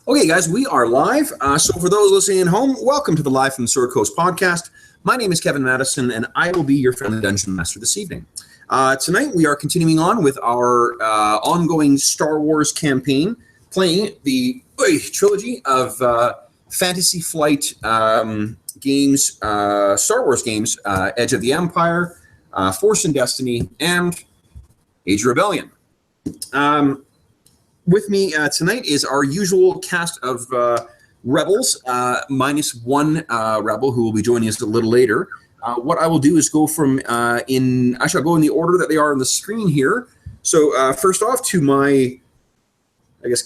Okay, guys, we are live. So for those listening at home, welcome to the Live from the Sword Coast podcast. My name is Kevin Madison, and I will be your friendly dungeon master this evening. Tonight, we are continuing on with our ongoing Star Wars campaign, playing the trilogy of Fantasy Flight games, Star Wars games, Edge of the Empire, Force and Destiny, and Age of Rebellion. With me tonight is our usual cast of rebels, minus one rebel who will be joining us a little later. What I will do is go from I'll go in the order that they are on the screen here. So first off, to my,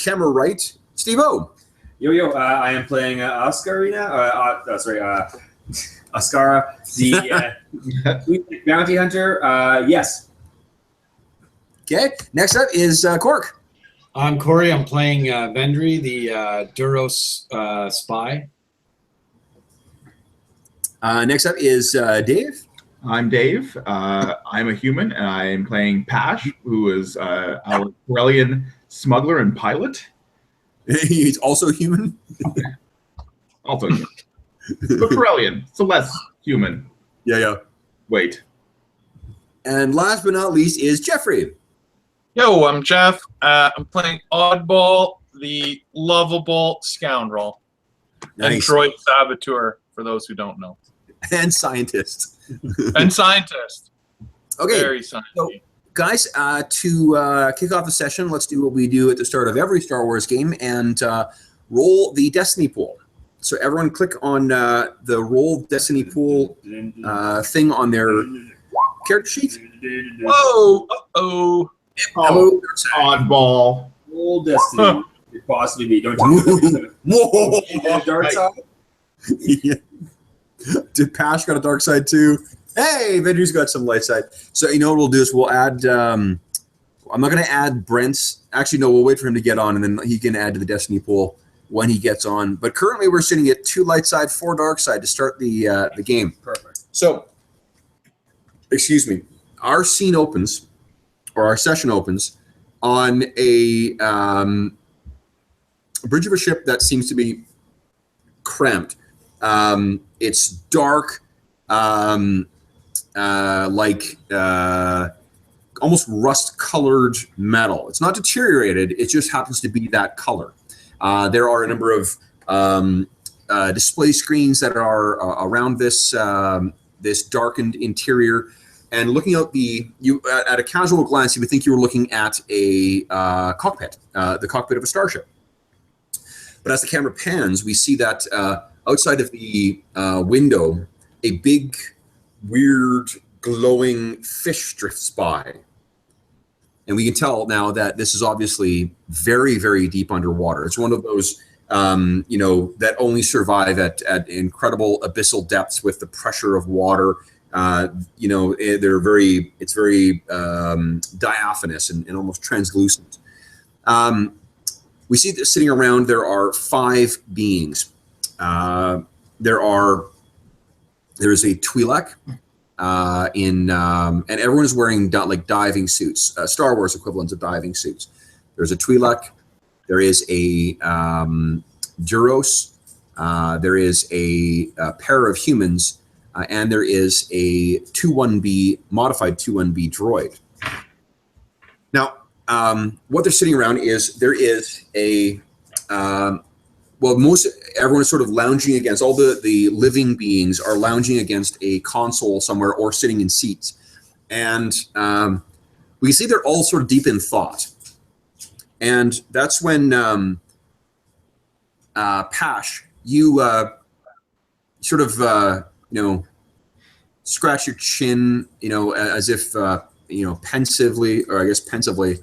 camera right, Steve-O. Yo, I am playing Oscarina. Oscara, the bounty hunter. Yes. Okay. Next up is Cork. I'm Corey. I'm playing Vendry, the Duros spy. Next up is Dave. I'm Dave. I'm a human, and I am playing Pash, who is our Corellian smuggler and pilot. He's also human. Also human. But Corellian, so less human. Yeah. Wait. And last but not least is Jeffrey. Yo, I'm Jeff. I'm playing Oddball, the lovable scoundrel. Nice. And droid saboteur, for those who don't know. And scientist. And scientist. Okay. Very scientist. So, guys, to kick off the session, let's do what we do at the start of every Star Wars game and roll the Destiny pool. So everyone click on the roll Destiny pool thing on their character sheet. Whoa! Uh-oh. Oh, oddball. Old Destiny. Could possibly be. Don't you? Whoa! Dark side. Yeah. Did Pash got a dark side too? Hey, Vendry's got some light side. So you know what we'll do is we'll add. I'm not going to add Brent's. Actually, no. We'll wait for him to get on, and then he can add to the Destiny pool when he gets on. But currently, we're sitting at 2 light side, 4 dark side to start the game. Perfect. So, excuse me. Our scene opens, or our session opens, on a bridge of a ship that seems to be cramped. It's dark, almost rust-colored metal. It's not deteriorated. It just happens to be that color. There are a number of display screens that are around this this darkened interior. And looking out at a casual glance, you would think you were looking at a cockpit, the cockpit of a starship. But as the camera pans, we see that outside of the window, a big, weird, glowing fish drifts by. And we can tell now that this is obviously very, very deep underwater. It's one of those, that only survive at incredible abyssal depths with the pressure of water. It's very diaphanous and almost translucent. We see that sitting around, there are 5 beings. There is a Twi'lek and everyone is wearing diving suits, Star Wars equivalents of diving suits. There's a Twi'lek. There is a Duros. There is a pair of humans. And there is a modified 2-1B droid. Now, what they're sitting around is there is everyone is sort of lounging against, all the living beings are lounging against a console somewhere or sitting in seats. And we see they're all sort of deep in thought. And that's when Pash, you sort of... scratch your chin, as if, pensively, or I guess pensively,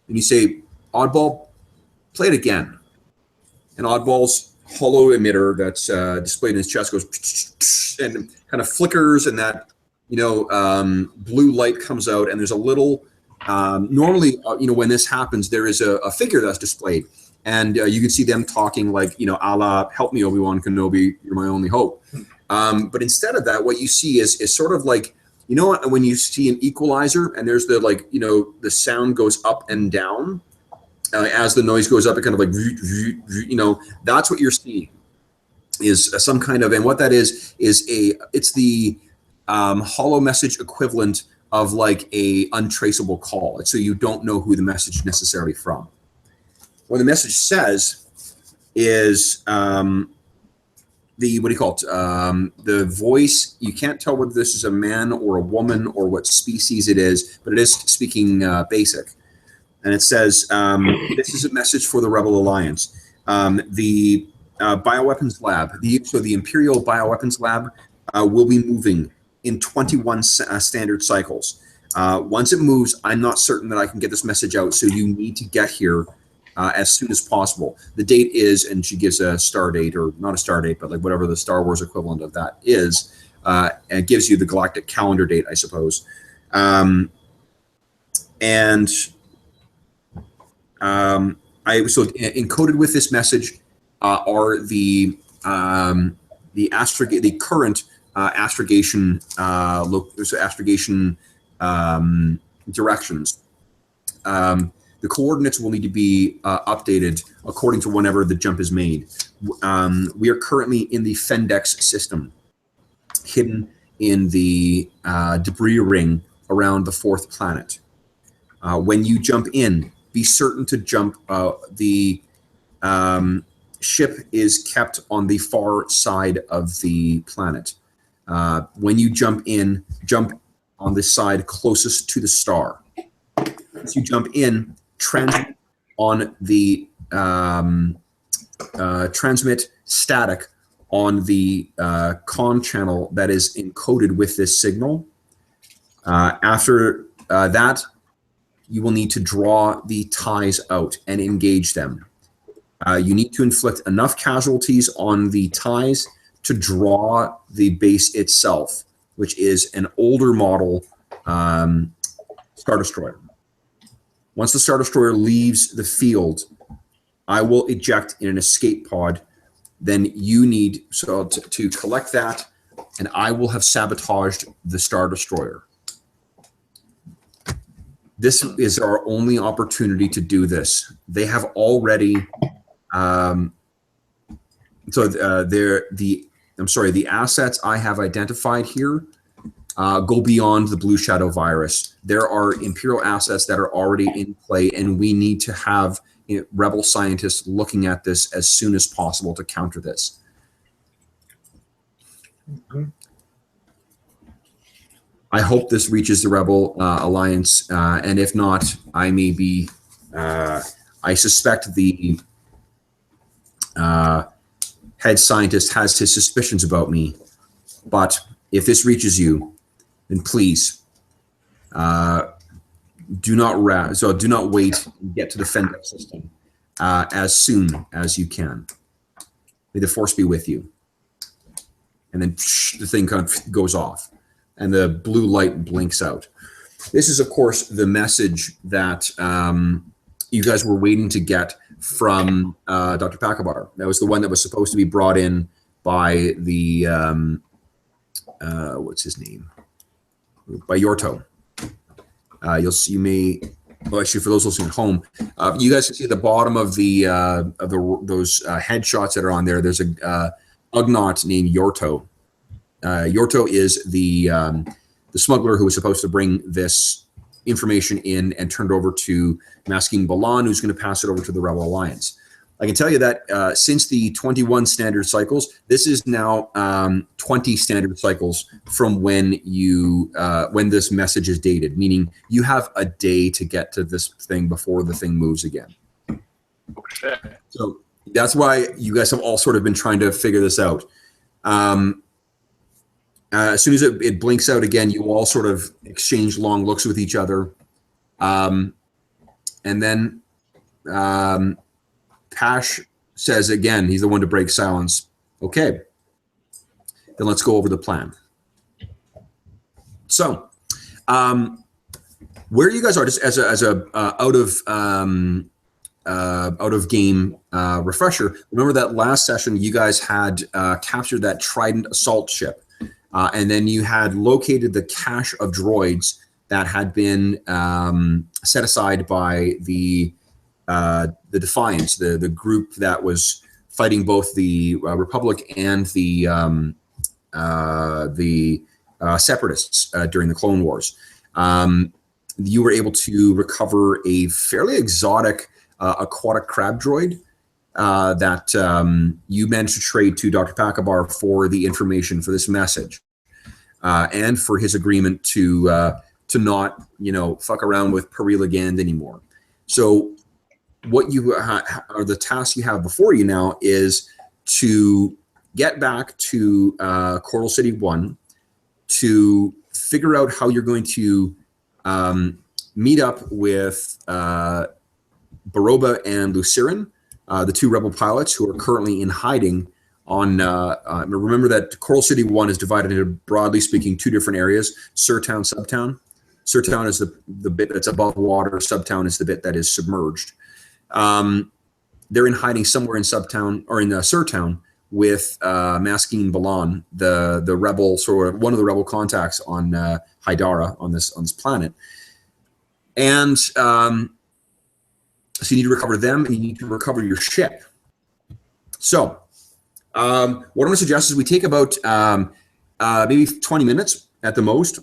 and you say, Oddball, play it again. And Oddball's hollow emitter that's displayed in his chest goes and kind of flickers, and that, blue light comes out, and there's a little, normally, when this happens, there is a figure that's displayed. And you can see them talking like, a la, help me, Obi-Wan Kenobi, you're my only hope. But instead of that, what you see is sort of like, when you see an equalizer and there's the the sound goes up and down. as the noise goes up, it kind of like, that's what you're seeing is some kind of, and what that is it's the hollow message equivalent of like a untraceable call. So you don't know who the message is necessarily from. What the message says is the voice, you can't tell whether this is a man or a woman or what species it is, but it is speaking basic. And it says, this is a message for the Rebel Alliance. The bioweapons lab, the Imperial Bioweapons Lab will be moving in 21 standard cycles. Once it moves, I'm not certain that I can get this message out, so you need to get here as soon as possible. The date is, and she gives a star date, or not a star date, but like whatever the Star Wars equivalent of that is, and it gives you the galactic calendar date, I suppose. So encoded with this message are the current astrogation directions. The coordinates will need to be updated according to whenever the jump is made. We are currently in the Fendex system, hidden in the debris ring around the 4th planet. When you jump in, be certain to jump. The ship is kept on the far side of the planet. When you jump in, jump on the side closest to the star. Once you jump in, transmit on the transmit static on the comm channel that is encoded with this signal. After that, you will need to draw the ties out and engage them. You need to inflict enough casualties on the ties to draw the base itself, which is an older model Star Destroyer. Once the Star Destroyer leaves the field, I will eject in an escape pod. Then you need to collect that, and I will have sabotaged the Star Destroyer. This is our only opportunity to do this. They have already. The assets I have identified here go beyond the Blue Shadow virus. There are Imperial assets that are already in play, and we need to have Rebel scientists looking at this as soon as possible to counter this. I hope this reaches the Rebel Alliance, and if not, I may be. I suspect the head scientist has his suspicions about me, but if this reaches you, then please do not wait and get to the Fendex system as soon as you can. May the Force be with you. And then the thing kind of goes off, and the blue light blinks out. This is, of course, the message that you guys were waiting to get from Dr. Pachelbauer. That was the one that was supposed to be brought in by the what's his name? By Yorto. You may. Well, actually, for those listening at home, you guys can see at the bottom of those headshots that are on there. There's a Ugnaught named Yorto. Yorto is the smuggler who was supposed to bring this information in and turn it over to Masking Balan, who's going to pass it over to the Rebel Alliance. I can tell you that since the 21 standard cycles, this is now 20 standard cycles from when this message is dated, meaning you have a day to get to this thing before the thing moves again. Okay. So that's why you guys have all sort of been trying to figure this out. As soon as it blinks out again, you all sort of exchange long looks with each other. And then Pash says again, he's the one to break silence. Okay, then let's go over the plan. So, where you guys are, just as a out of game refresher. Remember that last session you guys had captured that Trident assault ship, and then you had located the cache of droids that had been set aside by the Defiance, the group that was fighting both the Republic and the Separatists during the Clone Wars. You were able to recover a fairly exotic aquatic crab droid that you managed to trade to Dr. Pakabar for the information for this message, and for his agreement to not, fuck around with Peri Legand anymore. So what you or the task you have before you now is to get back to Coral City 1 to figure out how you're going to meet up with Baroba and Lucirin, the two rebel pilots who are currently in hiding on, remember that Coral City 1 is divided into, broadly speaking, two different areas, Surtown, Subtown. Surtown is the bit that's above water, Subtown is the bit that is submerged. They're in hiding somewhere in Subtown, or in Surtown, with Maskeen Balan, the rebel, sort of one of the rebel contacts on Hydara, on this planet. And so you need to recover them, and you need to recover your ship. So what I'm going to suggest is we take about maybe 20 minutes at the most,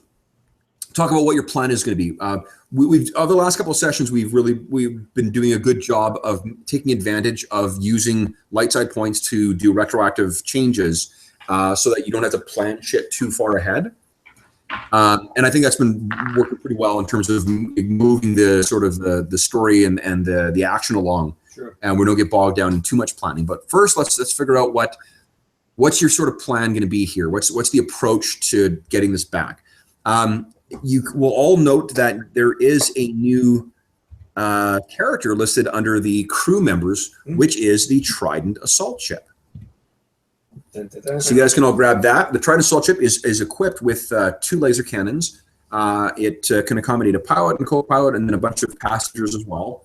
talk about what your plan is going to be. We've over the last couple of sessions, we've been doing a good job of taking advantage of using light side points to do retroactive changes, so that you don't have to plan shit too far ahead. And I think that's been working pretty well in terms of moving the sort of the story and the action along. Sure. And we don't get bogged down in too much planning. But first, let's figure out what's your sort of plan going to be here. What's the approach to getting this back? You will all note that there is a new character listed under the crew members, which is the Trident assault ship. So you guys can all grab that. The Trident assault ship is equipped with 2 laser cannons. It can accommodate a pilot and co-pilot, and then a bunch of passengers as well.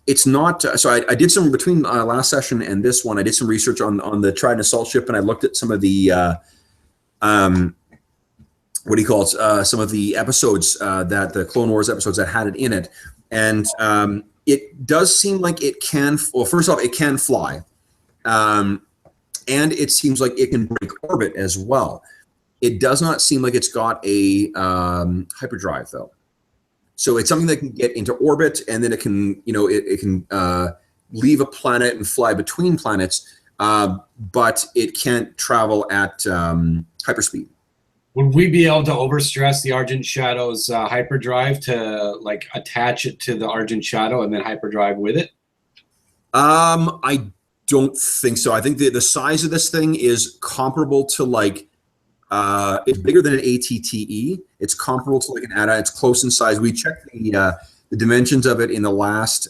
It's not so. I did some between last session and this one. I did some research on the Trident assault ship, and I looked at some of the what do you call it? Some of the episodes that the Clone Wars episodes that had it in it, and it does seem like it can. Well, first off, it can fly, and it seems like it can break orbit as well. It does not seem like it's got a hyperdrive though, so it's something that can get into orbit, and then it can, it can leave a planet and fly between planets, but it can't travel at hyperspeed. Would we be able to overstress the Argent Shadow's hyperdrive to like attach it to the Argent Shadow and then hyperdrive with it? I don't think so. I think the size of this thing is comparable to like it's bigger than an ATTE. It's comparable to like an ATA. It's close in size. We checked the dimensions of it in the last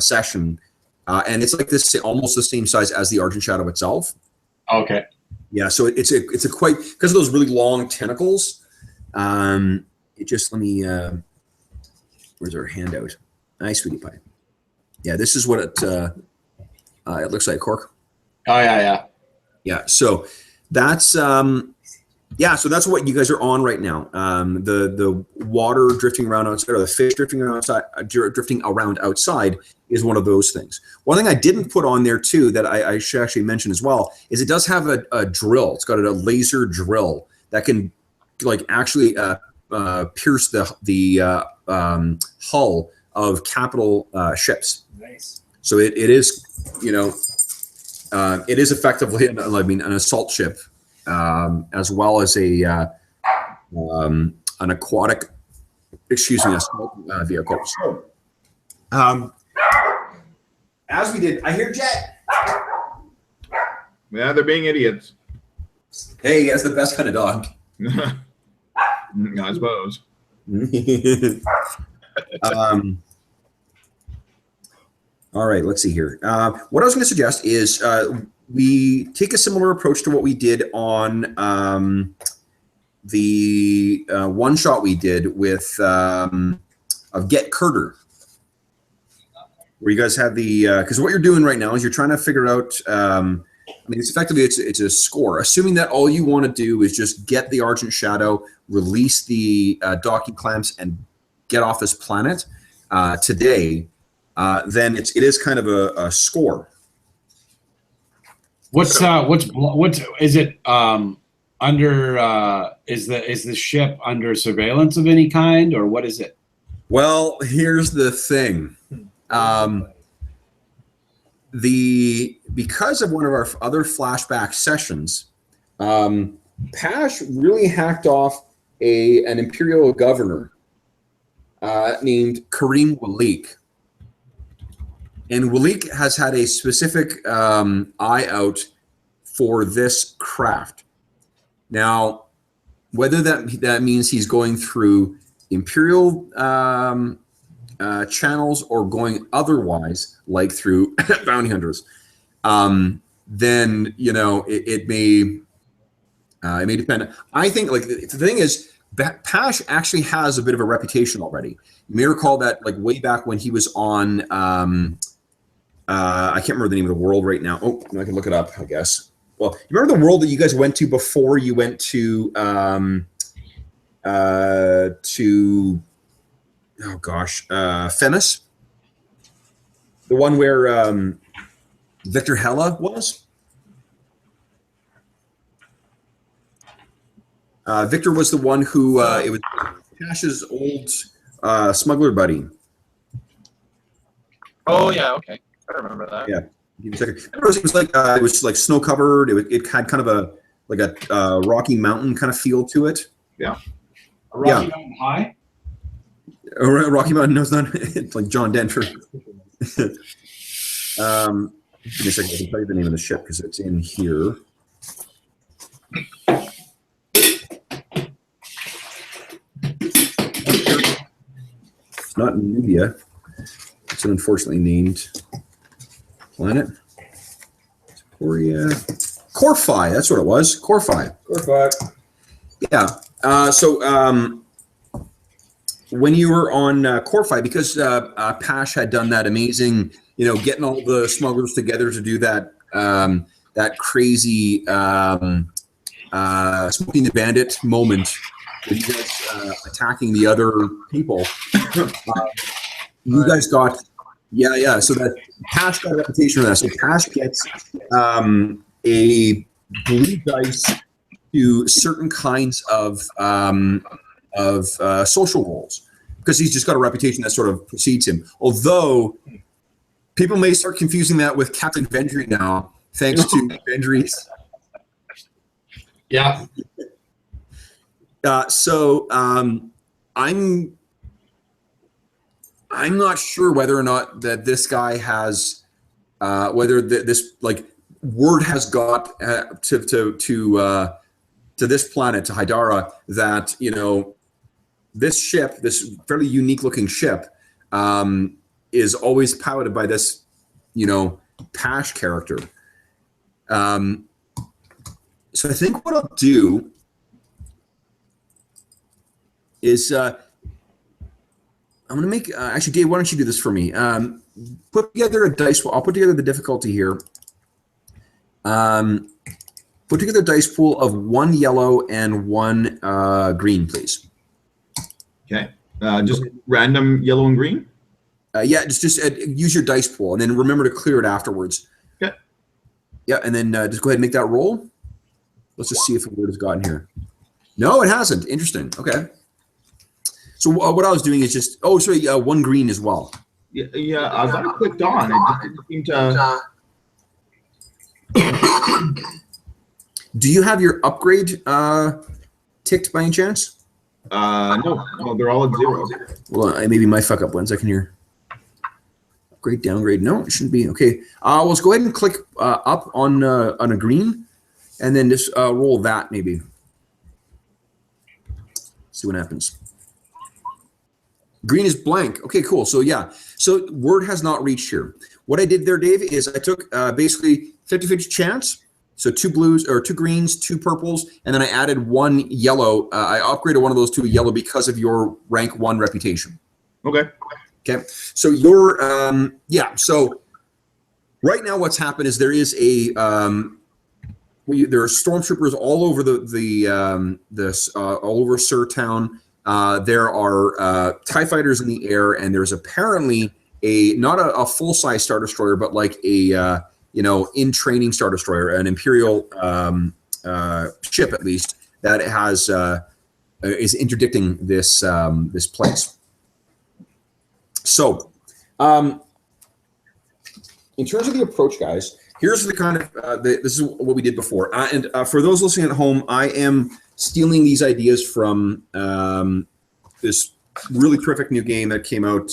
session, and it's like this, almost the same size as the Argent Shadow itself. Okay. Yeah, so it's a quite, because of those really long tentacles. It just, let me, where's our handout? Nice, sweetie pie. Yeah, this is what it looks like, Cork. Oh yeah. Yeah, so that's so that's what you guys are on right now. The water drifting around outside, or the fish drifting around outside is one of those things. One thing I didn't put on there too that I should actually mention as well is it does have a drill. It's got a laser drill that can like actually pierce the hull of capital ships. nice. So it is, it is effectively an assault ship, as well as an aquatic, assault vehicle. So, as we did, I hear Jet. Yeah, they're being idiots. Hey, that's the best kind of dog. I suppose. All right, let's see here. What I was going to suggest is we take a similar approach to what we did on the one shot we did with of Get Kurger, where you guys have the because what you're doing right now is you're trying to figure out. It's effectively it's a score. Assuming that all you want to do is just get the Argent Shadow, release the docking clamps, and get off this planet today. then it is kind of a score. What's is it under is the ship under surveillance of any kind, or what is it? Well, here's the thing. Because of one of our other flashback sessions, Pash really hacked off an imperial governor named Kareem Walik. And Walik has had a specific eye out for this craft. Now, whether that means he's going through imperial channels or going otherwise, like through bounty hunters, then it may depend. I think the thing is that Pash actually has a bit of a reputation already. You may recall that way back when he was on. I can't remember the name of the world right now. Oh, I can look it up, I guess. Well, you remember the world that you guys went to before you went to Femis? The one where Victor Hella was? Victor was the one who it was Pash's old smuggler buddy. Oh yeah, okay. I remember that. Yeah. It was like snow covered. It had kind of a Rocky Mountain kind of feel to it. Yeah. A Rocky Mountain High? Rocky Mountain, no, it's not. It's like John Denver. Give me a second. I can tell you the name of the ship because it's in here. It's not Nubia. It's an unfortunately named planet. Corphi, that's what it was. Corphi. Yeah. So when you were on Corphi, because Pash had done that amazing, getting all the smugglers together to do that crazy Smoking the Bandit moment with you guys attacking the other people. You guys got, so that Pash got a reputation for that. So Pash gets a blue dice to certain kinds of social roles because he's just got a reputation that sort of precedes him. Although people may start confusing that with Captain Vendry now, thanks to Vendry's. Yeah. So I'm not sure whether or not that this guy has, whether this word has got to this planet, to Hydara, that this ship, this fairly unique looking ship, is always piloted by this Pash character. So I think what I'll do is I'm going to make, actually, Dave, why don't you do this for me? Put together a dice pool. I'll put together the difficulty here. Put together a dice pool of 1 yellow and 1 green, please. Okay. Just random yellow and green? Yeah, just use your dice pool, and then remember to clear it afterwards. Okay. Yeah, and then just go ahead and make that roll. Let's just see if a word has gotten here. No, it hasn't. Interesting. Okay. So what I was doing is just, 1 green as well. Yeah, I thought I clicked on. It didn't seem to. Do you have your upgrade ticked by any chance? No, they're all at 0. Well, maybe my fuck up ones I can hear. Upgrade, downgrade. No, it shouldn't be. Okay. Let's go ahead and click up on a green, and then just roll that maybe. See what happens. Green is blank. Okay, cool. So yeah, so word has not reached here. What I did there, Dave, is I took basically 50-50 chance. So 2 blues or 2 greens, 2 purples, and then I added 1 yellow. I upgraded one of those to a yellow because of your rank 1 reputation. Okay. Okay. So your So right now, what's happened is there is there are stormtroopers all over all over Surtown. There are TIE fighters in the air, and there's apparently not a full size Star Destroyer, but like a in training Star Destroyer, an Imperial ship at least that has is interdicting this this place. So, in terms of the approach, guys, here's the kind of this is what we did before. And for those listening at home, I am stealing these ideas from this really terrific new game that came out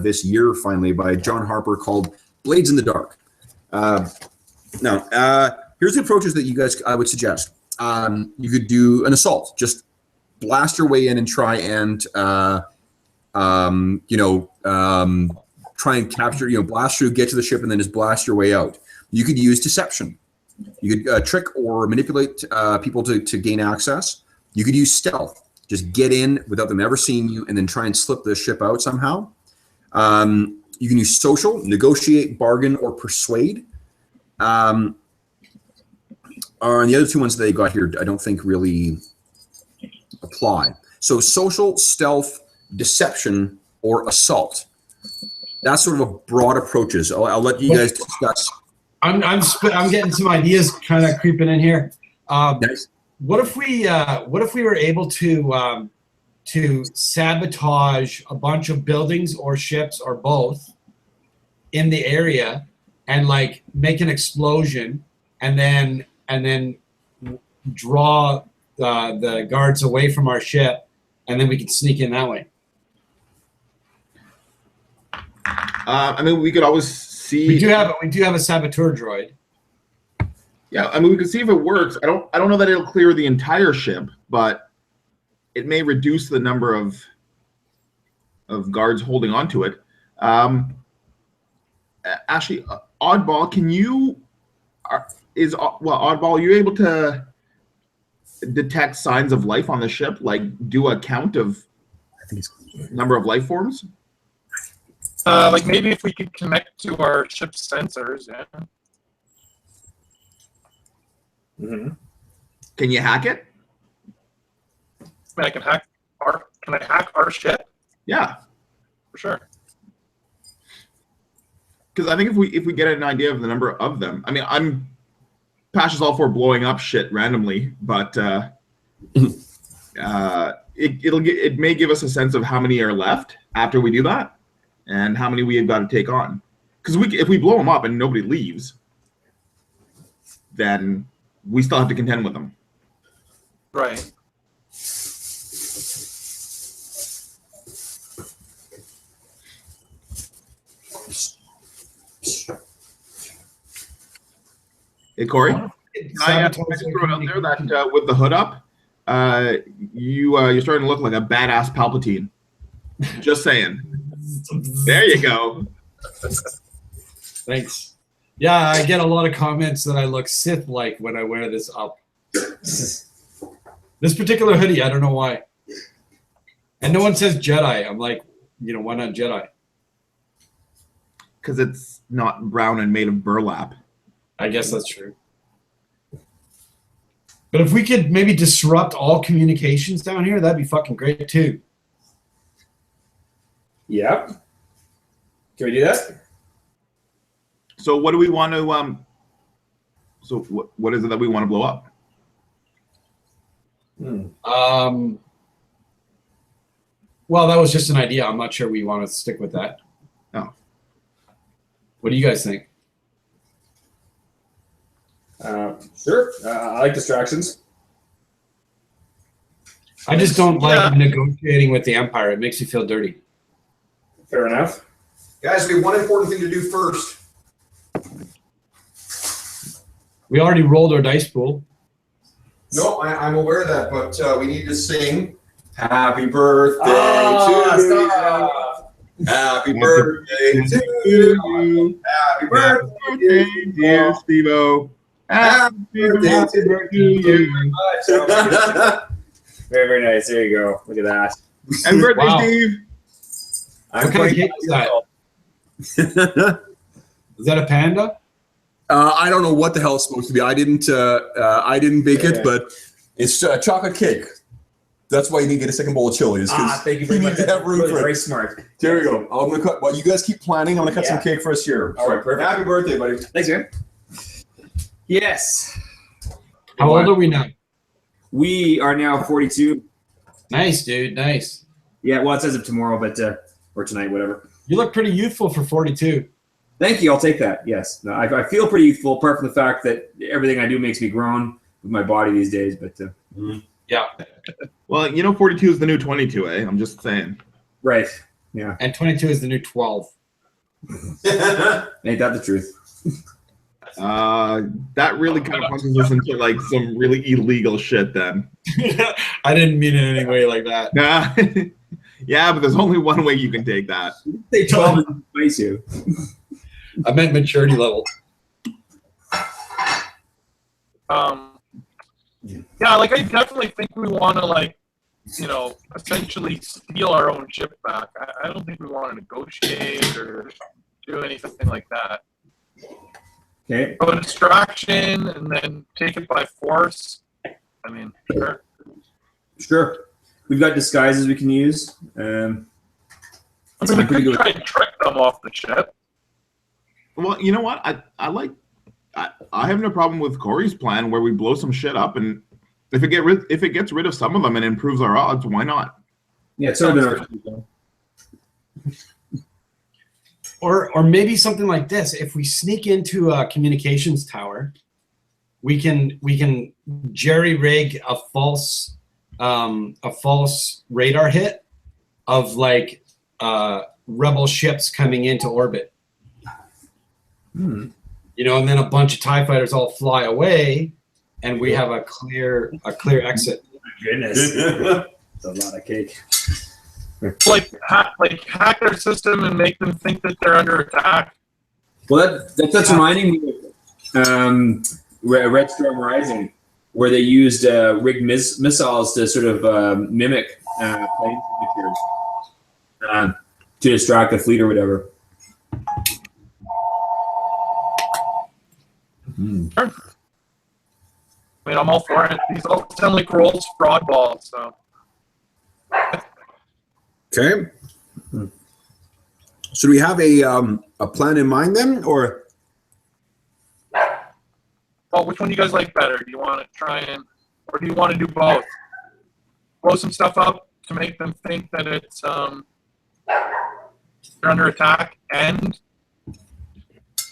this year, finally, by John Harper called Blades in the Dark. Now, here's the approaches that you guys I would suggest. You could do an assault, just blast your way in and try and try and capture, blast through, get to the ship, and then just blast your way out. You could use deception. You could trick or manipulate people to gain access. You could use stealth. Just get in without them ever seeing you and then try and slip the ship out somehow. You can use social, negotiate, bargain, or persuade. And the other two ones that they got here, I don't think really apply. So social, stealth, deception, or assault. That's sort of a broad approaches. I'll let you guys discuss. I'm getting some ideas kind of creeping in here. Nice. What if we were able to sabotage a bunch of buildings or ships or both in the area and like make an explosion and then draw the guards away from our ship, and then we can sneak in that way. I mean, we could always see. We do have a saboteur droid. Yeah, I mean, we can see if it works. I don't know that it'll clear the entire ship, but it may reduce the number of guards holding onto it. Actually, Oddball, Oddball, are you able to detect signs of life on the ship? Like, do a count of number of life forms? Like maybe if we could connect to our ship's sensors, yeah. Mm-hmm. Can you hack it? I mean, can I hack our ship? Yeah, For sure. because I think if we get an idea of the number of them, I mean, Pash is all for blowing up shit randomly, but it may give us a sense of how many are left after we do that, and how many we have got to take on. Because if we blow them up and nobody leaves, then we still have to contend with them. Right. Hey, Corey, can I just throw it out there that with the hood up, you're starting to look like a badass Palpatine. Just saying. There you go. Thanks. Yeah, I get a lot of comments that I look Sith-like when I wear this up. This particular hoodie, I don't know why. And no one says Jedi. I'm like, why not Jedi? Because it's not brown and made of burlap. I guess that's true. But if we could maybe disrupt all communications down here, that'd be fucking great too. Yep. Can we do that? So what do we want to so what is it that we want to blow up? Well, that was just an idea. I'm not sure we want to stick with that. Oh. What do you guys think? Sure. I like distractions. I just don't like negotiating with the Empire. It makes you feel dirty. Fair enough. Guys, we have one important thing to do first. We already rolled our dice pool. No, I'm aware of that, but we need to sing Happy Birthday Ah, to you. stop. Happy birthday to you. Happy birthday, dear Steve-O. Happy birthday to you. Very, very nice. There you go. Look at that. Happy birthday, Wow. Steve. I'm What kind of quite- cake is that? Is that a panda? I don't know what the hell it's supposed to be. I didn't bake it, but it's chocolate cake. That's why you need to get a second bowl of chili. Is 'cause Thank you very you much. need to have room Really for it. very smart. There we go. I'm gonna cut. While you guys keep planning, I'm gonna cut Yeah. some cake for us here. All right, perfect. Happy birthday, buddy. Thanks, man. Yes. How old are we now? We are now 42. Nice, dude. Nice. Yeah, well, it says of tomorrow, but or tonight, whatever. You look pretty youthful for 42. Thank you. I'll take that. Yes. No, I feel pretty youthful, apart from the fact that everything I do makes me grown with my body these days. But Yeah. Well, 42 is the new 22, eh? I'm just saying. right. Yeah. And 22 is the new 12. Ain't that the truth? That really kind of punches us into like some really illegal shit then. I didn't mean it in any way like that. Nah. Yeah, but there's only one way you can take that. Say 12 is nice you. I meant maturity level. Yeah, like I definitely think we want to like, essentially steal our own ship back. I don't think we want to negotiate or do anything like that. Okay. So a distraction and then take it by force. I mean, sure. Sure. We've got disguises we can use. I mean, we pretty could good. try and trick them off the ship. Well, you know what? I have no problem with Corey's plan where we blow some shit up, and if it gets rid of some of them and improves our odds, why not? Yeah, it's sort of been our Or maybe something like this. If we sneak into a communications tower, we can jerry rig a false radar hit of like rebel ships coming into orbit. And then a bunch of TIE fighters all fly away, and we have a clear exit. goodness. It's a lot of cake. Like hack their system and make them think that they're under attack. Well, that's reminding me of Red Storm Rising, where they used rigged missiles to sort of mimic plane signatures to distract the fleet or whatever. Sure. I mean, I'm all for it. These all sound like rolls for oddballs, so. Okay. So do we have a plan in mind then, or? Well, which one do you guys like better? Do you want to try and, or do you want to do both? Blow some stuff up to make them think that it's they're under attack, and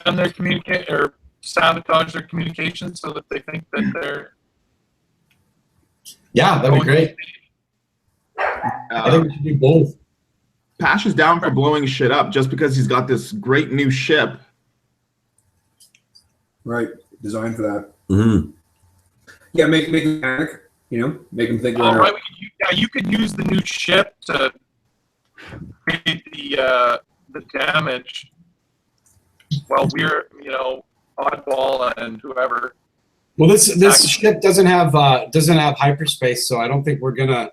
their communicate or sabotage their communications so that they think that they're. Yeah, that'd be great. I think we should do both. Pash is down for blowing shit up just because he's got this great new ship. Right, designed for that. Mm-hmm. Yeah, make them panic. Make them think. Oh, right. You could use the new ship to create the damage. While we're oddball and whoever. Well, this ship doesn't have hyperspace, so I don't think we're gonna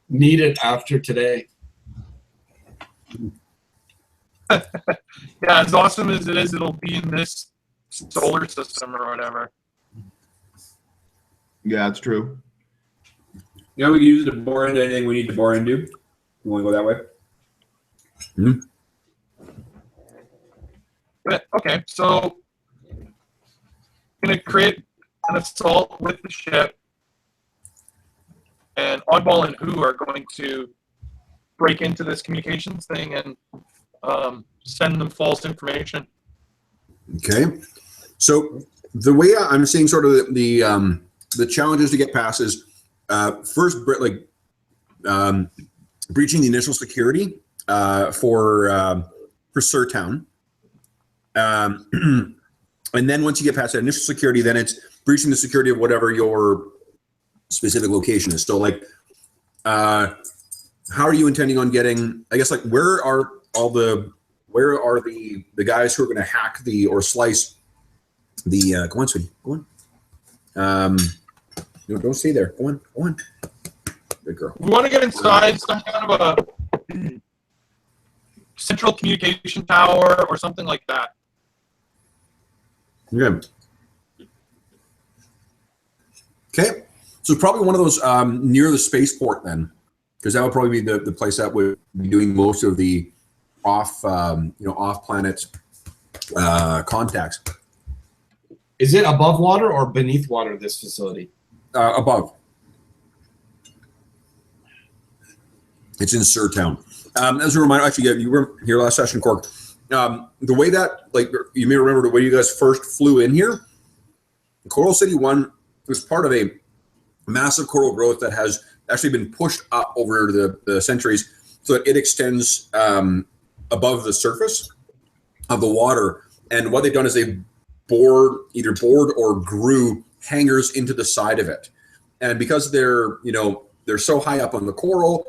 need it after today. Yeah, as awesome as it is, it'll be in this solar system or whatever. Yeah, it's true. We can use it to bore into anything we need to bore into. You want to go that way? But, okay, so gonna create an assault with the ship, and Oddball and Who are going to break into this communications thing and send them false information. Okay. So the way I'm seeing sort of the challenges to get past is first, breaching the initial security for Surtown. And then once you get past that initial security, then it's breaching the security of whatever your specific location is. So how are you intending on getting, I guess, like where are the guys who are going to hack or slice the, go on, sweetie, go on. Don't stay there. Go on. Good girl. We want to get inside some kind of a central communication tower or something like that. Good. Okay. So it's probably one of those near the spaceport then, because that would probably be the place that would be doing most of the off planet contacts. Is it above water or beneath water, this facility? Above. It's in Surtown. As a reminder, actually, yeah, you were here last session, Cork. The way that, like, you may remember the way you guys first flew in here, Coral City 1 was part of a massive coral growth that has actually been pushed up over the centuries so that it extends above the surface of the water. And what they've done is they either bored or grew hangers into the side of it. And because they're so high up on the coral,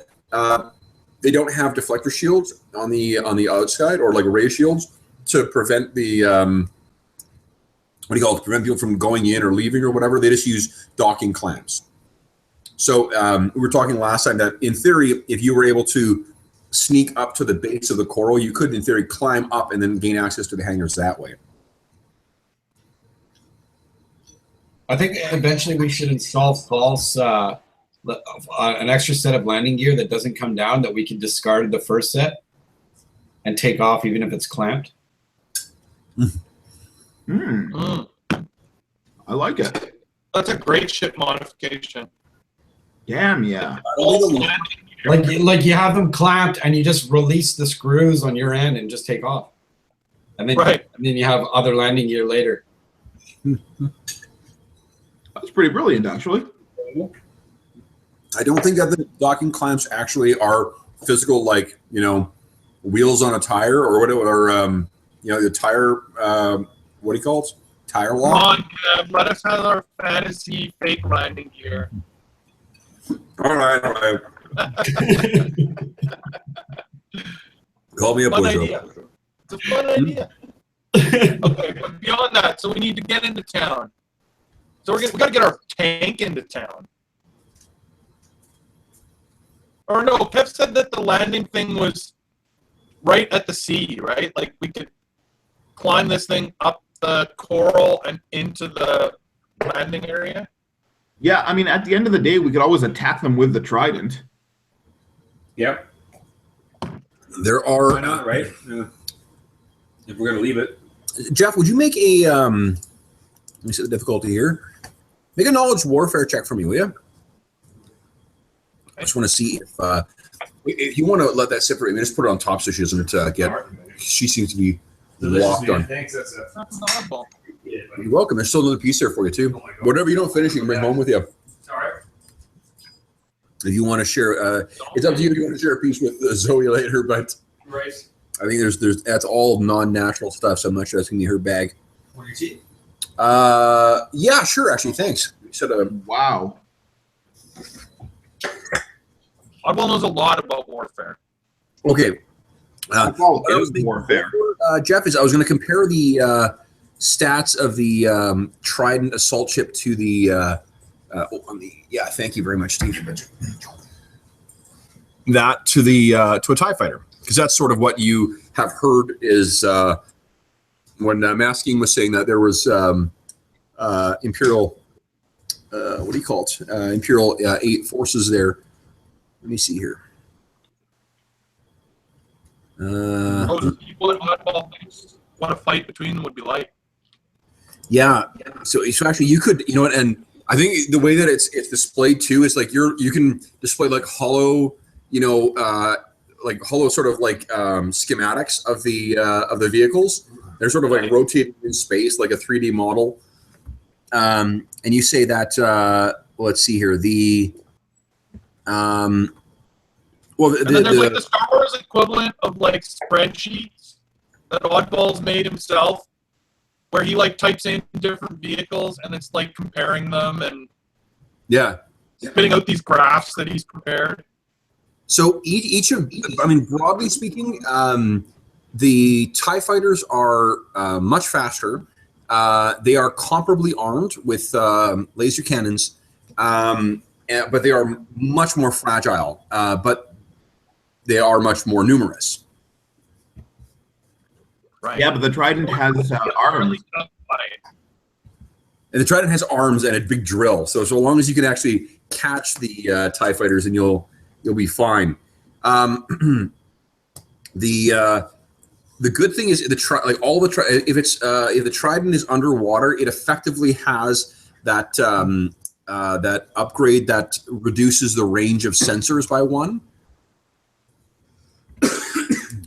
they don't have deflector shields on the outside, or like ray shields, to prevent the prevent people from going in or leaving or whatever. They just use docking clamps. So we were talking last time that in theory, if you were able to sneak up to the base of the coral, you could in theory climb up and then gain access to the hangars that way. I think eventually we should install false an extra set of landing gear that doesn't come down, that we can discard the first set and take off even if it's clamped. I like it. That's a great ship modification. Damn, yeah. Like you have them clamped and you just release the screws on your end and just take off. And then, Right. and then you have other landing gear later. That's pretty brilliant, actually. I don't think that the docking clamps actually are physical, like, wheels on a tire or whatever, or the tire. What do you call it? Tire Come lock. on, Kev, let us have our fantasy fake landing gear. All right. Call me a Fun pushover. idea. It's a fun idea. Okay, but beyond that, so we need to get into town. So we got to get our tank into town. Or no, Kev said that the landing thing was right at the sea, right? Like we could climb this thing up the coral and into the landing area. Yeah, I mean, at the end of the day, we could always attack them with the trident. Yep. There Why are. not, right? Yeah. If we're gonna leave it. Jeff, would you make a? Let me see the difficulty here. Make a knowledge warfare check for me, will you? I just want to see if you want to let that sit for a minute. Just put it on top so she doesn't get. She seems to be locked on. Thanks. That's That's an oddball. You're welcome. There's still another piece there for you too. Whatever you don't finish, you can bring home with you. all right. If you want to share, it's up to you if you want to share a piece with Zoe later. But Right. I think there's that's all non-natural stuff, so I'm not sure that's gonna be her bag. What your teeth? Yeah, sure. Actually, thanks. You said Wow. Oddball knows a lot about warfare. okay. That's all What I was is thinking warfare. Jeff, is I was going to compare the stats of the Trident assault ship to the yeah. Thank you very much, Steve. That to a TIE fighter, because that's sort of what you have heard is when Masking was saying that there was Imperial what do you call it? Imperial 8 forces there. Let me see here. What oddball thinks what a fight between them would be like. Yeah. So actually, you could, and I think the way that it's displayed too is like you can display like hollow, like hollow sort of like schematics of the vehicles. They're sort of like rotating in space, like a 3D model. And you say that let's see here and then there's like the Star Wars equivalent of like spreadsheets that Oddball's made himself, where he like types in different vehicles and it's like comparing them and yeah. spitting out these graphs that he's prepared. So broadly speaking, the TIE fighters are much faster. They are comparably armed with laser cannons, but they are much more fragile. But they are much more numerous. Right. Yeah, but the trident has arms. Really tough fight. And the Trident has arms and a big drill. So long as you can actually catch the TIE fighters, and you'll be fine. The good thing is if the Trident is underwater, it effectively has that that upgrade that reduces the range of sensors by 1.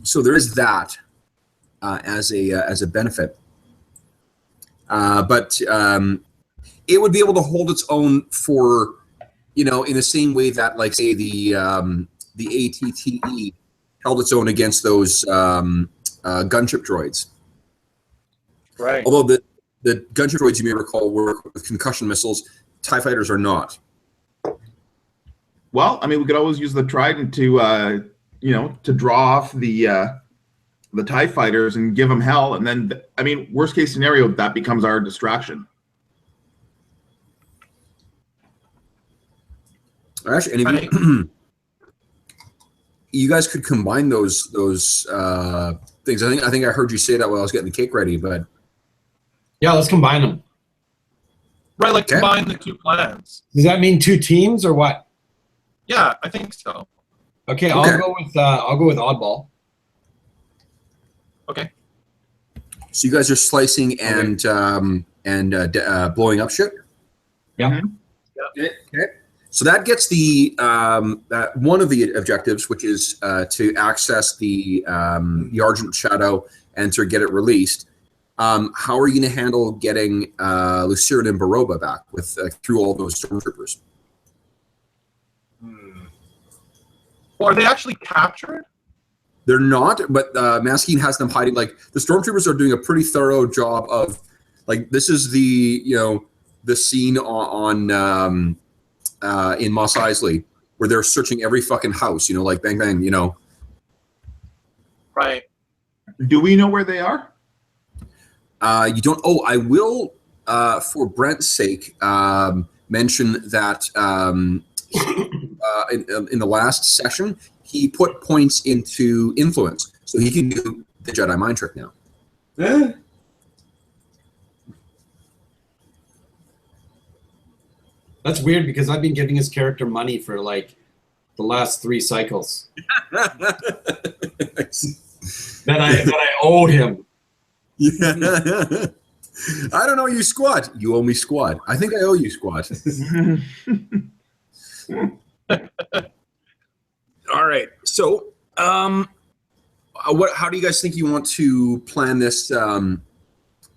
So there is that as a benefit. But it would be able to hold its own for, in the same way that, like, say, the ATTE held its own against those gunship droids. Right. Although the gunship droids, you may recall, were with concussion missiles. TIE fighters are not. Well, I mean, we could always use the Trident to, to draw off the TIE fighters and give them hell. And then, I mean, worst case scenario, that becomes our distraction. Actually, and you guys could combine those things. I think I heard you say that while I was getting the cake ready, but Yeah, let's combine them. Right, like Okay. combine the 2 plans. Does that mean 2 teams or what? Yeah, I think so. Okay, Okay. I'll go with oddball. Okay. so you guys are slicing and blowing up shit. Yeah. Okay. So that gets the one of the objectives, which is to access the Argent Shadow and to get it released. How are you going to handle getting Lucerne and Baroba back with through all those stormtroopers? Well, are they actually captured? They're not, but Maskeen has them hiding. Like, the stormtroopers are doing a pretty thorough job of, like, this is the the scene on in Mos Eisley where they're searching every fucking house. Like bang bang. Right. Do we know where they are? You don't. Oh, I will, for Brent's sake, mention that in the last session, he put points into influence, so he can do the Jedi mind trick now. That's weird because I've been giving his character money for like the last 3 cycles that I owed him. Yeah. I don't owe you squat. You owe me squat. I think I owe you squat. All right. So, how do you guys think you want to plan this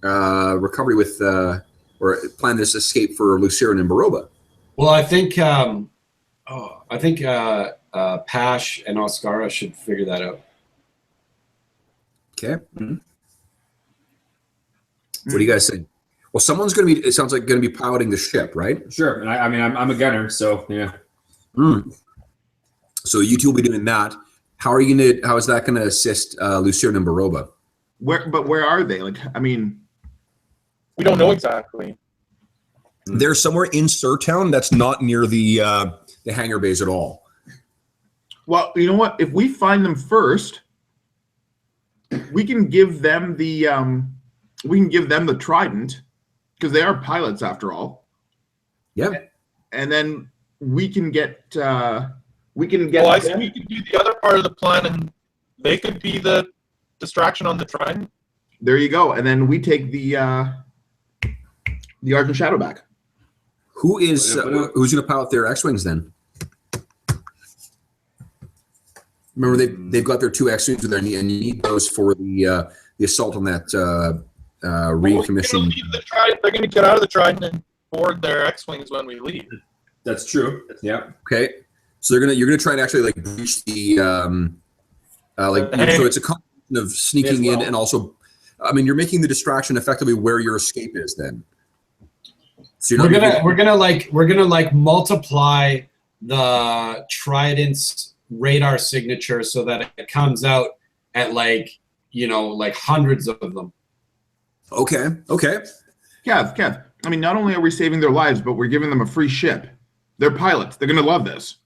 recovery with, or plan this escape for Lucerne and Baroba? Well, I think Pash and Oscara should figure that out. Okay. What do you guys think? Well, someone's going to be. It sounds like going to be piloting the ship, right? Sure. And I'm a gunner, so yeah. So you two will be doing that. How are you going to? How is that going to assist Lucerne and Baroba? Where are they? Like, I mean, We don't know exactly. They're somewhere in Surtown that's not near the hangar bays at all. well, you know what? If we find them first, we can give them the Trident because they are pilots after all. Yeah. And then we can get Well, I think we could do the other part of the plan, and they could be the distraction on the Trident. There you go. And then we take the Argent Shadow back. Who's going to pilot their X-wings then? Remember, they've got their 2 X-wings there, and you need those for the assault on that recommissioned. They're going to get out of the Trident and board their X-wings when we leave. That's true. Yeah. Okay, so you're gonna try and actually like breach the so it's a combination of sneaking in and also, I mean, you're making the distraction effectively where your escape is then. So We're gonna multiply the Trident's radar signature so that it comes out at like hundreds of them. Okay. Kev. I mean, not only are we saving their lives, but we're giving them a free ship. They're pilots. They're gonna love this.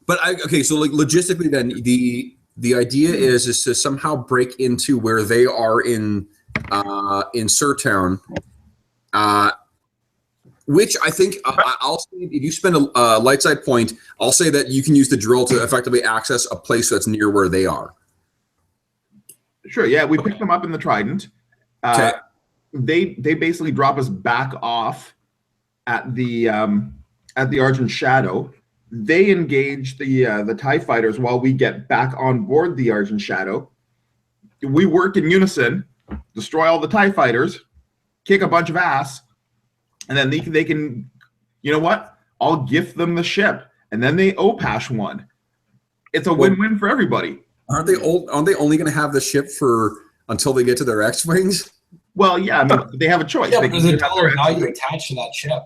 But so like logistically then the idea is to somehow break into where they are in Surtown, Which I think I'll say if you spend a light side point, I'll say that you can use the drill to effectively access a place that's near where they are. Sure. Yeah, we picked them up in the Trident. Okay. They basically drop us back off at the Argent Shadow. They engage the TIE fighters while we get back on board the Argent Shadow. We work in unison, destroy all the TIE fighters, kick a bunch of ass, and then they can, you know what? I'll gift them the ship, and then they OPASH one. It's a win-win for everybody. Aren't they only going to have the ship for until they get to their X-wings? Well, yeah, I mean, they have a choice. Yeah, They but can there's a have dollar their value X-wing. attached to that ship.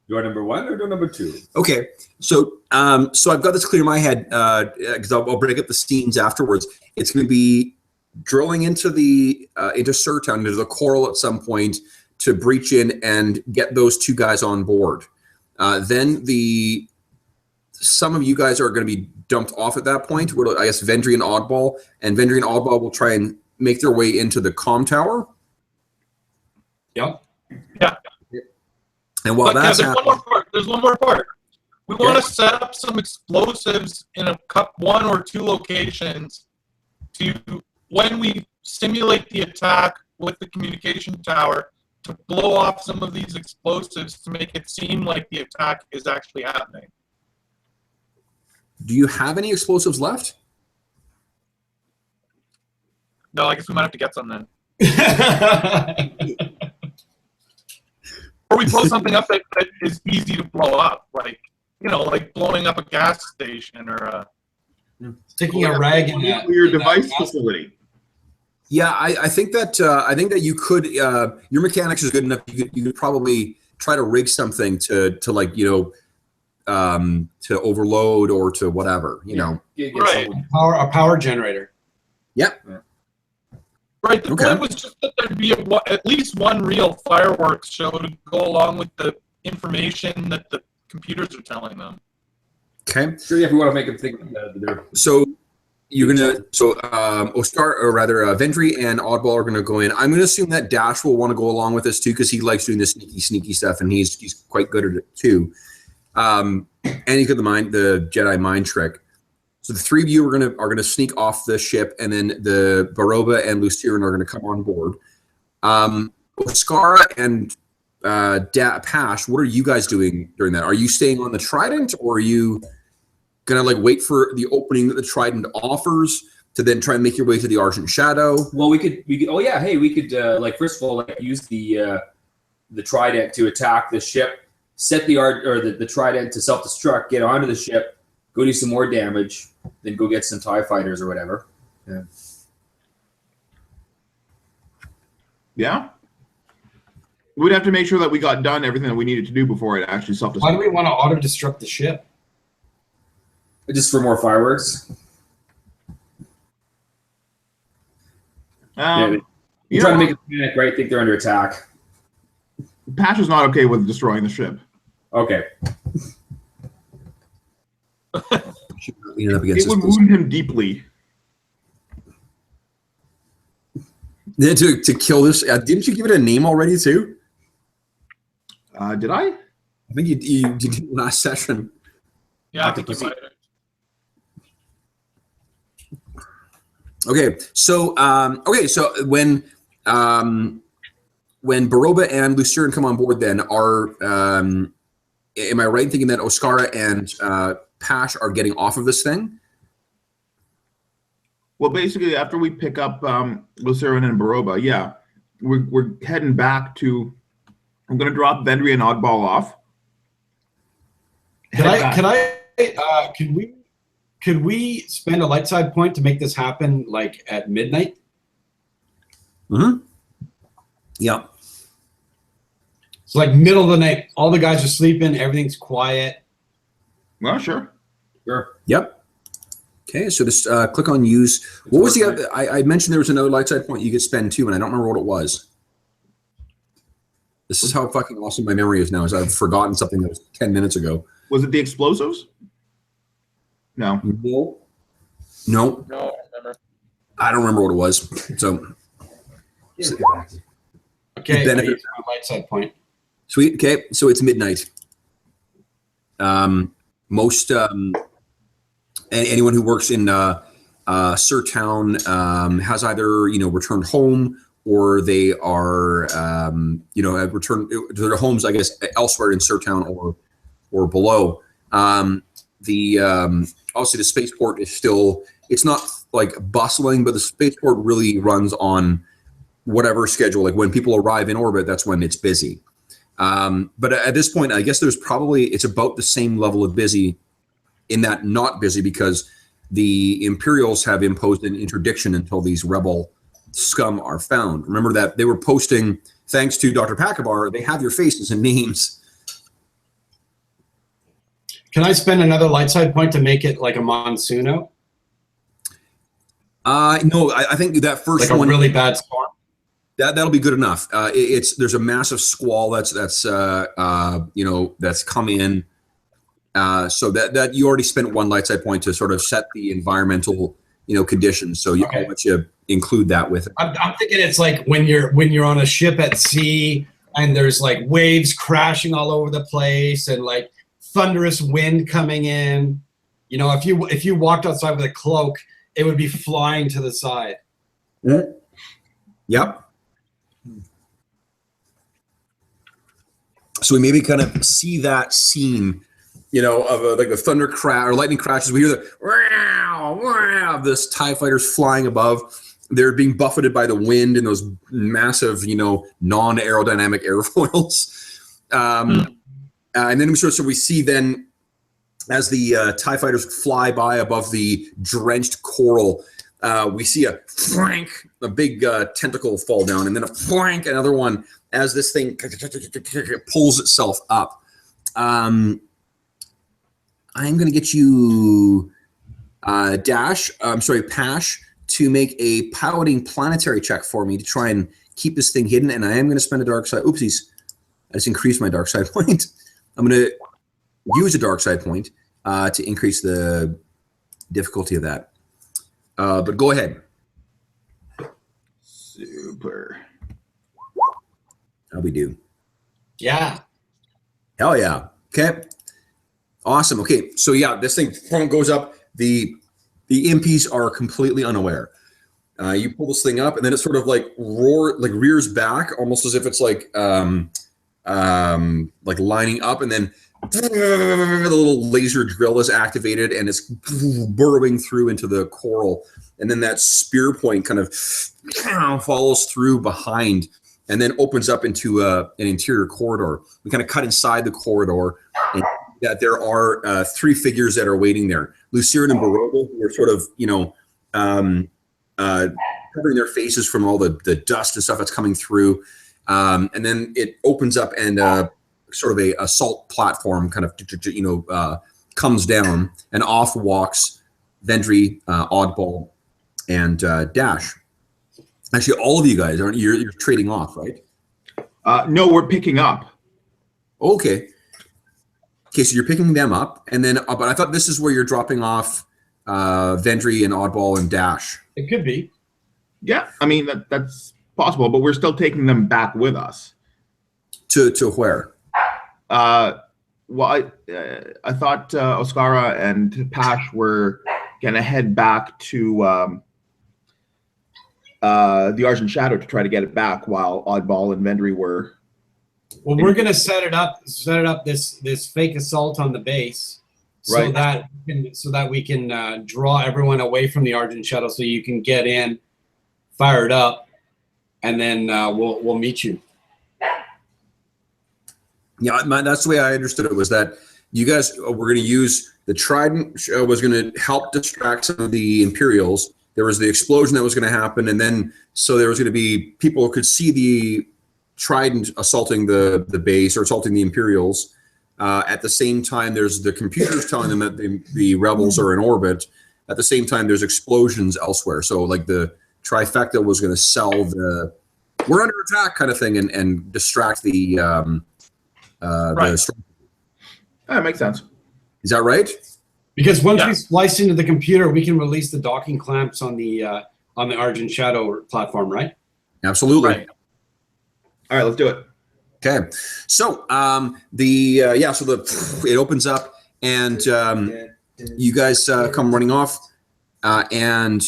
Door number 1 or door number 2? Okay, so I've got this clear in my head because I'll break up the scenes afterwards. It's going to be drilling into Surtown, into the Coral at some point to breach in and get those two guys on board. Then some of you guys are going to be dumped off at that point. I guess Vendry and Oddball will try and make their way into the comm tower. Yep. Yeah. And while But that's there's happening, one more part. There's one more part. We want to set up some explosives in one or two locations to, when we simulate the attack with the communication tower, to blow off some of these explosives to make it seem like the attack is actually happening. do you have any explosives left? No, I guess we might have to get some then. Or we blow something up that is easy to blow up, like blowing up a gas station or a. Sticking a rag in that. Nuclear in that device gas- facility. Yeah, I think that you could. Your mechanics is good enough. You could probably try to rig something to overload or to whatever. Right. A power generator. Yep. Right. The Okay. point was just that there'd be at least one real fireworks show to go along with the information that the computers are telling them. Okay. Sure, yeah, if we want to make them think they're So Vendry and Oddball are gonna go in. I'm gonna assume that Dash will want to go along with this too because he likes doing this sneaky stuff and he's quite good at it too. And he's got the Jedi mind trick. So the three of you are gonna sneak off the ship, and then the Baroba and Luciran are gonna come on board. Oscara and Pash, what are you guys doing during that? Are you staying on the Trident, or are you gonna wait for the opening that the Trident offers to then try and make your way to the Argent Shadow? Well, we could. Oh yeah, hey, we could first of all use the Trident to attack the ship, set the Trident to self-destruct, get onto the ship, go do some more damage, then go get some TIE fighters or whatever. Yeah. We'd have to make sure that we got done everything that we needed to do before it actually self-destruct. Why do we want to auto-destruct the ship? Just for more fireworks. You You're trying to make it panic, right? Think they're under attack. Pash is not okay with destroying the ship. Okay. Leaning up against It would this wound him deeply. Then to kill this, didn't you give it a name already too? Did I? I think you did last session. Yeah, I think you might. Okay, so when Baroba and Luciran come on board, then am I right in thinking that Oscara and Pash are getting off of this thing? Well, basically, after we pick up Luciran and Baroba, yeah, we're heading back to. I'm going to drop Vendry and Oddball off. Could we spend a light side point to make this happen at midnight? Mm-hmm. Yeah. So middle of the night, all the guys are sleeping, everything's quiet. Well, sure. Sure. Yep. Okay, so just click on use. What was the other? I mentioned there was another light side point you could spend too, and I don't remember what it was. This is how fucking awesome my memory is now, is I've forgotten something that was 10 minutes ago. Was it the explosives? No. No. No, I remember. I don't remember what it was. So Okay, benefit- I use my light side point. Sweet. Okay, so it's midnight. Most anyone who works in Sirtown has either returned home, or they are have returned to their homes, I guess, elsewhere in Sirtown or below. Obviously the spaceport is still, it's not like bustling, but the spaceport really runs on whatever schedule. Like when people arrive in orbit, that's when it's busy. But at this point, I guess it's about the same level of busy, in that not busy, because the Imperials have imposed an interdiction until these rebel scum are found. Remember that they were posting, thanks to Dr. Packabar, they have your faces and names. Can I spend another light side point to make it like a Monsuno? No, I think that first like one, a really bad storm. that'll be good enough. There's a massive squall that's come in. So that you already spent one light side point to sort of set the environmental conditions. So I'll let you include that with it. I'm thinking it's like when you're on a ship at sea and there's like waves crashing all over the place and like thunderous wind coming in. If you walked outside with a cloak, it would be flying to the side. Mm-hmm. Yep. So we maybe kind of see that scene, of like a thunder crash or lightning crashes. We hear the wow, wow, this TIE fighters flying above. They're being buffeted by the wind and those massive, non-aerodynamic airfoils. And then we see then as the TIE fighters fly by above the drenched coral, we see a big tentacle fall down, and then another one as this thing pulls itself up. I'm going to get you, Pash, to make a piloting planetary check for me to try and keep this thing hidden. And I am going to spend a dark side. Oopsies. I just increased my dark side point. I'm going to use a dark side point to increase the difficulty of that. But go ahead. Super. How we do? Yeah. Hell yeah. Okay. Awesome. Okay. So yeah, this thing goes up. The impies are completely unaware. You pull this thing up, and then it sort of rears back, almost as if it's like lining up, and then the little laser drill is activated, and it's burrowing through into the coral, and then that spear point kind of follows through behind, and then opens up into an interior corridor. We kind of cut inside the corridor, and that there are three figures that are waiting there. Lucerne and Baroga, who are sort of, covering their faces from all the dust and stuff that's coming through. And then it opens up, and sort of a assault platform kind of, comes down, and off walks Vendry, Oddball, and Dash. Actually, all of you guys you're trading off, right? No, we're picking up. Okay. Okay, so you're picking them up, and then, but I thought this is where you're dropping off Vendry and Oddball and Dash. It could be. Yeah, I mean that's possible, but we're still taking them back with us. To where? Well, I thought Oscara and Pash were gonna head back to the Argent Shadow to try to get it back, while Oddball and Vendry were. Well, we're gonna set it up this fake assault on the base, so Right. that we can draw everyone away from the Argent Shadow, so you can get in, fire it up, and then we'll meet you. Yeah, that's the way I understood it, was that you guys were going to use the Trident was going to help distract some of the Imperials. There was the explosion that was going to happen, and then so there was going to be people who could see the Trident assaulting the base or assaulting the Imperials. At the same time, there's the computers telling them that the rebels are in orbit. At the same time, there's explosions elsewhere. So like the trifecta was going to sell the "we're under attack" kind of thing and distract the. Right. That makes sense. Is that right? Because once we splice into the computer, we can release the docking clamps on the Argent Shadow platform, right? Absolutely. Right. All right, let's do it. Okay, so it opens up, and you guys come running off, and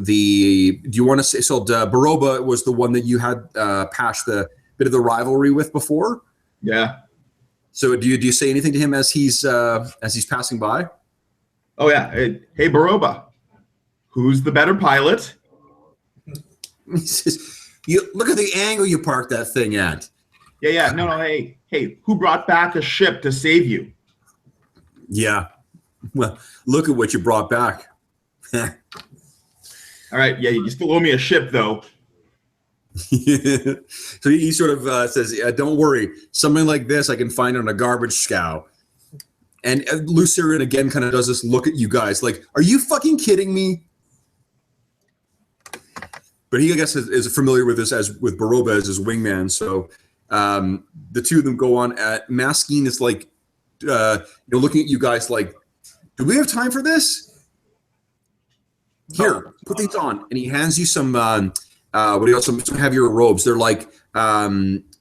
do you want to say so? Baroba was the one that you had Pash the bit of the rivalry with before. Yeah. So do you say anything to him as he's passing by? Oh yeah. Hey, Baroba, who's the better pilot? He says, "You look at the angle you parked that thing at." Yeah. No. Hey, who brought back a ship to save you? Yeah. Well, look at what you brought back. All right. Yeah, you still owe me a ship, though. So he sort of says, "Don't worry. Something like this I can find on a garbage scow." And Lucerian again kind of does this look at you guys like, "Are you fucking kidding me?" But he, I guess, is familiar with this as with Baroba as his wingman. So the two of them go on. Maskeen is like, looking at you guys like, "Do we have time for this? Here, put these on." And he hands you some, some heavier robes. They're like,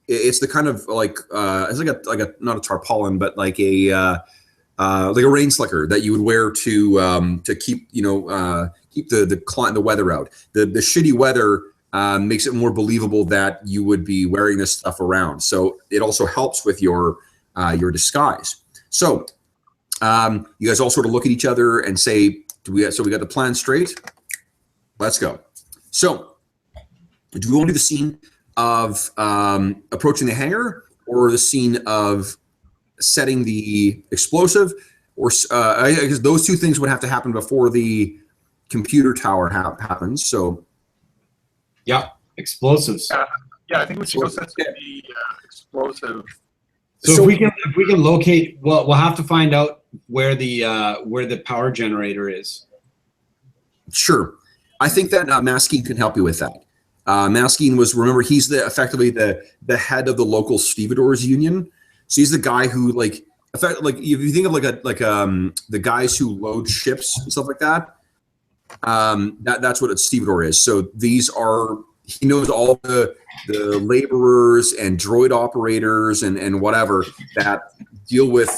it's the kind of like, it's like a not a tarpaulin, but like a rain slicker that you would wear to keep keep the weather out. The shitty weather makes it more believable that you would be wearing this stuff around. So it also helps with your disguise. So you guys all sort of look at each other and say, we got the plan straight? Let's go. So do we want to do the scene of approaching the hangar, or the scene of setting the explosive, or I guess those two things would have to happen before the computer tower happens. So Yeah, explosives. Yeah, I think we should go set the explosive. So if we can locate, we'll have to find out where the power generator is. Sure, I think that Maskeen can help you with that. Maskeen remember, he's effectively the head of the local stevedores union. So he's the guy who if you think of the guys who load ships and stuff like that. That's what a stevedore is. So he knows all the laborers and droid operators and whatever that deal with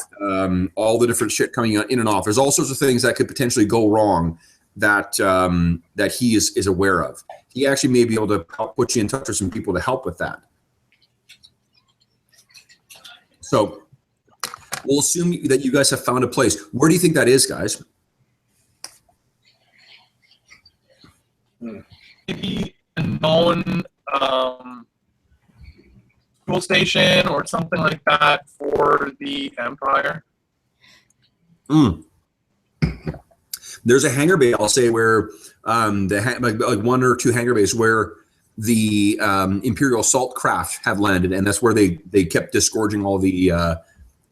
all the different shit coming in and off. There's all sorts of things that could potentially go wrong that he is aware of. He actually may be able to help put you in touch with some people to help with that. So we'll assume that you guys have found a place. Where do you think that is, guys? Maybe a known fuel station or something like that for the Empire. There's a hangar bay, I'll say, where like one or two hangar bays where the Imperial assault craft have landed, and that's where they kept disgorging all the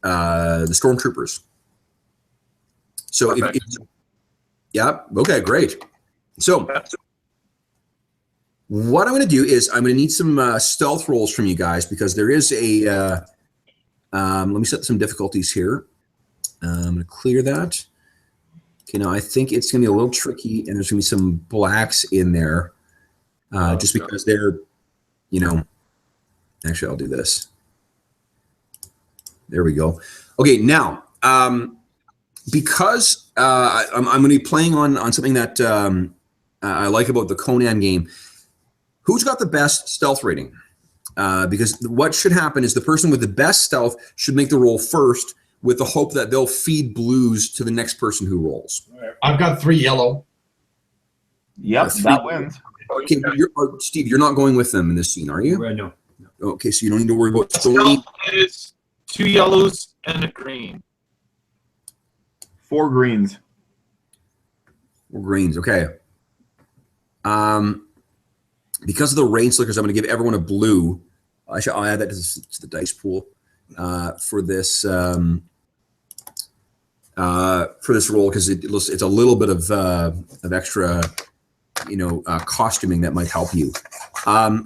stormtroopers. So okay, great. So what I'm going to do is I'm going to need some stealth rolls from you guys, because there is a let me set some difficulties here. I'm going to clear that. Okay, now I think it's going to be a little tricky, and there's going to be some blacks in there, just because they're, actually I'll do this. There we go. Okay, now, because I'm going to be playing on something that I like about the Conan game, who's got the best stealth rating? Because what should happen is the person with the best stealth should make the roll first, with the hope that they'll feed blues to the next person who rolls. I've got 3 yellow. Yep, that wins. Okay, Steve, you're not going with them in this scene, are you? No. Okay, so you don't need to worry about story. Stealth is 2 yellows and a green. 4 greens. Or greens, okay. Because of the rain slickers, I'm going to give everyone a blue. I'll add that to the dice pool for this roll, because it's a little bit of extra, costuming that might help you.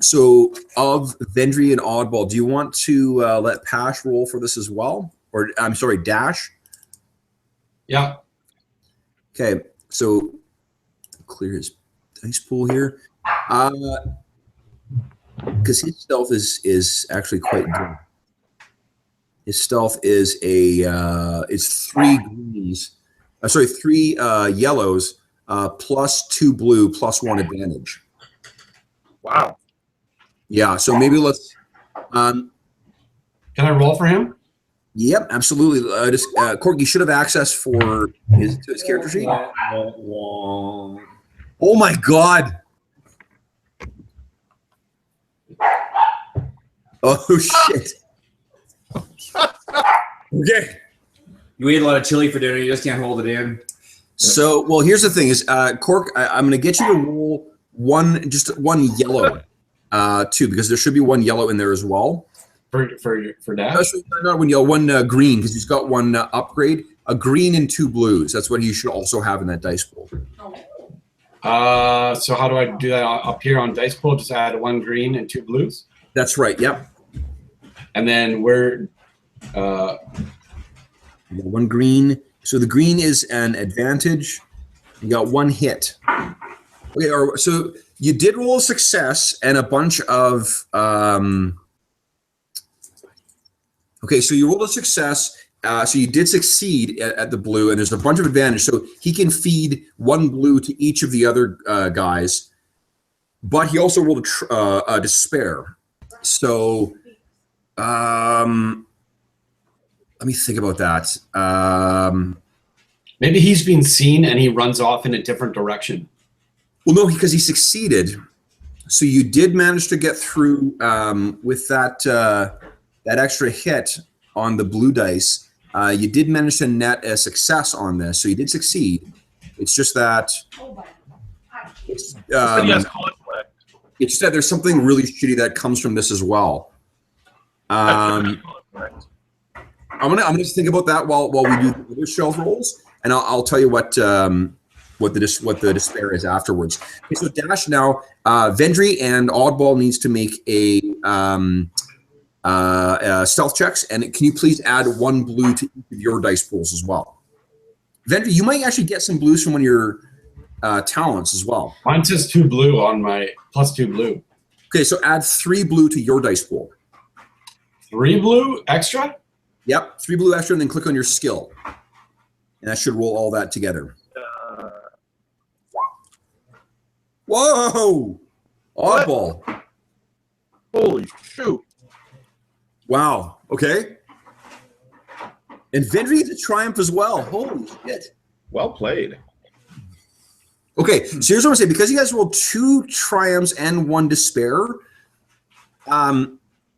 So of Vendry and Oddball, do you want to let Pash roll for this as well? Or I'm sorry, Dash? Yeah. Okay, so clear his dice pool here. because his stealth is actually quite good. His stealth is is 3 greens. Three yellows plus 2 blue plus 1 advantage. Wow. Yeah, so maybe let's. Can I roll for him? Yep, absolutely. Cork, you should have access for his character sheet. Oh my god! Oh shit! Okay. You ate a lot of chili for dinner. You just can't hold it in. So, well, here's the thing: is Cork, I'm going to get you to roll just one yellow, too, because there should be 1 yellow in there as well. For Dash? Especially not 1 yellow, 1 green, because he's got 1 upgrade. A green and 2 blues. That's what he should also have in that dice pool. So how do I do that up here on dice pool? Just add 1 green and 2 blues, That's right. Yep. and then we're 1 green. So the green is an advantage. You got 1 hit. Okay. So you did roll a success and a bunch of. Okay, so you rolled a success. So you did succeed at the blue, and there's a bunch of advantage. So he can feed 1 blue to each of the other guys, but he also rolled a despair. So let me think about that. maybe he's been seen and he runs off in a different direction. Well, no, because he succeeded. So you did manage to get through with that extra hit on the blue dice. You did manage to net a success on this, so you did succeed. It's just that it's Yes, conflict. just that there's something really shitty that comes from this as well. I'm gonna just think about that while we do the other shelf rolls, and I'll tell you what the despair is afterwards. Okay, so Dash now, Vendry and Oddball needs to make a stealth checks, and can you please add 1 blue to each of your dice pools as well? Vendry, you might actually get some blues from one of your talents as well. Mine says 2 blue on my plus 2 blue. Okay, so add 3 blue to your dice pool. 3 blue extra? Yep, 3 blue extra, and then click on your skill, and that should roll all that together. Whoa! Oddball. Holy shoot. Wow. Okay. And Vendry is a triumph as well. Holy shit. Well played. Okay, so here's what I'm saying. Because you guys rolled 2 triumphs and 1 despair,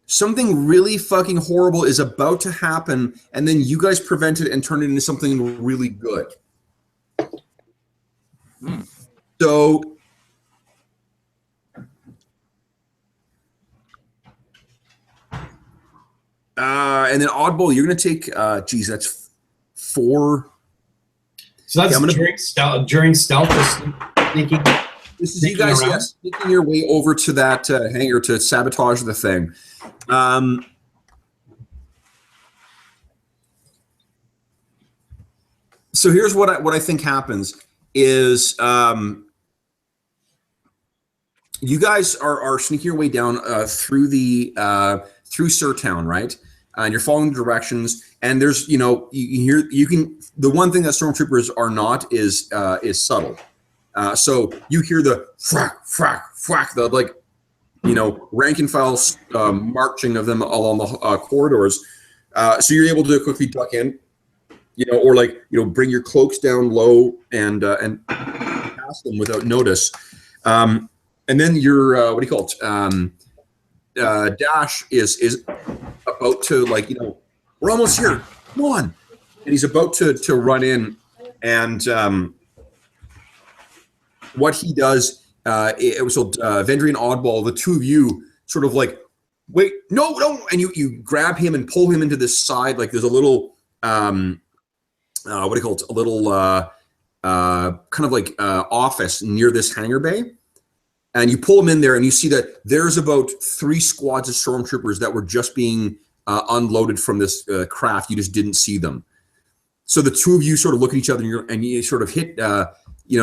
something really fucking horrible is about to happen, and then you guys prevent it and turn it into something really good. So and then Oddball, you're going to take, geez, that's 4. So that's Okay, I'm during stealth or sneaking. This is you Sneaking guys, around? yes, sneaking your way over to that hangar to sabotage the thing. So here's what I think happens is you guys are sneaking your way down through Surtown, right? And you're following the directions, and there's you can the one thing that stormtroopers are not is subtle. So you hear the frack, frack, frack, the rank and file marching of them along the corridors. So you're able to quickly duck in, or bring your cloaks down low and pass them without notice. And then your what do you call it? Dash is about to we're almost here. Come on, and he's about to run in, and what he does, Vendry and Oddball, the 2 of you sort of wait, no, and you grab him and pull him into this side, there's a little, what do you call it? A little kind of office near this hangar bay. And you pull him in there and you see that there's about 3 squads of stormtroopers that were just being unloaded from this craft. You just didn't see them. So the 2 of you sort of look at each other and you sort of hit,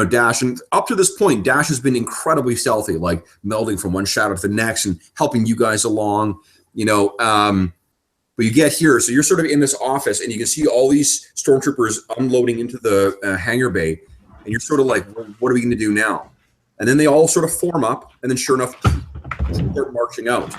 Dash. And up to this point, Dash has been incredibly stealthy, like melding from one shadow to the next and helping you guys along. But you get here, so you're sort of in this office, and you can see all these stormtroopers unloading into the hangar bay, and you're sort of like, what are we going to do now? And then they all sort of form up, and then sure enough, start marching out.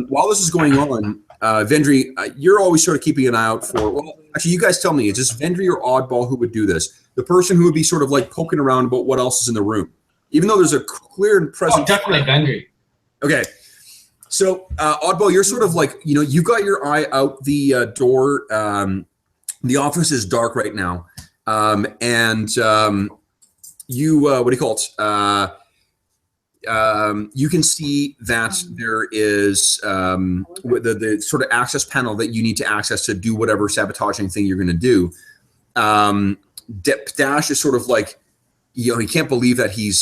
While this is going on, Vendry, you're always sort of keeping an eye out for, well, actually, you guys tell me, is this Vendry or Oddball who would do this? The person who would be sort of like poking around about what else is in the room, even though there's a clear and present. Definitely Vendry. Okay. So, Oddball, you're sort of like, you've got your eye out the door. The office is dark right now. You, what do you call it? You can see that there is the sort of access panel that you need to access to do whatever sabotaging thing you're going to do. Dash is sort of like, he can't believe that he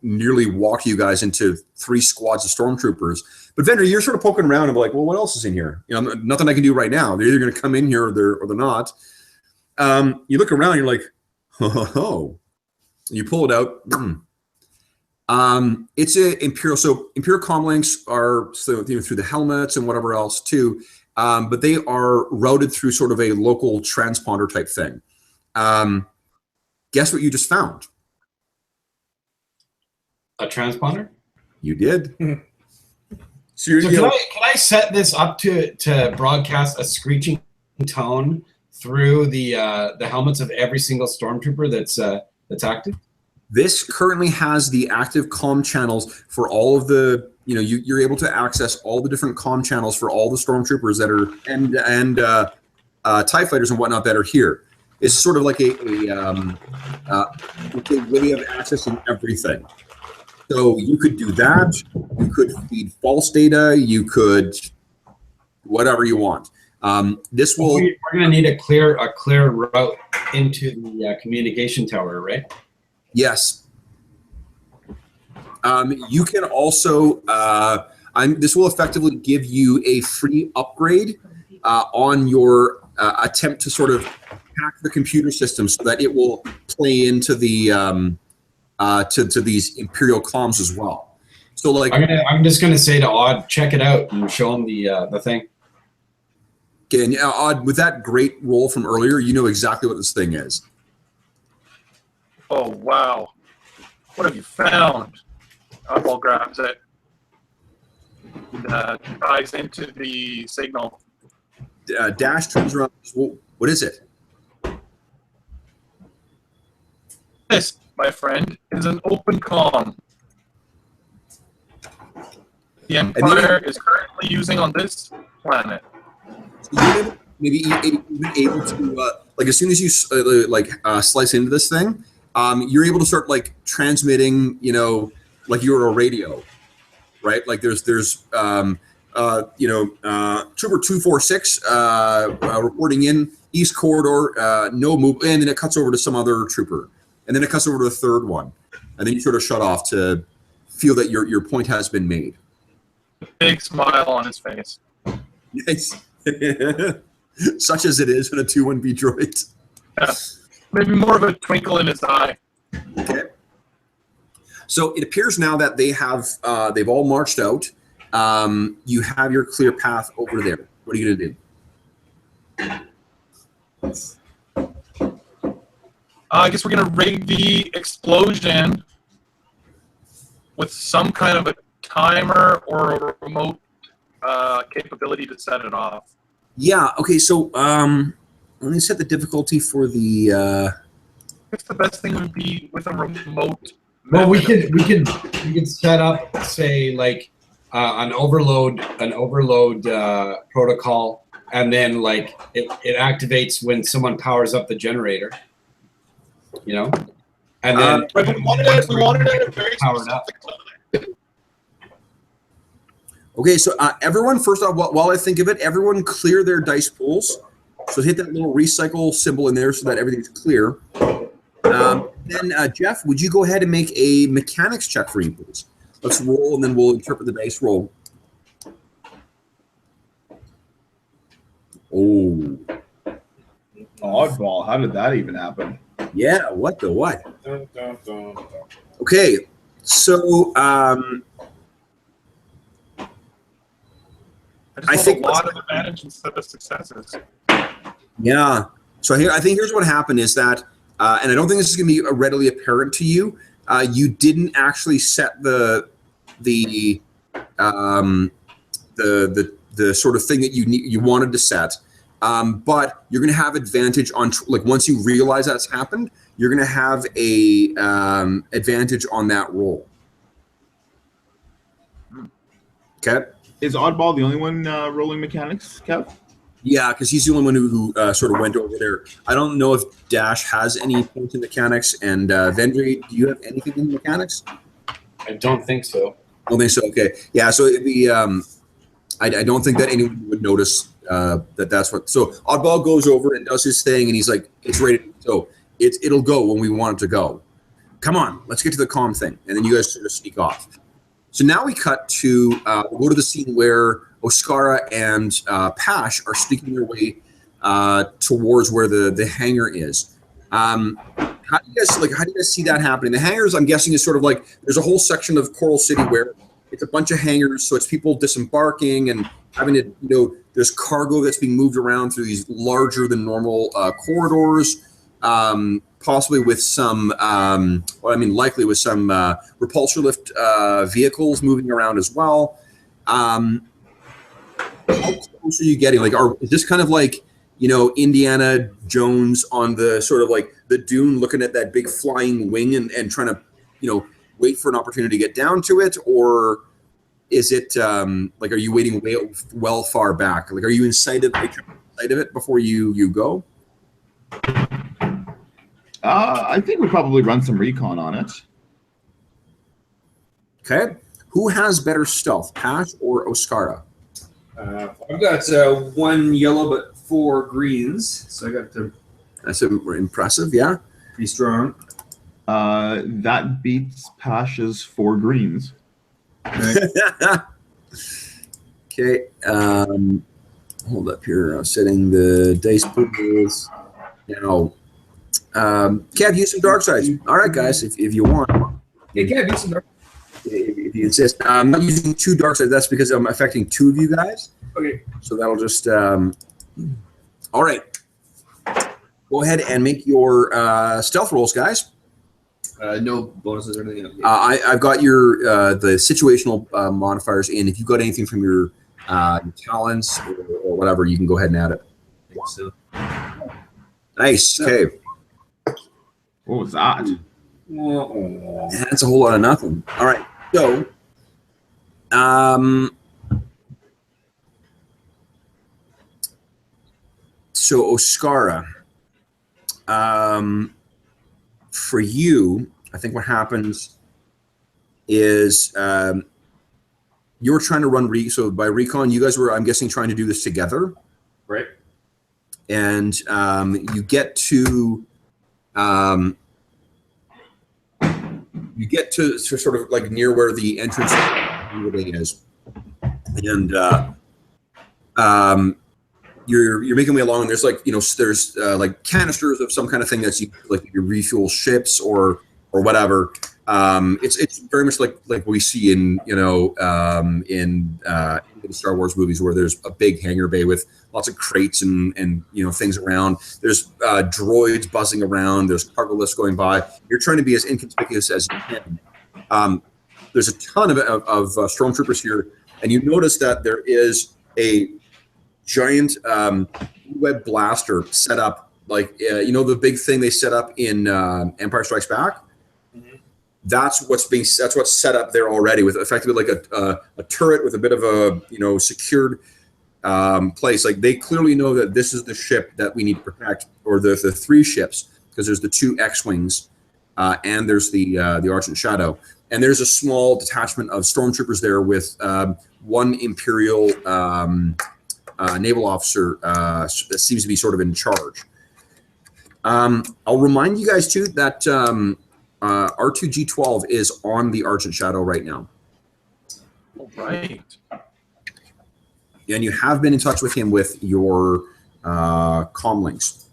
nearly walked you guys into 3 squads of stormtroopers. But Vendry, you're sort of poking around and like, well, what else is in here? Nothing I can do right now. They're either going to come in here or they're not. You look around, you're like, ho. You pull it out. It's a Imperial. So Imperial comlinks are through the helmets and whatever else too, but they are routed through sort of a local transponder type thing. Guess what you just found? A transponder? You did. So can I set this up to broadcast a screeching tone through the helmets of every single stormtrooper that's active? This currently has the active comm channels for all of the. You're able to access all the different comm channels for all the stormtroopers that are and TIE fighters and whatnot that are here. It's sort of like a way of accessing everything. So you could do that. You could feed false data. You could whatever you want. This will. We're going to need a clear route into the communication tower, right? Yes. You can also. This will effectively give you a free upgrade on your attempt to sort of hack the computer system so that it will play into the to these Imperial comms as well. So like I'm just gonna say to Odd, check it out and show him the thing. Okay, and Odd, with that great roll from earlier, you know exactly what this thing is. Oh wow! What have you found? Oddball grabs it. Ties into the signal. Dash turns around. Well, what is it? This, my friend, is an open comm. The Empire is currently using on this planet. So maybe even able to like as soon as you slice into this thing, you're able to start like transmitting, like you're a radio, right? Like there's Trooper 246 reporting in East Corridor, no move, and then it cuts over to some other trooper, and then it cuts over to the third one, and then you sort of shut off to feel that your point has been made. A big smile on his face. Nice. Such as it is in a 2-1B droid. Yeah. Maybe more of a twinkle in his eye. Okay. So it appears now that they have they've all marched out. You have your clear path over there. What are you gonna do? I guess we're gonna rig the explosion with some kind of a timer or a remote capability to set it off. Yeah. Okay. So let me set the difficulty for the. I guess the best thing would be with a remote. Well, we could set up, say, like an overload protocol, and then like it activates when someone powers up the generator. And then we wanted it at a very powered up. specific time. Okay. So everyone, first off, while I think of it, everyone clear their dice pools. So hit that little recycle symbol in there so that everything's clear. Then Jeff, would you go ahead and make a mechanics check for me, please? Let's roll, and then we'll interpret the dice roll. Oh. Oddball. How did that even happen? Yeah, what the what? Dun, dun, dun, dun. Okay, so I think think a lot of advantage instead of successes. yeah. So here, I think here's what happened is that, and I don't think this is going to be readily apparent to you. You didn't actually set the sort of thing that you wanted to set, but you're going to have advantage on like once you realize that's happened, you're going to have a advantage on that roll. Okay. Is Oddball the only one rolling mechanics, Kev? Yeah, because he's the only one who sort of went over there. I don't know if Dash has any points in mechanics, and Vendry, do you have anything in mechanics? I don't think so. I don't think so. Okay, yeah. So I don't think that anyone would notice that's what. So Oddball goes over and does his thing, and he's like, "It's ready." So it'll go when we want it to go. Come on, let's get to the calm thing, and then you guys sort of sneak off. So now we cut to go to the scene where Oscara and Pash are sneaking their way towards where the hangar is. How do you guys see that happening? The hangars, I'm guessing, is sort of like there's a whole section of Coral City where it's a bunch of hangars, so it's people disembarking and having to, there's cargo that's being moved around through these larger than normal corridors. Possibly with some, likely with some repulsor lift vehicles moving around as well. How close are you getting? Like, is this kind of like, Indiana Jones on the sort of like the dune looking at that big flying wing and trying to, wait for an opportunity to get down to it? Or is it like, are you waiting well far back? Like, are you in sight of it before you go? I think we'd probably run some recon on it. Okay. Who has better stealth, Pash or Oscara? I've got 1 yellow but 4 greens, so I got to That's impressive, yeah. be strong. That beats Pash's 4 greens. Okay. Hold up here. I'm setting the dice pools. Now, Kev, use some dark sides. All right, guys, if you want. Hey, Kev, use some dark. If you insist. I'm not using 2 dark sides. That's because I'm affecting 2 of you guys. Okay. So that'll just. All right. Go ahead and make your stealth rolls, guys. No bonuses or anything. I've got your the situational modifiers in. If you've got anything from your talents or whatever, you can go ahead and add it. So. Nice. Okay. What was that? That's a whole lot of nothing. All right. So, Oscara, for you, I think what happens is you were trying to run so by recon, you guys were, I'm guessing, trying to do this together, Right. and you get to sort of like near where the entrance really is, and you're making way along, and there's like there's like canisters of some kind of thing that's like you refuel ships or whatever. It's very much like we see in in the Star Wars movies, where there's a big hangar bay with lots of crates and things around. There's droids buzzing around. There's cargo lifts going by. You're trying to be as inconspicuous as you can. There's a ton of stormtroopers here, and you notice that there is a giant web blaster set up, like the big thing they set up in Empire Strikes Back. That's what's set up there already, with effectively like a turret with a bit of a secured place. Like, they clearly know that this is the ship that we need to protect, or the 3 ships, because there's the 2 X-wings and there's the Argent Shadow, and there's a small detachment of stormtroopers there with 1 Imperial naval officer that seems to be sort of in charge. I'll remind you guys too that R2-G12 is on the Argent Shadow right now. Right. And you have been in touch with him with your comlinks.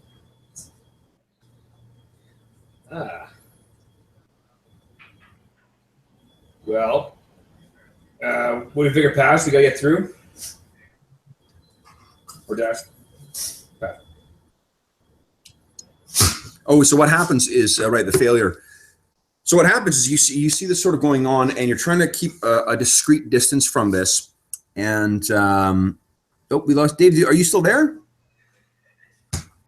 Well, what do you figure pass? We gotta get through? Or dash? Oh, so what happens is right, the failure. So what happens is you see this sort of going on, and you're trying to keep a discrete distance from this. And oh, we lost Dave. Are you still there?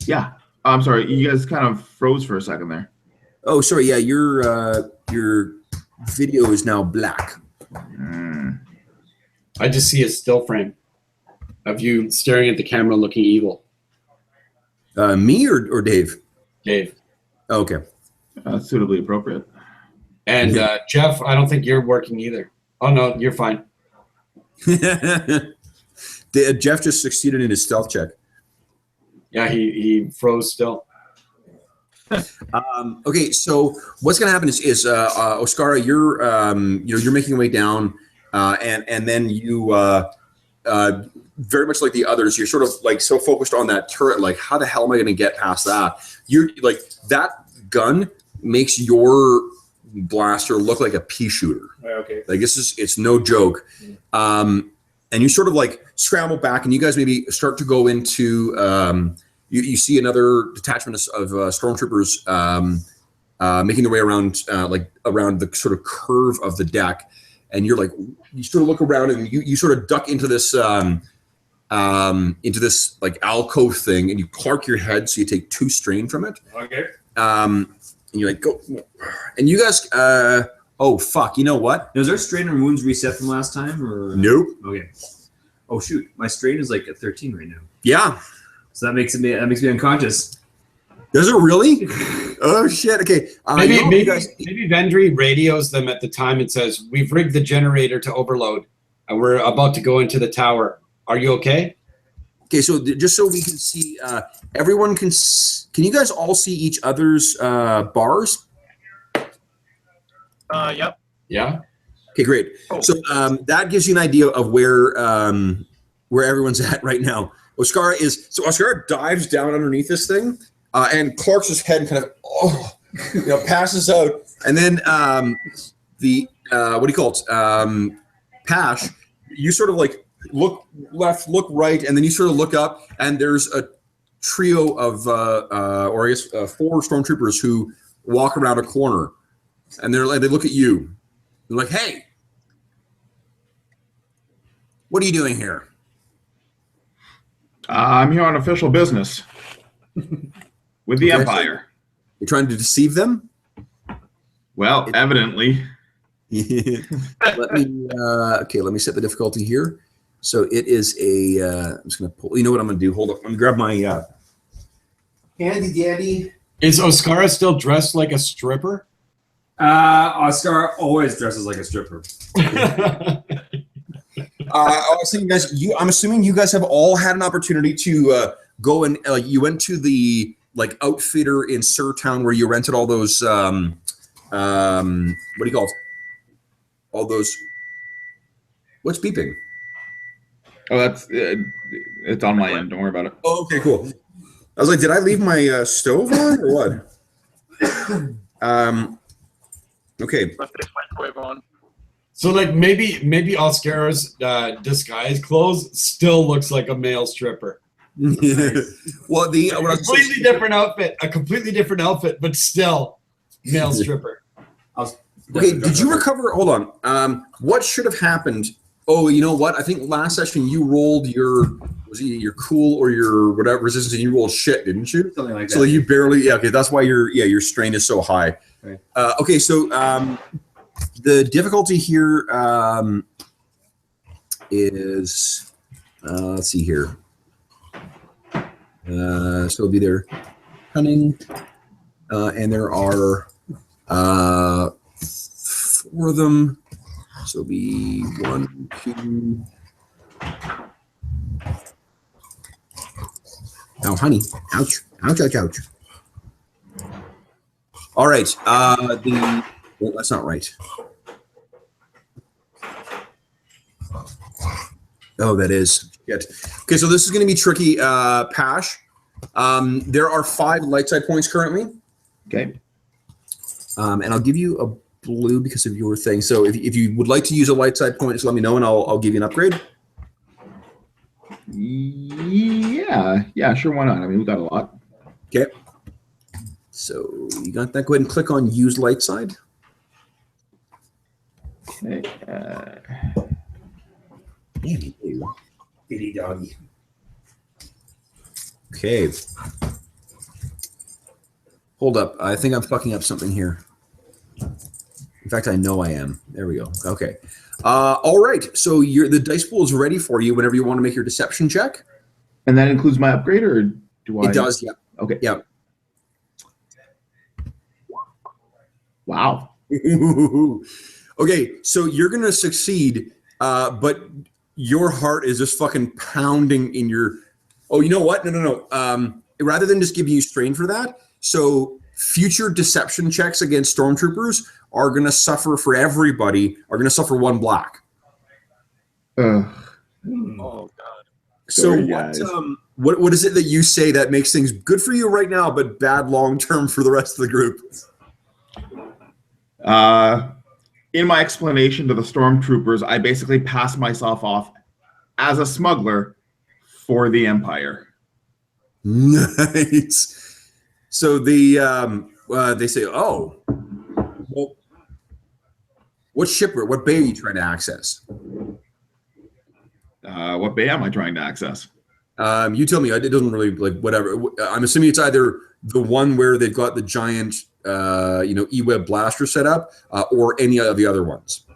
Yeah. I'm sorry. You guys kind of froze for a second there. Oh, sorry. Yeah, your video is now black. I just see a still frame of you staring at the camera looking evil. Me or Dave? Dave. Oh, okay. Suitably appropriate. And Jeff, I don't think you're working either. Oh, no, you're fine. Jeff just succeeded in his stealth check. Yeah, he froze still. Okay, so what's going to happen is Oscara, you're making your way down, and then you very much like the others, you're sort of like so focused on that turret, like how the hell am I going to get past that? You're like that gun makes your blaster look like a pea shooter. Okay. Like it's no joke. And you sort of like scramble back, and you guys maybe start to go into. You see another detachment of stormtroopers making their way around, like around the sort of curve of the deck, and you're like, you sort of look around and you sort of duck into this like alcove thing, and you clark your head so you take 2 strain from it. Okay. And you're like, go, and you guys. Oh fuck! You know what? Now, is our strain or wounds reset from last time, or Nope. Okay. Oh shoot, my strain is like at 13 right now, Yeah. so that makes me unconscious. Does it really? Oh shit! Okay. Maybe you guys. maybe Vendry radios them at the time and says, "We've rigged the generator to overload, and we're about to go into the tower. Are you okay?" Okay, so just so we can see, everyone can. Can you guys all see each other's bars? Yep. Yeah. Okay, great. Oh. So that gives you an idea of where everyone's at right now. Oscara dives down underneath this thing and clarks his head and kind of passes out, and then the what do you call it? Pash, you sort of like look left, look right, and then you sort of look up, and there's a trio of or I guess 4 stormtroopers who walk around a corner, and they look at you. They're like, "Hey, what are you doing here?" I'm here on official business with the Okay. Empire. You're trying to deceive them? Well, evidently. Let me set the difficulty here. So it is I'm just going to pull. You know what I'm going to do? Hold up. I'm going to grab my handy dandy. Is Oscara still dressed like a stripper? Oscar always dresses like a stripper. I was thinking, guys. I'm assuming you guys have all had an opportunity to go and you went to the like outfitter in Surtown where you rented all those. What do you call it? All those. What's beeping? Oh, that's it's on my end. Don't worry about it. Oh, okay, cool. I was like, did I leave my stove on or what? Okay. Left the microwave on. So like maybe Oscara's disguise clothes still looks like a male stripper. Well, A completely different outfit, but still male stripper. okay, did you recover? Hold on. What should have happened? Oh, you know what? I think last session you rolled your cool or your whatever resistance, and you rolled shit, didn't you? Something like that. So you barely. Yeah. Okay, that's why your strain is so high. Right. Okay, so the difficulty here is let's see here. So it'll be there, cunning, and there are 4 of them. So it'll be 1, 2. Oh, honey! Ouch! Ouch! Ouch! Ouch! All right. Well, that's not right. Oh, that is. Shit. Okay, so this is going to be tricky, Pash. There are 5 light side points currently. Okay. And I'll give you a blue because of your thing. So if you would like to use a light side point, just let me know and I'll give you an upgrade. Yeah, sure. Why not? I mean, we got a lot. Okay. So you got that. Go ahead and click on use light side. Okay, Bitty doggy. Okay. Hold up. I think I'm fucking up something here. In fact, I know I am. There we go. Okay. All right. So the dice pool is ready for you whenever you want to make your deception check. and that includes my upgrade, or do I? It does. Yeah. Okay. Yeah. Wow. Okay. So you're going to succeed, but your heart is just fucking pounding in your. Oh, you know what? No. Rather than just giving you strain for that, so future deception checks against stormtroopers are going to suffer for everybody. Are going to suffer 1 black. Oh God. So Sorry, guys. what is it that you say that makes things good for you right now, but bad long term for the rest of the group? In my explanation to the stormtroopers, I basically pass myself off as a smuggler for the Empire. Nice. So they say, "Oh, well, what shipper? What bay are you trying to access?" What bay am I trying to access? You tell me. It doesn't really whatever. I'm assuming it's either the one where they've got the giant, E-web blaster set up, or any of the other ones.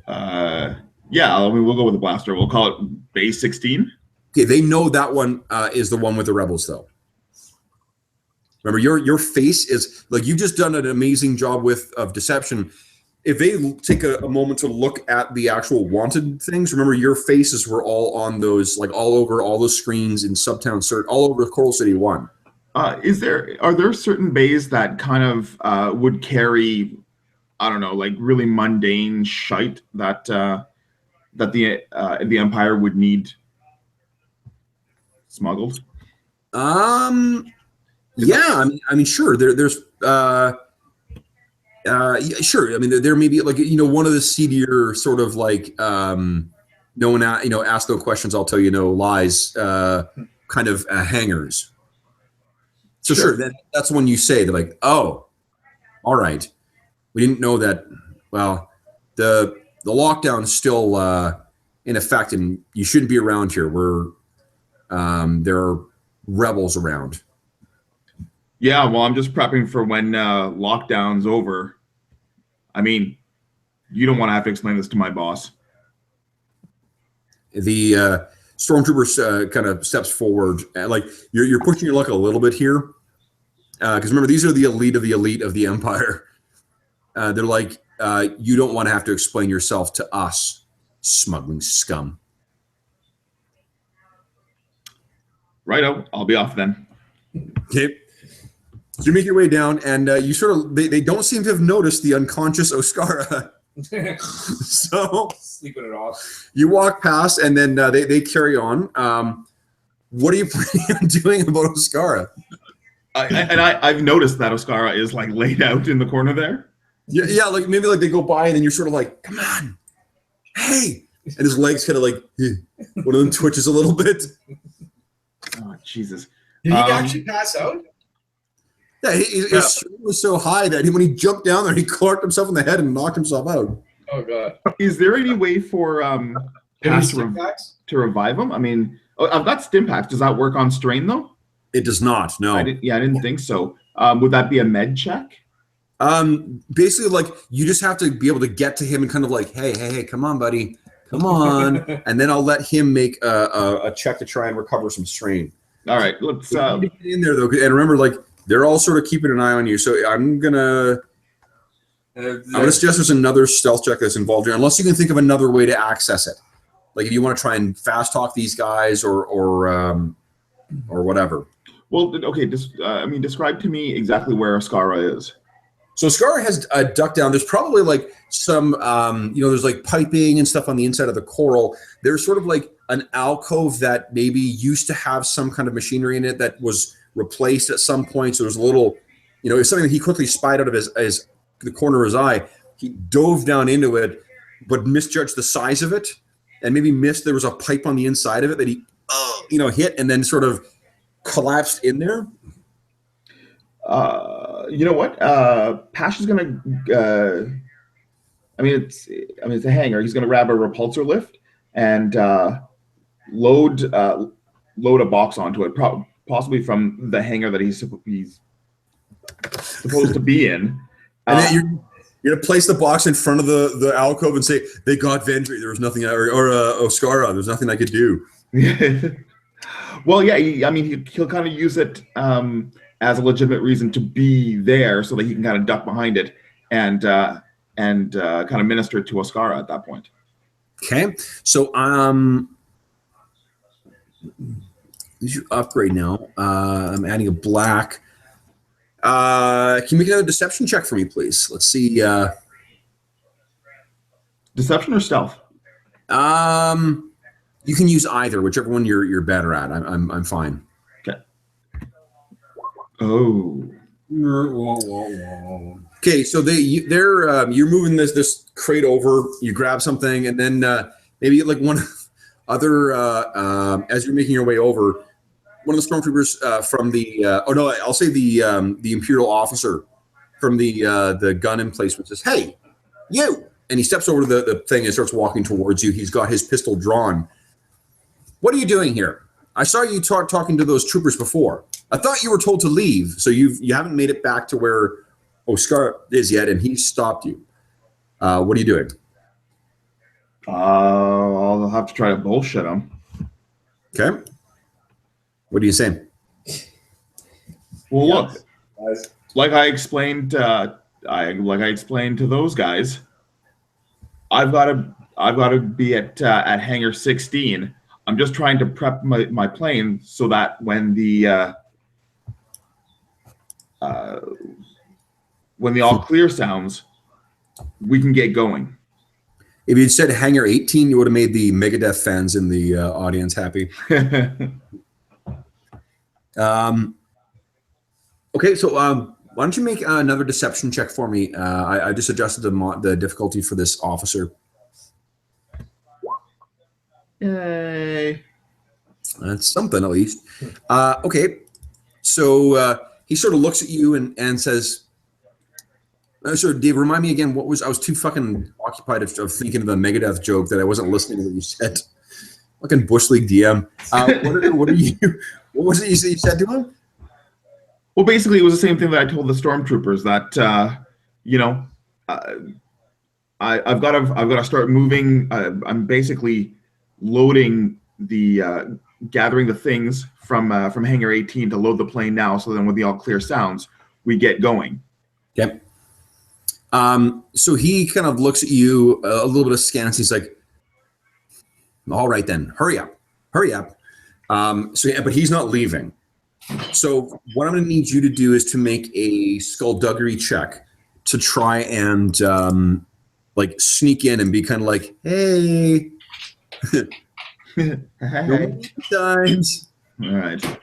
Yeah, I mean, we'll go with the blaster. We'll call it Bay 16. Okay, they know that one is the one with the rebels, though. Remember, your face is like you've just done an amazing job of deception. If they take a moment to look at the actual wanted things, remember your faces were all on those, like all over all those screens in Subtown Cert, all over Coral City 1. Are there certain bays that kind of would carry, I don't know, like really mundane shite that the Empire would need smuggled? Yeah, I mean, sure. There's sure. I mean, there may be like one of the seedier sort of like no one ask no questions, I'll tell you no lies kind of hangers. So sure, that's when you say they're like, oh, all right, we didn't know that. Well, the lockdown's still in effect, and you shouldn't be around here. There are rebels around. Yeah, well, I'm just prepping for when lockdown's over. I mean, you don't want to have to explain this to my boss. The stormtrooper kind of steps forward, like you're pushing your luck a little bit here, because remember these are the elite of the Empire. They're like, you don't want to have to explain yourself to us, smuggling scum. Righto, I'll be off then. Okay. So you make your way down, and you sort of they don't seem to have noticed the unconscious Oscara. So Sleeping it off. you walk past, and then they carry on. What are you planning on doing about Oscara? I've noticed that Oscara is like laid out in the corner there. Yeah, like maybe like they go by, and then you're sort of like, come on, hey, and his legs kind of like one of them twitches a little bit. Oh, Jesus. Did he actually pass out? Yeah, his strain was so high that when he jumped down there, he clarked himself in the head and knocked himself out. Oh God. Is there any way for Pass to revive him? I mean, I've got Stimpaks. Does that work on strain though? It does not. No. I didn't think so. Would that be a med check? Basically, like you just have to be able to get to him and kind of like, hey, come on, buddy, come on, and then I'll let him make a check to try and recover some strain. All right, let's You need to get in there though, and remember, like they're all sort of keeping an eye on you. So I'm gonna suggest there's another stealth check that's involved here, unless you can think of another way to access it. Like if you want to try and fast talk these guys or whatever. Well, okay. Describe to me exactly where Oscara is. So Oscara has ducked down. There's probably like some, there's like piping and stuff on the inside of the coral. There's sort of like an alcove that maybe used to have some kind of machinery in it that was replaced at some point. So there's a little you know, it was something that he quickly spied out of his the corner of his eye. He dove down into it, but misjudged the size of it, and maybe missed there was a pipe on the inside of it that he, hit and then sort of collapsed in there. You know what? Pash is gonna. It's a hangar. He's gonna grab a repulsor lift and load a box onto it, possibly from the hangar that he's supposed to be in. And then you're gonna place the box in front of the alcove and say, "They got Vendry. There was nothing, or Oscara. There's nothing I could do." Well, yeah. He'll kind of use it as a legitimate reason to be there, so that he can kind of duck behind it and kind of minister to Oscara at that point. Okay, so these you upgrade now. I'm adding a black. Can you make another deception check for me, please? Let's see. Deception or stealth? You can use either, whichever one you're better at. I'm fine. Okay. Oh. Okay, so you're moving this crate over. You grab something, and then maybe like one other as you're making your way over, one of the stormtroopers from the I'll say the Imperial officer from the gun emplacement says, "Hey, you!" And he steps over to the thing and starts walking towards you. He's got his pistol drawn. What are you doing here? I saw you talking to those troopers before. I thought you were told to leave, so you haven't made it back to where Oscar is yet, and he stopped you. What are you doing? I'll have to try to bullshit him. Okay. What are you saying? Well, look, like I explained to those guys, I've got to be at Hangar 16. I'm just trying to prep my plane so that when the all clear sounds, we can get going. If you'd said Hangar 18, you would have made the Megadeth fans in the audience happy. Okay, so why don't you make another deception check for me? I just adjusted the difficulty for this officer. Yay. That's something at least. Okay, so he sort of looks at you and says, "So, Dave, remind me again. I was too fucking occupied of thinking of the Megadeth joke that I wasn't listening to what you said." Fucking Bush League DM. What are you? What was it you said to him? Well, basically, it was the same thing that I told the stormtroopers that I've got to start moving. I'm basically loading gathering the things from Hangar 18 to load the plane now. So then, when the all clear sounds, we get going. Okay. So he kind of looks at you a little bit askance. He's like, "All right, then, hurry up." But he's not leaving. So what I'm going to need you to do is to make a skullduggery check to try and sneak in and be kind of like, "Hey." Hey. Times. All right.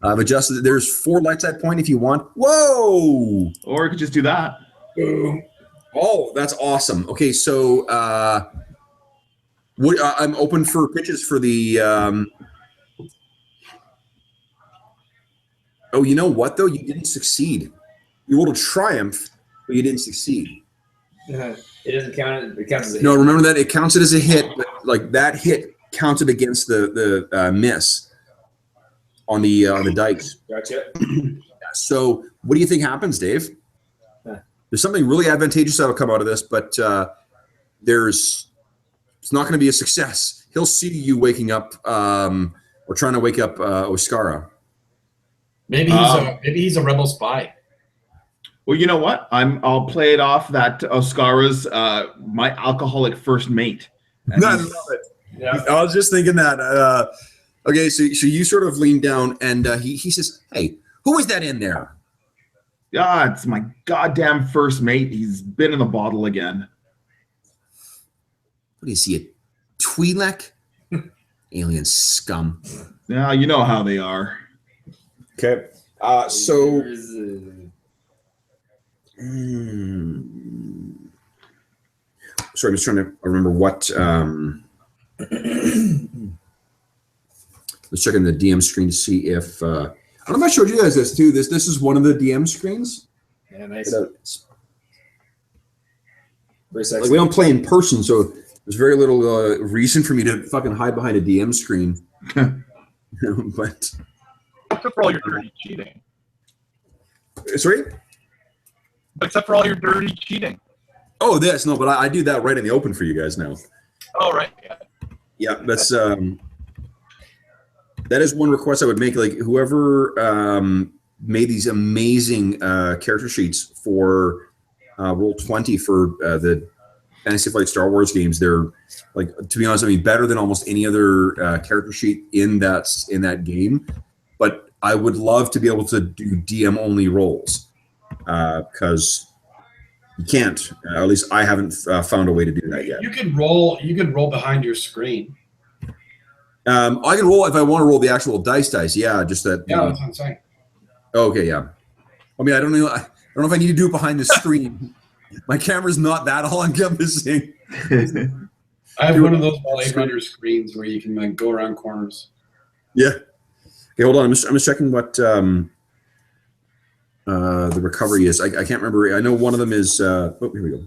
I've adjusted. There's 4 light side point if you want. Whoa! Or we could just do that. Oh, that's awesome. Okay, so I'm open for pitches for the. Oh, you know what though? You didn't succeed. You rolled a triumph, but you didn't succeed. It doesn't count. It counts as a No, hit. remember that it counted as a hit, but like that hit counted against the miss on the dice. Gotcha. So, what do you think happens, Dave? There's something really advantageous that'll come out of this, but it's not going to be a success. He'll see you waking up or trying to wake up Oscara. Maybe he's a rebel spy. Well, you know what? I'll play it off that Oscara's my alcoholic first mate. I love it. Yeah. I was just thinking that. Okay, so you sort of lean down and he says, "Hey, who was that in there?" Ah, it's my goddamn first mate. He's been in the bottle again. What is he, a Twi'lek? Alien scum. Yeah, you know how they are. Okay. So Sorry, I'm just trying to remember what. Let's check in the DM screen to see if. I don't know if I showed you guys this too. This is one of the DM screens. Yeah, nice. It's- Very sexy. Like we don't play in person, so there's very little reason for me to fucking hide behind a DM screen. But Except for all your dirty cheating. sorry. Except for all your dirty cheating. Oh, this no, but I do that right in the open for you guys now. Oh, right. Yeah. Yeah, that's that is one request I would make. Like whoever made these amazing character sheets for Roll20 for the Fantasy Flight Star Wars games, they're like, to be honest, I mean, better than almost any other character sheet in that game. But I would love to be able to do DM only rolls because you can't. At least I haven't found a way to do that yet. You can roll. You can roll behind your screen. I can roll if I want to roll the actual dice. Yeah, just that. Yeah, that's what I'm saying. Okay, yeah. I mean, I don't know. I don't know if I need to do it behind the screen. My camera's not that all encompassing. I have one of those Blade Runner screens where you can like go around corners. Yeah. Okay, hold on. I'm just checking what the recovery is. I can't remember. I know one of them is. Oh, here we go.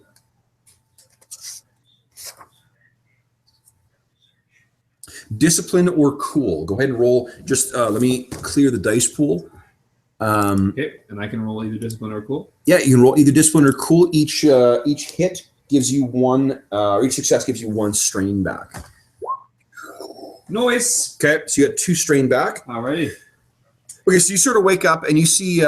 Discipline or cool. Go ahead and roll. Just let me clear the dice pool. Okay, and I can roll either discipline or cool. Yeah, you can roll either discipline or cool. Each hit gives you one, or each success gives you one strain back. Nice. Okay, so you got 2 strain back. Alrighty. Okay, so you sort of wake up and you see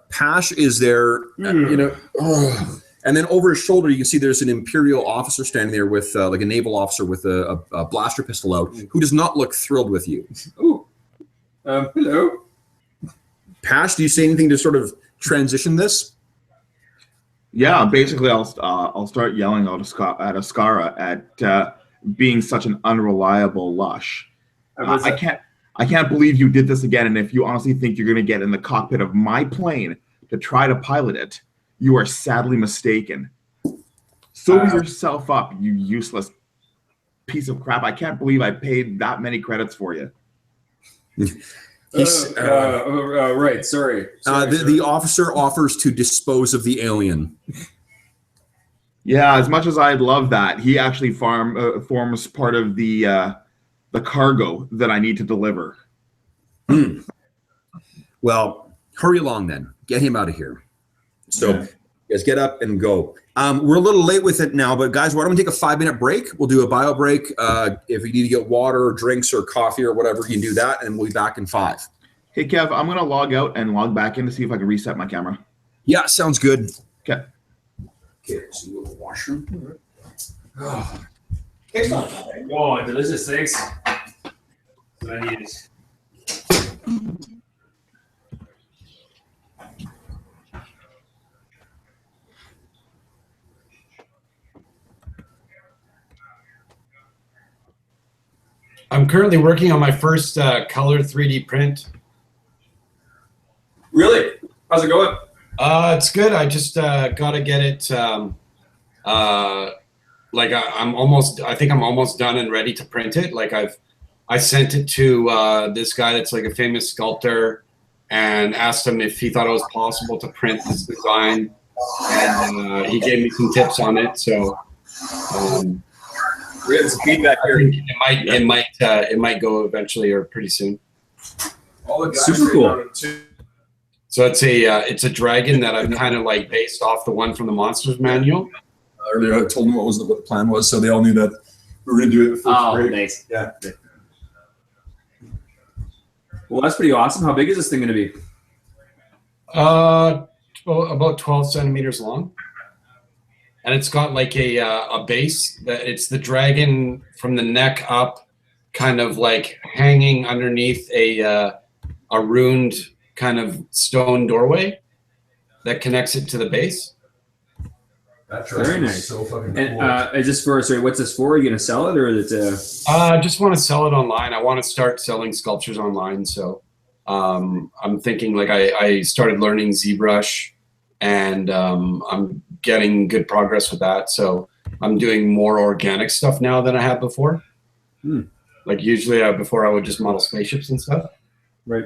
Pash is there, and then over his shoulder you can see there's an Imperial officer standing there with like a naval officer with a blaster pistol out, who does not look thrilled with you. Ooh. Hello. Pash, do you say anything to sort of transition this? Yeah, basically, I'll start yelling at Ascara at being such an unreliable lush. I can't believe you did this again. And if you honestly think you're going to get in the cockpit of my plane to try to pilot it, you are sadly mistaken. Sew yourself up, you useless piece of crap. I can't believe I paid that many credits for you. Right. Sorry. The officer offers to dispose of the alien. Yeah, as much as I'd love that, he actually forms part of the cargo that I need to deliver. Well, hurry along then. Get him out of here. So, guys, get up and go. We're a little late with it now, but guys, why don't we take a 5-minute break? We'll do a bio break. If you need to get water or drinks or coffee or whatever, you can do that, and we'll be back in 5. Hey, Kev, I'm going to log out and log back in to see if I can reset my camera. Yeah, sounds good. Okay. Okay, so you go to the washroom. Oh, delicious. Thanks. That's what I needed. I'm currently working on my first color 3D print. Really? How's it going? It's good. I just got to get it. Like I think I'm almost done and ready to print it. Like I sent it to this guy that's like a famous sculptor and asked him if he thought it was possible to print this design, and he gave me some tips on it. So We're getting some feedback I here. think it might go eventually or pretty soon. All the guys super cool. So it's a dragon that I've kind of like based off the one from the Monsters Manual. Earlier, I told them what the plan was, so they all knew that we were going to do it before break. Nice. Yeah. Well, that's pretty awesome. How big is this thing going to be? About 12 centimeters long, and it's got like a base that it's the dragon from the neck up, kind of like hanging underneath a ruined kind of stone doorway that connects it to the base. That Very is nice. so fucking cool. And is this for? Sorry, what's this for? Are you going to sell it, or is it? I just want to sell it online. I want to start selling sculptures online. So I'm thinking like I started learning ZBrush and I'm getting good progress with that. So I'm doing more organic stuff now than I have before. Like usually before I would just model spaceships and stuff. Right.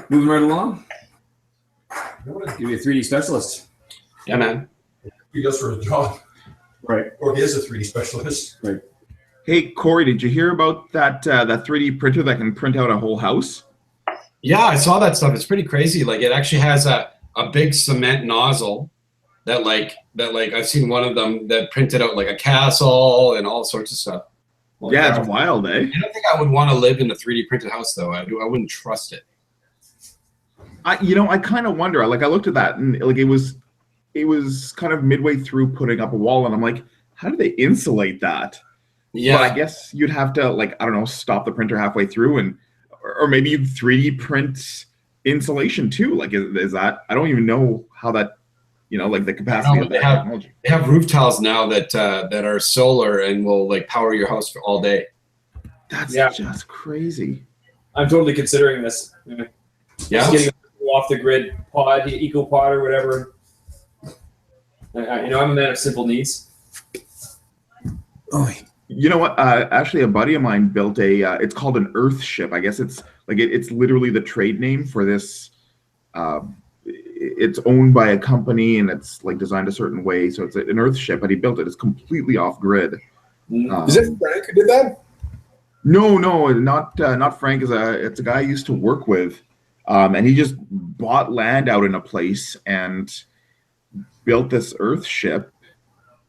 Moving right along. Give you a 3D specialist. Yeah, man. He does for a job. Right. Or he is a 3D specialist. Right. Hey, Corey, did you hear about that 3D printer that can print out a whole house? Yeah, I saw that stuff. It's pretty crazy. Like it actually has a big cement nozzle that I've seen one of them that printed out like a castle and all sorts of stuff. Well, Yeah, it's wild, eh? I don't think I would want to live in a 3D printed house though. I wouldn't trust it. I kind of wonder. Like I looked at that and like it was kind of midway through putting up a wall, and I'm like, how do they insulate that? Yeah, But I guess you'd have to, like, I don't know, stop the printer halfway through, and or maybe you'd 3D print insulation too. Like, is that? I don't even know how that, like the capacity of that technology. They have roof tiles now that are solar and will like power your house for all day. That's Yeah. just crazy. I'm totally considering this. Yeah. Just getting off the grid pod, eco pod, or whatever. I'm a man of simple needs. Oh, You know what? Actually, a buddy of mine built it's called an Earth ship. I guess it's like it's literally the trade name for this. It's owned by a company and it's like designed a certain way. So it's an Earth ship, but he built it. It's completely off grid. Is it Frank who did that? No, not Frank. It's a guy I used to work with, and he just bought land out in a place and built this Earth ship,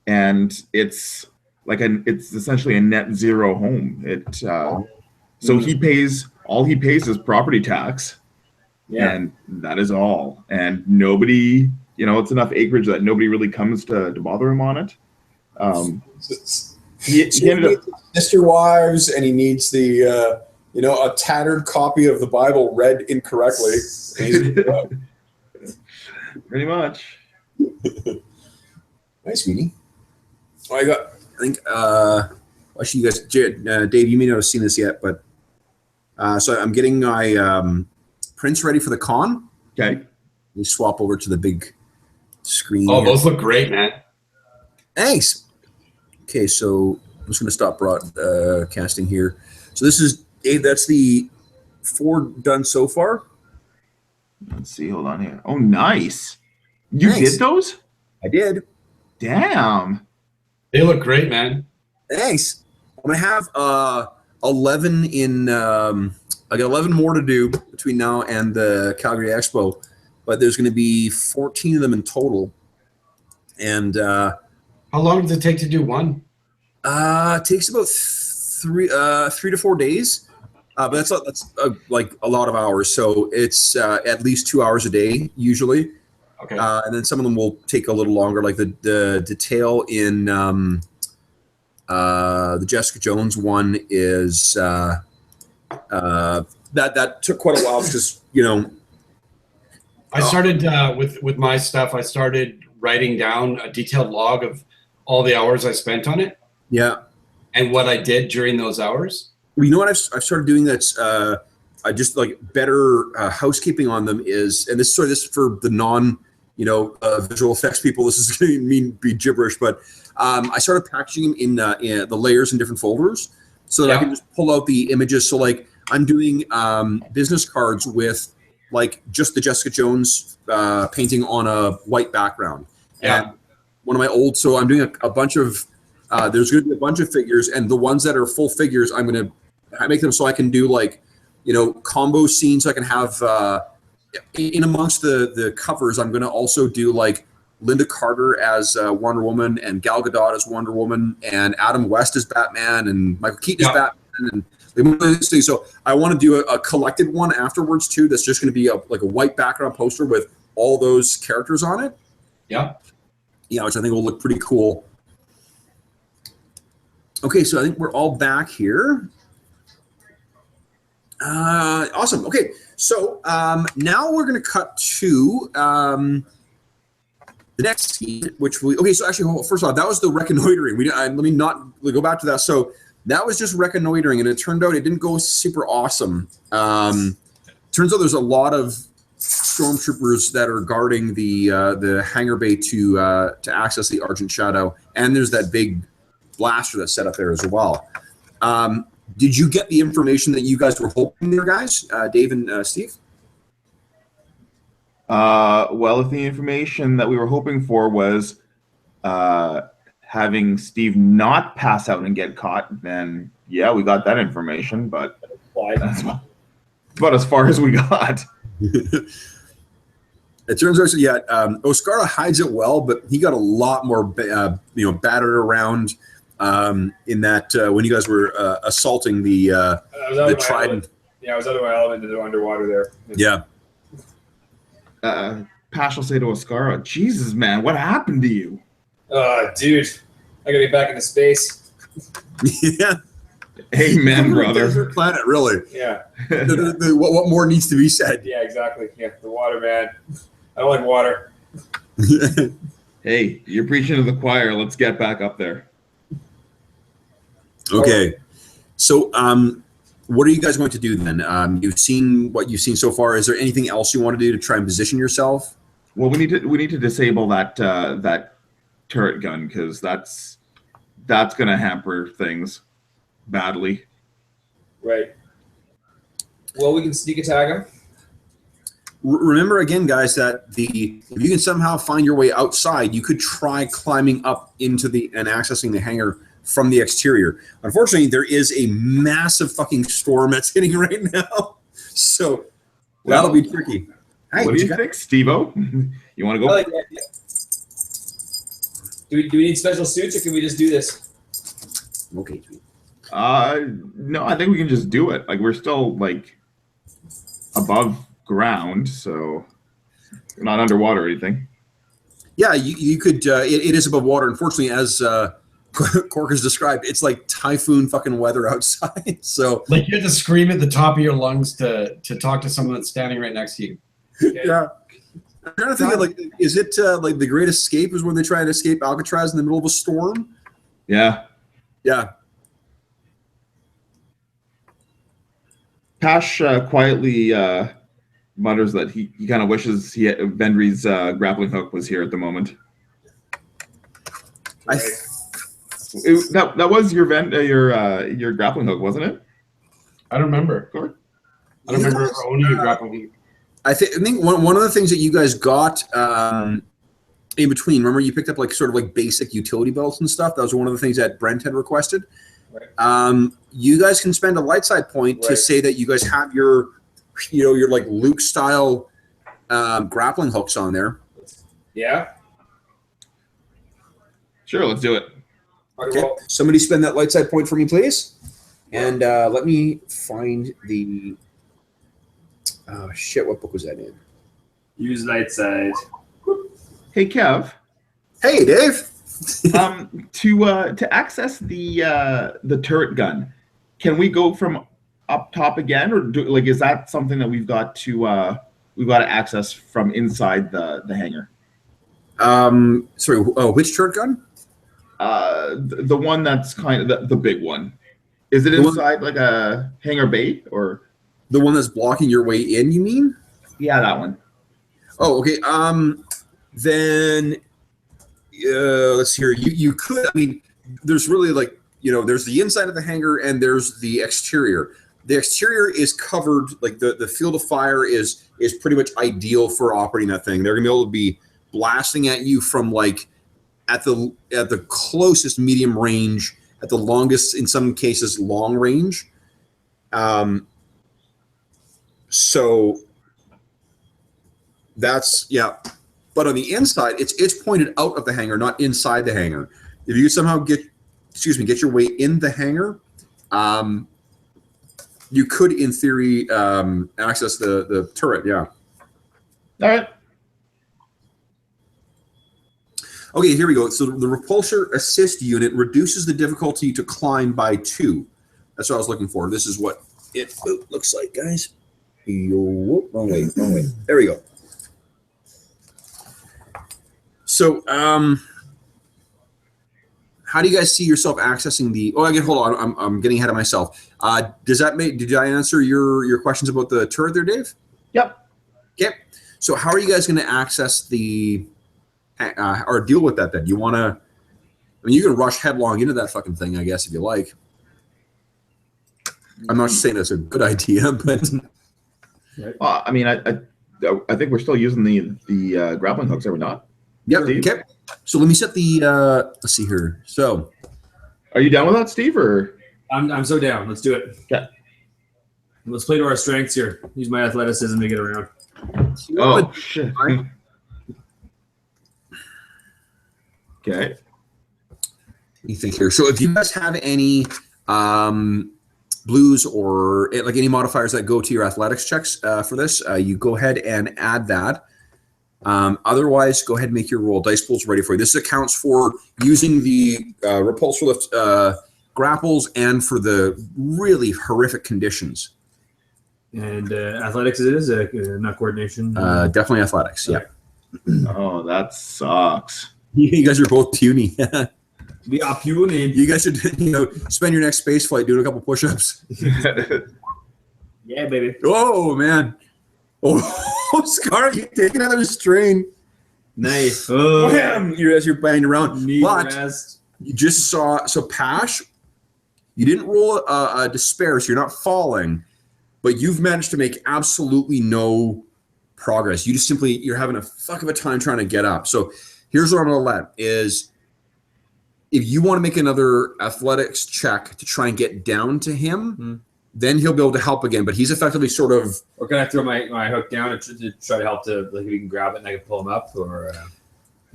and it's essentially a net zero home. So he pays is property tax, and that is all. And nobody, it's enough acreage that nobody really comes to bother him on it. He ended up, Mr. Wives, and he needs the a tattered copy of the Bible read incorrectly. pretty much. Nice, Meanie. Oh, I think actually you guys, Dave, you may not have seen this yet, but so I'm getting my prints ready for the con. Okay. We swap over to the big screen. Oh, here. those look great, man. Thanks. Okay, so I'm just going to stop broadcasting here. So that's the 4 done so far. Let's see. Hold on here. Oh, nice. You Nice. did those? I did. Damn. They look great, man. Thanks. I'm going to have 11 in. I got 11 more to do between now and the Calgary Expo, but there's going to be 14 of them in total. And How long does it take to do one? it takes about 3 to 4 days, but that's like a lot of hours. So it's at least 2 hours a day usually, Okay. and then some of them will take a little longer. Like the detail in the Jessica Jones one is that took quite a while because I started with my stuff. I started writing down a detailed log of all the hours I spent on it yeah. and what I did during those hours. Well, you know what I've started doing that's I just like better housekeeping on them is, and this is for the non visual effects people. This is going to be gibberish, but I started packaging them in the layers in different folders so that I can just pull out the images. So like I'm doing business cards with like just the Jessica Jones painting on a white background. Yeah. And one of my old, so I'm doing a bunch of, there's going to be a bunch of figures, and the ones that are full figures, I'm going to make them so I can do like, combo scenes. I can have, in amongst the covers, I'm going to also do like Linda Carter as Wonder Woman and Gal Gadot as Wonder Woman and Adam West as Batman and Michael Keaton as Batman and so I want to do a collected one afterwards too. That's just going to be like a white background poster with all those characters on it. Yeah. Yeah, which I think will look pretty cool. Okay, so I think we're all back here. Awesome. Okay, so now we're going to cut to the next scene, so actually, first off, that was the reconnoitering. Let me not go back to that. So that was just reconnoitering, and it turned out it didn't go super awesome. turns out there's a lot of stormtroopers that are guarding the hangar bay to access the Argent Shadow, and there's that big blaster that's set up there as well. Did you get the information that you guys were hoping there, guys? Dave and Steve? Well, if the information that we were hoping for was having Steve not pass out and get caught, then yeah, we got that information, but that's about as far as we got. It turns out, yeah, Oscara hides it well, but he got a lot more, battered around in that when you guys were assaulting the Trident. Yeah, I was out of my element underwater there. Yeah. Pash will say to Oscara, Jesus, man, what happened to you? Dude, I gotta get back into space. Yeah. Amen, brother. Desert planet, really. Yeah. What more needs to be said? Yeah, exactly. Yeah, the water, man. I don't like water. Hey, you're preaching to the choir. Let's get back up there. Okay. So, what are you guys going to do then? You've seen what you've seen so far. Is there anything else you want to do to try and position yourself? Well, we need to disable that that turret gun, because that's going to hamper things badly. Right. Well, we can sneak attack him. Remember again, guys, that if you can somehow find your way outside, you could try climbing up into and accessing the hangar from the exterior. Unfortunately, there is a massive fucking storm that's hitting right now, so that'll be tricky. Hey, What do you think, Steve-O? You want to go? I like that. Yeah. Do we need special suits, or can we just do this? Okay. No, I think we can just do it. Like, we're still like above ground, so we're not underwater or anything. Yeah, you could. It is above water. Unfortunately, as Cork has described, it's like typhoon fucking weather outside. So Like you have to scream at the top of your lungs to talk to someone that's standing right next to you. yeah. I'm trying to think of, like, is it like The Great Escape is when they try to escape Alcatraz in the middle of a storm? Yeah. Yeah. Pash quietly mutters that he kind of wishes Vendry's grappling hook was here at the moment. That was your your grappling hook, wasn't it? I don't remember. I don't remember owning a grappling hook. I think one of the things that you guys got in between, remember you picked up like sort of like basic utility belts and stuff. That was one of the things that Brent had requested. Right. You guys can spend a light side point to say that you guys have your like Luke style grappling hooks on there. Yeah. Sure, let's do it. Okay. Somebody spend that light side point for me, please. And let me find the. Oh shit! What book was that in? Use light side. Hey, Kev. Hey, Dave. To access the turret gun, can we go from up top again, or is that something that we've got to access from inside the hangar? Sorry. Which turret gun? The one that's kind of the big one. Is it inside like a hangar bay, or the one that's blocking your way in? You mean? Yeah, that one. Oh, okay. Then let's see here. You could. I mean, there's really like there's the inside of the hangar and there's the exterior. The exterior is covered. Like the field of fire is pretty much ideal for operating that thing. They're gonna be able to be blasting at you from like at the closest medium range, at the longest in some cases long range. So that's but on the inside it's pointed out of the hangar, not inside the hangar. If you somehow get your way in the hangar, you could in theory access the turret. Yeah. All right. Okay, here we go. So the repulsor assist unit reduces the difficulty to climb by 2. That's what I was looking for. This is what it looks like, guys. Wrong way. There we go. So, how do you guys see yourself accessing the? Oh, again, hold on. I'm getting ahead of myself. Did I answer your questions about the turret there, Dave? Yep. Okay. So how are you guys going to access or deal with that then? You want to, I mean, you can rush headlong into that fucking thing, I guess, if you like. I'm not saying that's a good idea, but I mean, I think we're still using the grappling hooks, are we not? yep. Steve? Okay. So let me set the, let's see here. So Are you down with that, Steve? Or I'm so down. Let's do it. Okay. Let's play to our strengths here. Use my athleticism to get around. oh shit. Okay. you think here. So if you guys have any blues or like any modifiers that go to your athletics checks for this, you go ahead and add that. Otherwise, go ahead and make your roll. Dice pool's ready for you. This accounts for using the repulsor lift grapples and for the really horrific conditions. And athletics it is, not coordination. Definitely athletics. Yeah. Oh, that sucks. You guys are both puny. We are puny. You guys should, spend your next space flight doing a couple push-ups. Yeah, baby. Oh man. Oh, Scar, you take another strain. Nice. Wham! As you're banging around. Need But rest. you just saw, so Pash, you didn't roll a despair, so you're not falling, but you've managed to make absolutely no progress. You just simply, you're having a fuck of a time trying to get up. So here's what I'm going to let is, if you want to make another athletics check to try and get down to him, then he'll be able to help again. But he's effectively sort of. Or can I throw my hook down to try to help to, like, if you can grab it and I can pull him up? Or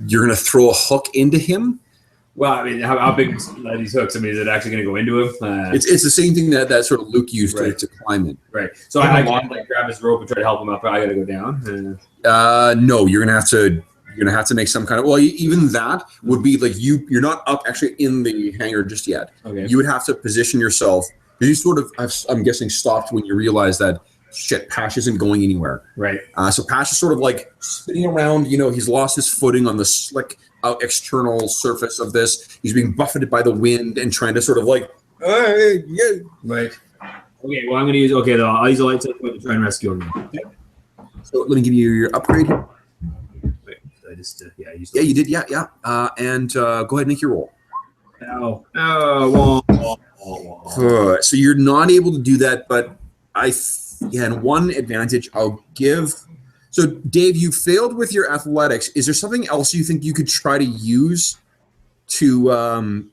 You're going to throw a hook into him? well, I mean, how big are these hooks? I mean, is it actually going to go into him? It's the same thing that sort of Luke used Right. to climb in. Right. So I can like grab his rope and try to help him up, but I got to go down. No, you're gonna have to make some kind of. Well, even that would be like you're not up actually in the hangar just yet. Okay. You would have to position yourself. You sort of, I'm guessing, stopped when you realized that shit, Pash isn't going anywhere. Right. So Pash is sort of like spinning around. He's lost his footing on the slick external surface of this. He's being buffeted by the wind and trying to sort of like, yeah. Right. Okay. Well, I'm going to use. Okay, though, I'll use a light touch point to try and rescue him. So let me give you your upgrade. Wait, I just I used. Yeah, you did. Yeah. And go ahead and make your roll. Ow. Oh. So you're not able to do that, but and one advantage I'll give. So Dave, you failed with your athletics. Is there something else you think you could try to use to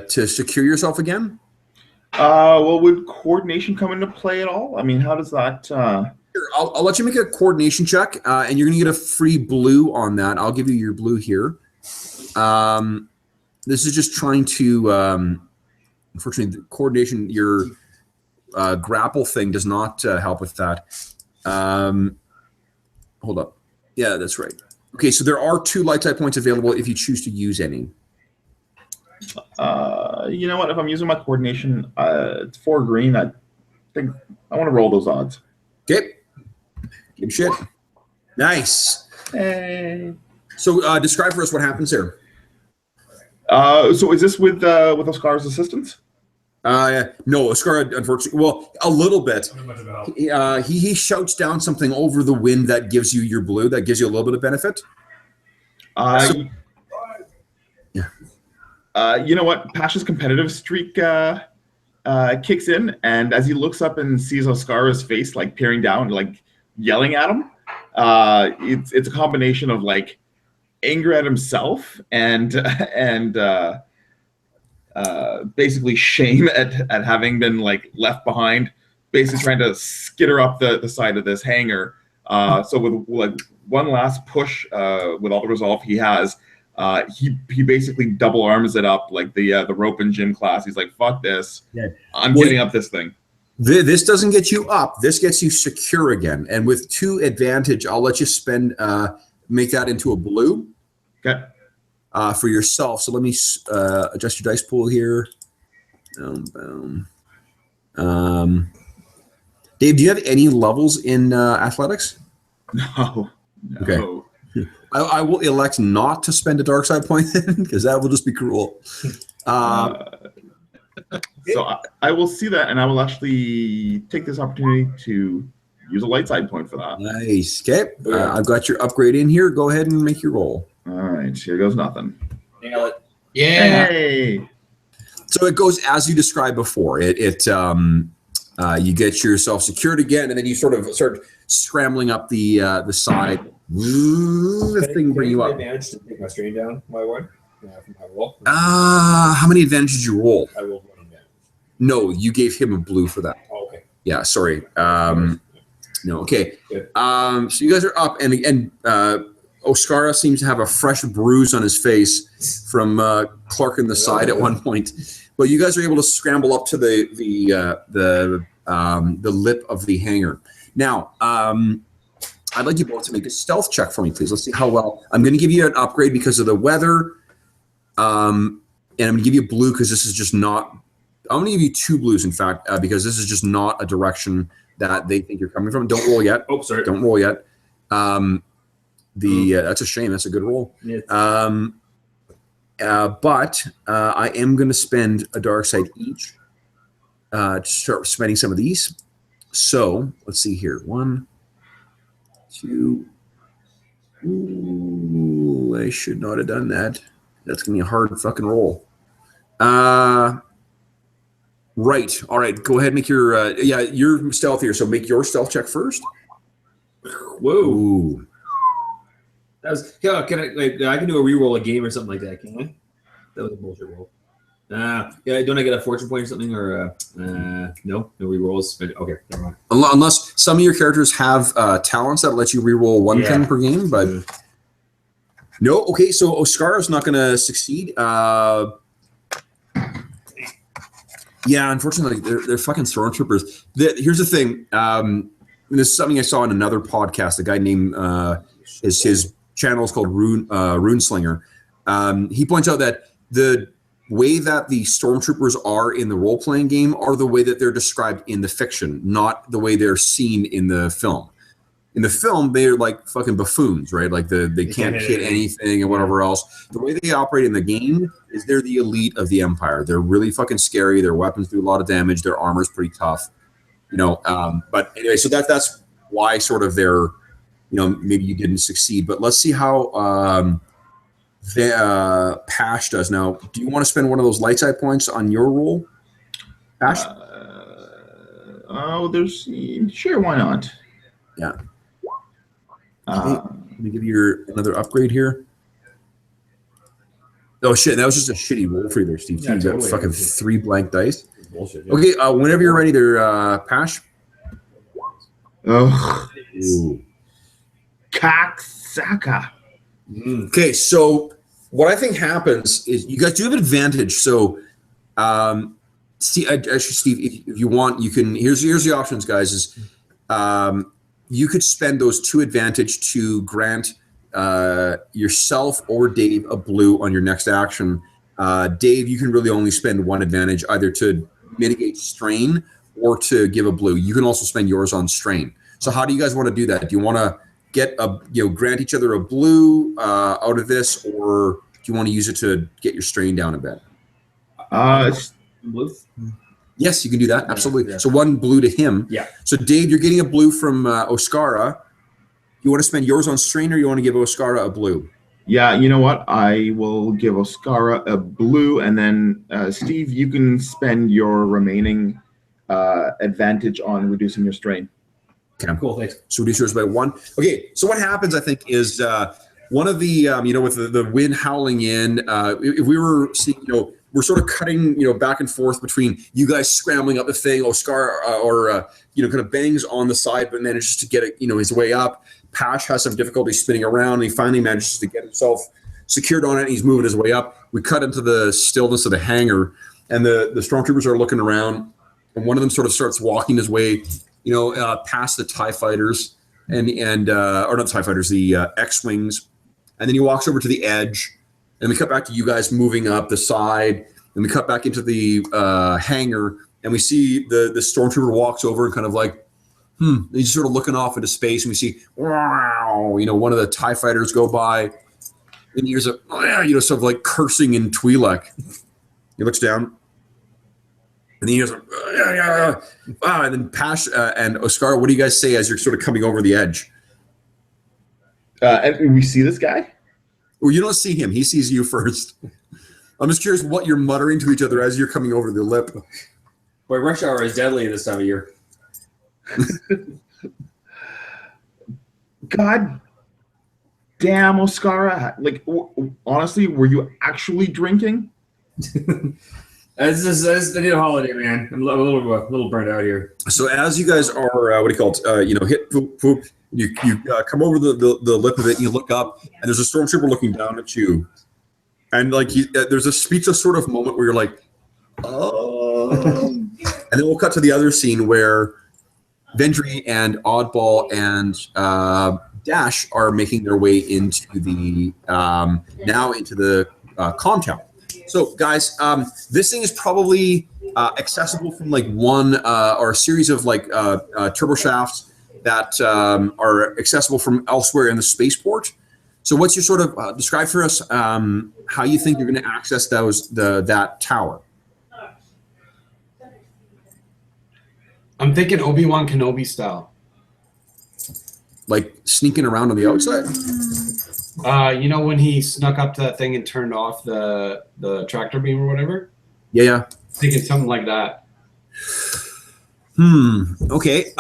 secure yourself again? Well, would coordination come into play at all? I mean, how does that? Sure, I'll let you make a coordination check, and you're going to get a free blue on that. I'll give you your blue here. This is just trying to. Unfortunately, the coordination, your grapple thing does not help with that. Hold up. Yeah, that's right. Okay, so there are 2 light type points available if you choose to use any. You know what? If I'm using my coordination, it's 4 green. I think I want to roll those odds. Okay. Good shit. Nice. Hey. So describe for us what happens here. So is this with Oscar's assistance? No, Oscar, unfortunately, well, a little bit. He shouts down something over the wind that gives you your blue, that gives you a little bit of benefit. You know what? Pasha's competitive streak kicks in, and as he looks up and sees Oscar's face, like peering down, like yelling at him, it's a combination of like anger at himself and basically shame at having been like left behind, basically trying to skitter up the side of this hangar. So with like one last push, with all the resolve he has, he basically double arms it up like the rope in gym class. He's like, "Fuck this! Yeah. I'm getting up this thing." This doesn't get you up. This gets you secure again, and with 2 advantage, I'll let you spend make that into a blue. Okay. For yourself. So let me adjust your dice pool here. Boom. Dave, do you have any levels in athletics? No. Okay. I will elect not to spend a dark side point because that will just be cruel. So I will see that, and I will actually take this opportunity to use a light side point for that. Nice. Okay. I've got your upgrade in here. Go ahead and make your roll. All right, here goes nothing. Nail it. Yeah. Hey. So it goes as you described before. You get yourself secured again, and then you sort of start scrambling up the side. The thing bring you up. Advantage to take my strain down, my one. From my roll. How many advantage did you roll? I rolled 1 advantage. No, you gave him a blue for that. Oh, okay. Yeah, sorry. No, okay. Good. So you guys are up, and Oscara seems to have a fresh bruise on his face from clarking the side at one point. But you guys are able to scramble up to the lip of the hangar. Now, I'd like you both to make a stealth check for me, please. Let's see how well. I'm going to give you an upgrade because of the weather, and I'm going to give you a blue because this is just not. I'm going to give you 2 blues, in fact, because this is just not a direction that they think you're coming from. Don't roll yet. Oh, sorry. Don't roll yet. That's a shame. That's a good roll. Yeah. But I am going to spend a dark side each to start spending some of these. So let's see here. 1, 2. Ooh, I should not have done that. That's going to be a hard fucking roll. Right. All right. Go ahead and make your you're stealthier, so make your stealth check first. Whoa. Ooh. That was. I can do a reroll a game or something like that, can I? That was a bullshit roll. Yeah. Don't I get a fortune point or something, or no rerolls? Okay, never mind. Unless some of your characters have talents that let you reroll 1 thing per game, but no. Okay, so Oscar is not going to succeed. Yeah, unfortunately, they're fucking stormtroopers. Here's the thing. This is something I saw in another podcast. A guy named his channel is called Runeslinger. He points out that the way that the stormtroopers are in the role-playing game are the way that they're described in the fiction, not the way they're seen in the film. In the film, they're like fucking buffoons, right? Like they can't hit anything and whatever else. The way they operate in the game is they're the elite of the Empire. They're really fucking scary. Their weapons do a lot of damage. Their armor's pretty tough, But anyway, so that's why sort of they're, maybe you didn't succeed. But let's see how Pash does. Now, do you want to spend one of those light side points on your roll, Pash? Sure, why not? Yeah. Let me give you another upgrade here. Oh shit, that was just a shitty roll for you there, Steve. Yeah, you totally. got fucking 3 blank dice. Bullshit. Yeah. Okay, whenever you're ready there, Pash. Ugh. Ooh. Cocksaka. Okay, so what I think happens is you guys do have an advantage. So, Steve, if you want, you can. Here's the options, guys. Is you could spend those 2 advantage to grant yourself or Dave a blue on your next action. Dave, you can really only spend 1 advantage, either to mitigate strain or to give a blue. You can also spend yours on strain. So how do you guys want to do that? Do you want to get grant each other a blue out of this, or do you want to use it to get your strain down a bit? Blue? Yes, you can do that. Absolutely. Yeah. So 1 blue to him. Yeah. So Dave, you're getting a blue from Oscara. You want to spend yours on strain, or you want to give Oscara a blue? Yeah, you know what? I will give Oscara a blue, and then Steve, you can spend your remaining advantage on reducing your strain. Okay. Cool, thanks. So reduce yours by 1. Okay. So what happens, I think, is one of the with the wind howling in. If we were seeing, we're sort of cutting, back and forth between you guys scrambling up the thing. Oscar kind of bangs on the side, but manages to get it, his way up. Pash has some difficulty spinning around, and he finally manages to get himself secured on it. And he's moving his way up. We cut into the stillness of the hangar, and the stormtroopers are looking around, and one of them sort of starts walking his way, past the TIE fighters or not TIE fighters, the X-Wings, and then he walks over to the edge. And we cut back to you guys moving up the side, and we cut back into the hangar, and we see the stormtrooper walks over and kind of like, he's sort of looking off into space, and we see, wow, one of the TIE fighters go by, and he hears sort of like cursing in Twi'lek. He looks down. And then he goes, and then Pash and Oscar, what do you guys say as you're sort of coming over the edge? And we see this guy? Well, you don't see him. He sees you first. I'm just curious what you're muttering to each other as you're coming over the lip. Boy, rush hour is deadly this time of year. God damn, Oscara. Like, honestly, were you actually drinking? I need a holiday, man. I'm a little burnt out here. So as you guys are, what do you call it? Hit poop, poop. You come over the lip of it, and you look up, and there's a stormtrooper looking down at you, and like there's a speechless sort of moment where you're like, oh, and then we'll cut to the other scene where Vendry and Oddball and Dash are making their way into the now into the compound. So guys, this thing is probably accessible from like one or a series of like turbo shafts that are accessible from elsewhere in the spaceport. So what's your sort of describe for us how you think you're going to access that tower? I'm thinking Obi-Wan Kenobi style. Like sneaking around on the outside? You know when he snuck up to that thing and turned off the tractor beam or whatever? Yeah. Thinking something like that. Okay.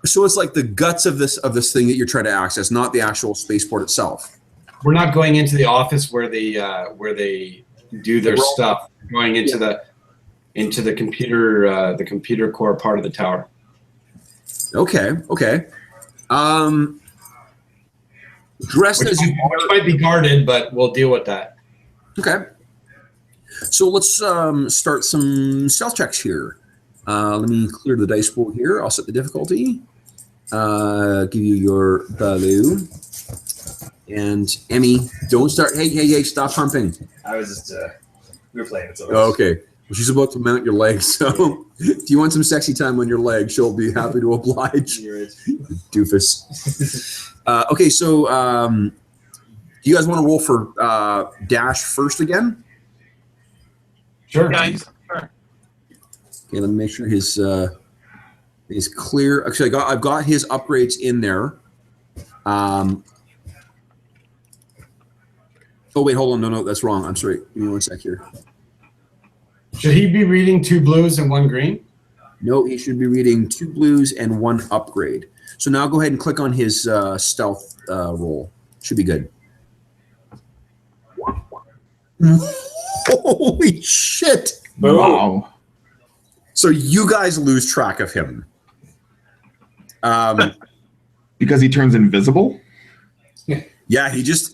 So it's like the guts of this thing that you're trying to access, not the actual spaceport itself. We're not going into the office where they do their stuff. We're going into the computer core part of the tower. Okay. Dressed as you Which might be guarded, but we'll deal with that. Okay. So let's start some stealth checks here. Let me clear the dice pool here. I'll set the difficulty. Give you your Baloo. And Emmy, don't start. Hey, stop humping. I was just, we were playing it. So Okay. Well, she's about to mount your leg. So if you want some sexy time on your leg, she'll be happy to oblige. Doofus. Okay, so do you guys want to roll for Dash first again? Sure. Yeah, sure. Okay, let me make sure his is clear. Actually, I've got his upgrades in there. Oh wait, hold on. No, that's wrong. I'm sorry. Give me 1 sec here. Should he be reading 2 blues and 1 green? No, he should be reading 2 blues and 1 upgrade. So now go ahead and click on his stealth roll. Should be good. Holy shit! Wow. So you guys lose track of him. Because he turns invisible? Yeah, he just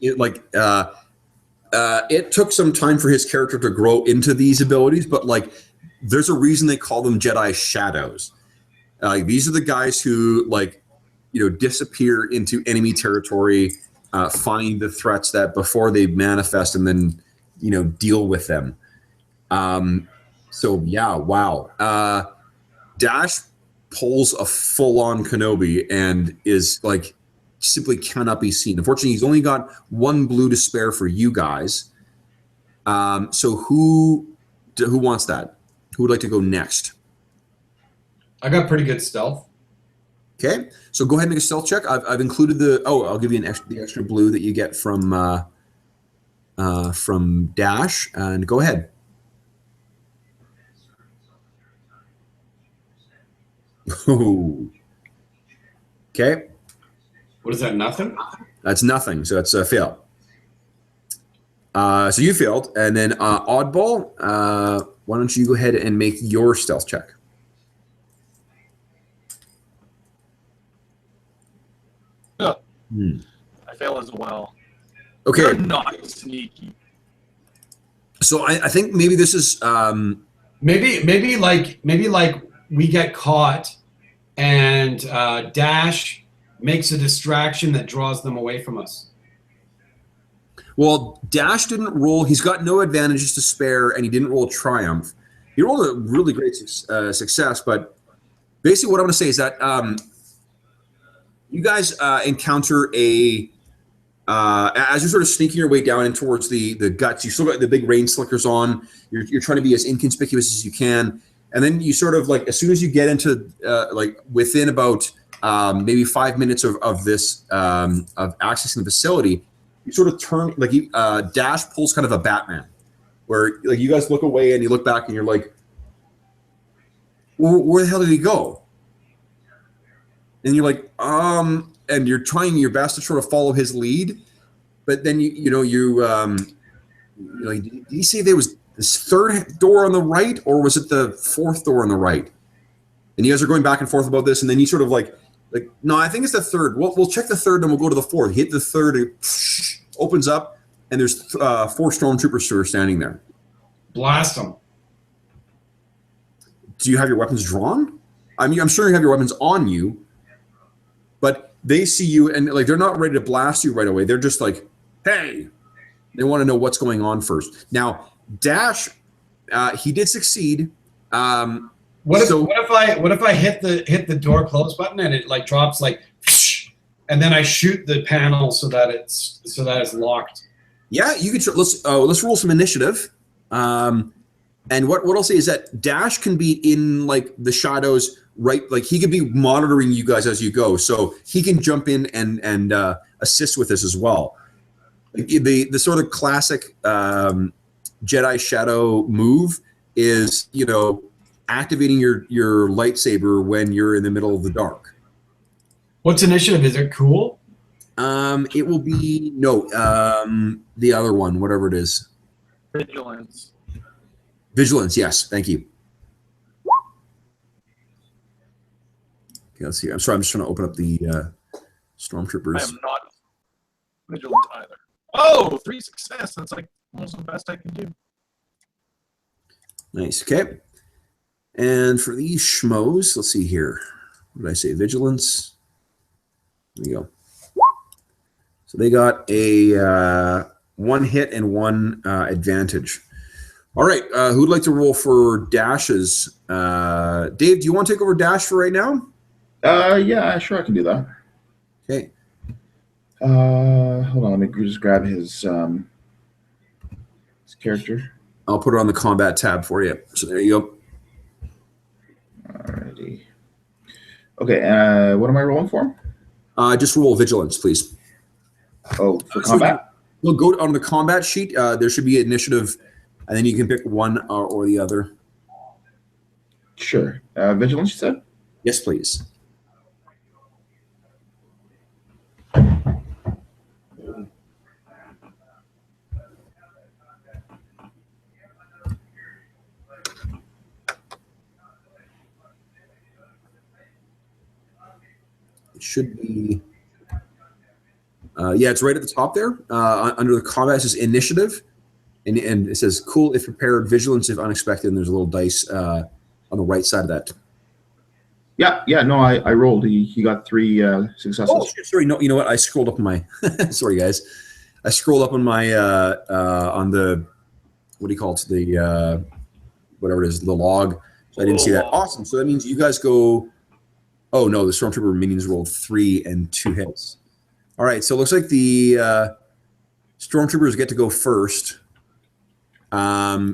it took some time for his character to grow into these abilities, but like there's a reason they call them Jedi shadows. These are the guys who disappear into enemy territory, find the threats that before they manifest, and then deal with them. So yeah, wow. Dash pulls a full-on Kenobi and is like simply cannot be seen. Unfortunately, he's only got 1 blue to spare for you guys. So who wants that? Who would like to go next? I got pretty good stealth. Okay, so go ahead and make a stealth check. I've included I'll give you the extra blue that you get from Dash, and go ahead. Ooh. Okay. What is that, nothing? That's nothing, so that's a fail. So you failed, and then Oddball, why don't you go ahead and make your stealth check? I fail as well. Okay. You're not sneaky. So I think maybe this is Maybe like we get caught, and Dash makes a distraction that draws them away from us. well, Dash didn't roll. He's got no advantages to spare, and he didn't roll triumph. He rolled a really great success, but basically what I'm going to say is that you guys encounter a as you're sort of sneaking your way down in towards the guts, you still got the big rain slickers on. You're trying to be as inconspicuous as you can, and then you sort of like as soon as you get into like within about maybe 5 minutes of this of accessing the facility, you sort of turn like Dash pulls kind of a Batman, where like you guys look away and you look back and you're like, well, where the hell did he go? And you're like, and you're trying your best to sort of follow his lead, but then did he say there was this third door on the right, or was it the fourth door on the right? And you guys are going back and forth about this, and then you sort of like, no, I think it's the third. We'll check the third, and we'll go to the fourth. Hit the third, it opens up, and there's 4 stormtroopers who are standing there. Blast them. Do you have your weapons drawn? I mean, I'm sure you have your weapons on you, but they see you and like they're not ready to blast you right away. They're just like, hey, they want to know what's going on first. Now, Dash, he did succeed. What if I hit the door close button and it like drops like, and then I shoot the panel so that it's locked? Yeah, you can. Let's roll some initiative. And what I'll say is that Dash can be in like the shadows, right? Like he could be monitoring you guys as you go, so he can jump in and assist with this as well. The sort of classic Jedi Shadow move is activating your lightsaber when you're in the middle of the dark. What's initiative? Is it cool? It will be the other one, whatever it is. Vigilance. Vigilance, yes. Thank you. Okay, let's see. I'm sorry. I'm just trying to open up the stormtroopers. I am not vigilant either. Oh, 3 success. That's like almost the best I can do. Nice. Okay. And for these schmoes, let's see here. What did I say? Vigilance. There you go. So they got a 1 hit and 1 advantage. All right. Who would like to roll for Dash's? Dave, do you want to take over Dash for right now? Yeah, sure, I can do that. Okay. Hold on, let me just grab his character. I'll put it on the combat tab for you. So there you go. Alrighty. Okay, what am I rolling for? Just roll vigilance, please. Oh, for combat? We'll go on the combat sheet. There should be initiative, and then you can pick one or the other. Sure. Vigilance, you said? Yes, please. It should be, yeah, it's right at the top there. Under the combat, it says initiative, and it says cool if prepared, vigilance if unexpected, and there's a little dice on the right side of that. Yeah, no, I rolled. He got 3 successes. Oh, sorry, no, you know what? I scrolled up on my, sorry guys. I scrolled up on my, on the, what do you call it? The, whatever it is, the log. So I didn't see that. Awesome. So that means you guys go, oh no, the Stormtrooper minions rolled 3 and 2 hits. All right, so it looks like the Stormtroopers get to go first. I'm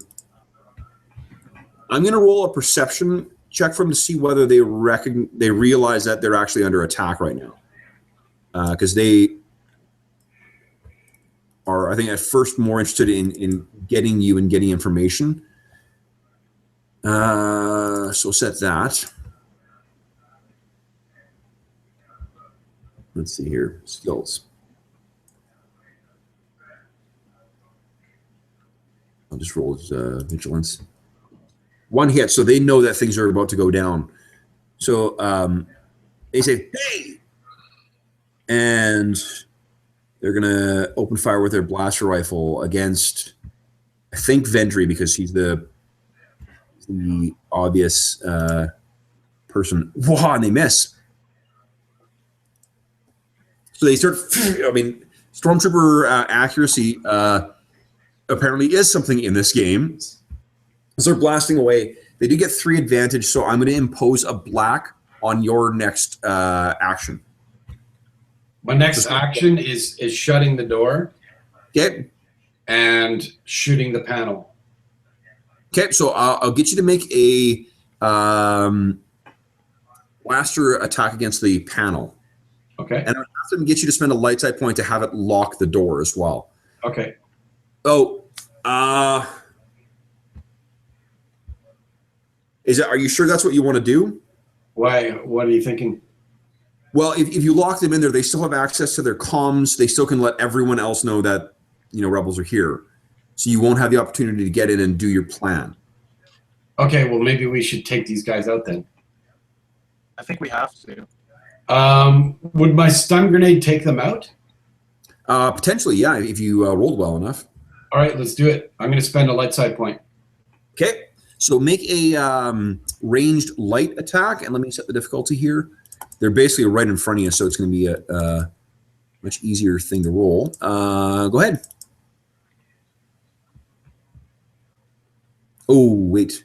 going to roll a perception check for them to see whether they realize that they're actually under attack right now, because they are, I think, at first more interested in getting you and getting information. So set that. Let's see here. Skills. I'll just roll his vigilance. 1 hit, so they know that things are about to go down. So they say, hey! And they're going to open fire with their blaster rifle against, I think, Vendry, because he's the obvious person. Wow, and they miss. So they start, I mean, Stormtrooper accuracy apparently is something in this game. So they're blasting away. They do get 3 advantage, so I'm going to impose a black on your next action. My next action is shutting the door Okay. and shooting the panel. Okay. So I'll get you to make a blaster attack against the panel, Okay. and I'll have to get you to spend a light side point to have it lock the door as well. Okay. Oh, are you sure that's what you want to do? Why? What are you thinking? Well, if you lock them in there, they still have access to their comms. They still can let everyone else know that, rebels are here. So you won't have the opportunity to get in and do your plan. Okay. Well, maybe we should take these guys out then. I think we have to. Would my stun grenade take them out? Potentially, yeah, if you rolled well enough. All right, let's do it. I'm going to spend a light side point. Okay. So make a ranged light attack, and let me set the difficulty here. They're basically right in front of you, so it's going to be a much easier thing to roll. Go ahead. Oh, wait.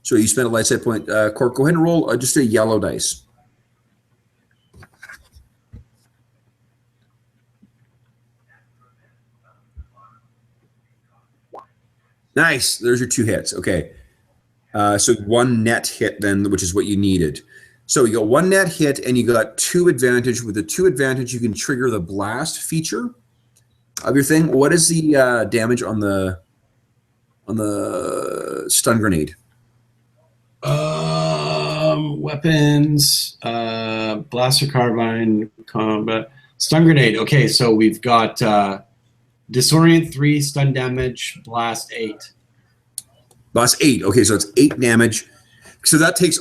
So you spent a light side point. Cork, go ahead and roll just a yellow dice. Nice. There's your 2 hits. Okay. So 1 net hit then, which is what you needed. So you got 1 net hit and you got 2 advantage. With the 2 advantage, you can trigger the blast feature of your thing. What is the damage on the stun grenade? Weapons, blaster carbine, combat, stun grenade. Okay, so we've got disorient 3, stun damage, blast 8. Blast 8. Okay, so it's 8 damage. So that takes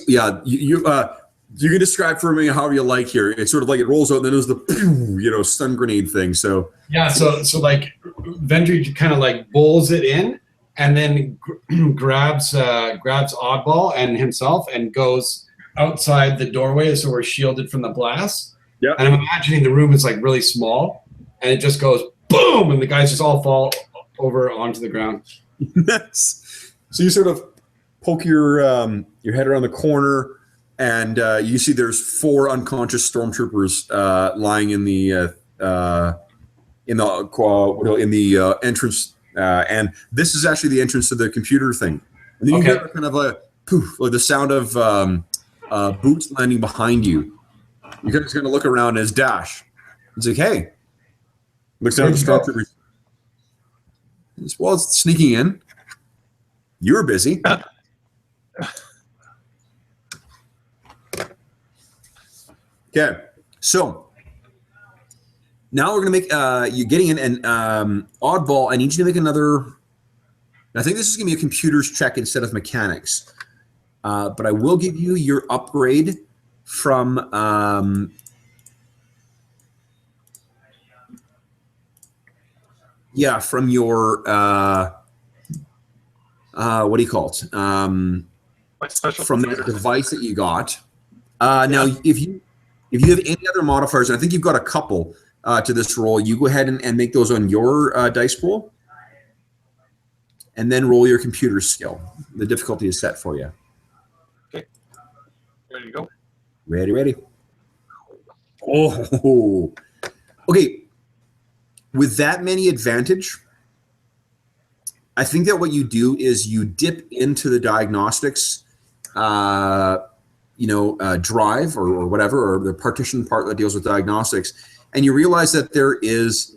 you can describe for me however you like here. It's sort of like it rolls out and then there's the stun grenade thing. So yeah, so like Vendry kind of like bowls it in and then grabs Oddball and himself and goes outside the doorway so we're shielded from the blast. Yeah. And I'm imagining the room is like really small and it just goes boom and the guys just all fall over onto the ground. So you sort of poke your head around the corner, and you see there's 4 unconscious stormtroopers lying in the entrance, and this is actually the entrance to the computer thing. And then you hear kind of a poof, like the sound of boots landing behind you. You're just going to look around as Dash. It's like, hey, looks down at the stormtroopers. Well, it's sneaking in. You were busy. Okay, so now we're gonna make you getting in and Oddball. I need you to make another. I think this is gonna be a computers check instead of mechanics, but I will give you your upgrade from from your what do you call it? My special From the computer. device that you got. Now, if you have any other modifiers, and I think you've got a couple to this roll, you go ahead and make those on your dice pool, and then roll your computer skill. The difficulty is set for you. Ready to go? Ready. Oh, okay. With that many advantage, I think that what you do is you dip into the diagnostics, drive or whatever, or the partition part that deals with diagnostics, and you realize that there is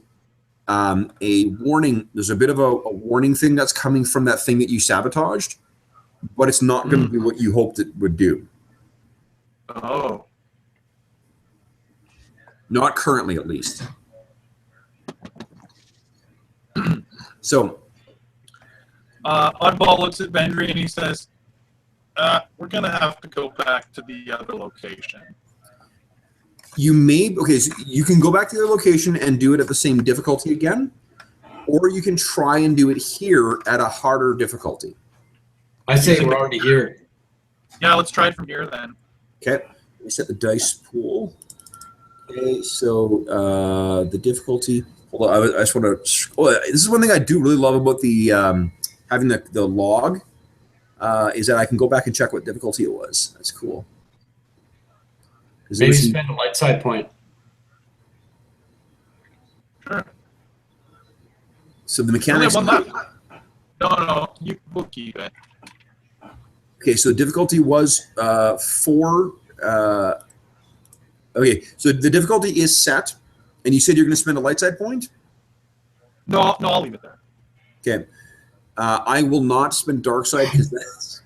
a warning. There's a bit of a warning thing that's coming from that thing that you sabotaged, but it's not going to be what you hoped it would do. Oh. Not currently, at least. So. Oddball looks at Vendry and he says, we're going to have to go back to the other location. So you can go back to the location and do it at the same difficulty again, or you can try and do it here at a harder difficulty. I say we're already here. Yeah, let's try it from here then. Okay, let me set the dice pool. Okay, so the difficulty. Hold on, I just want to. Oh, this is one thing I do really love about the having the log is that I can go back and check what difficulty it was. That's cool. Maybe spend a light side point. Sure. So the Only mechanics. one left. No, we'll keep it. Okay, so difficulty was 4. Okay, so the difficulty is set, and you said you're going to spend a light side point? No, I'll leave it there. Okay. I will not spend dark side because that's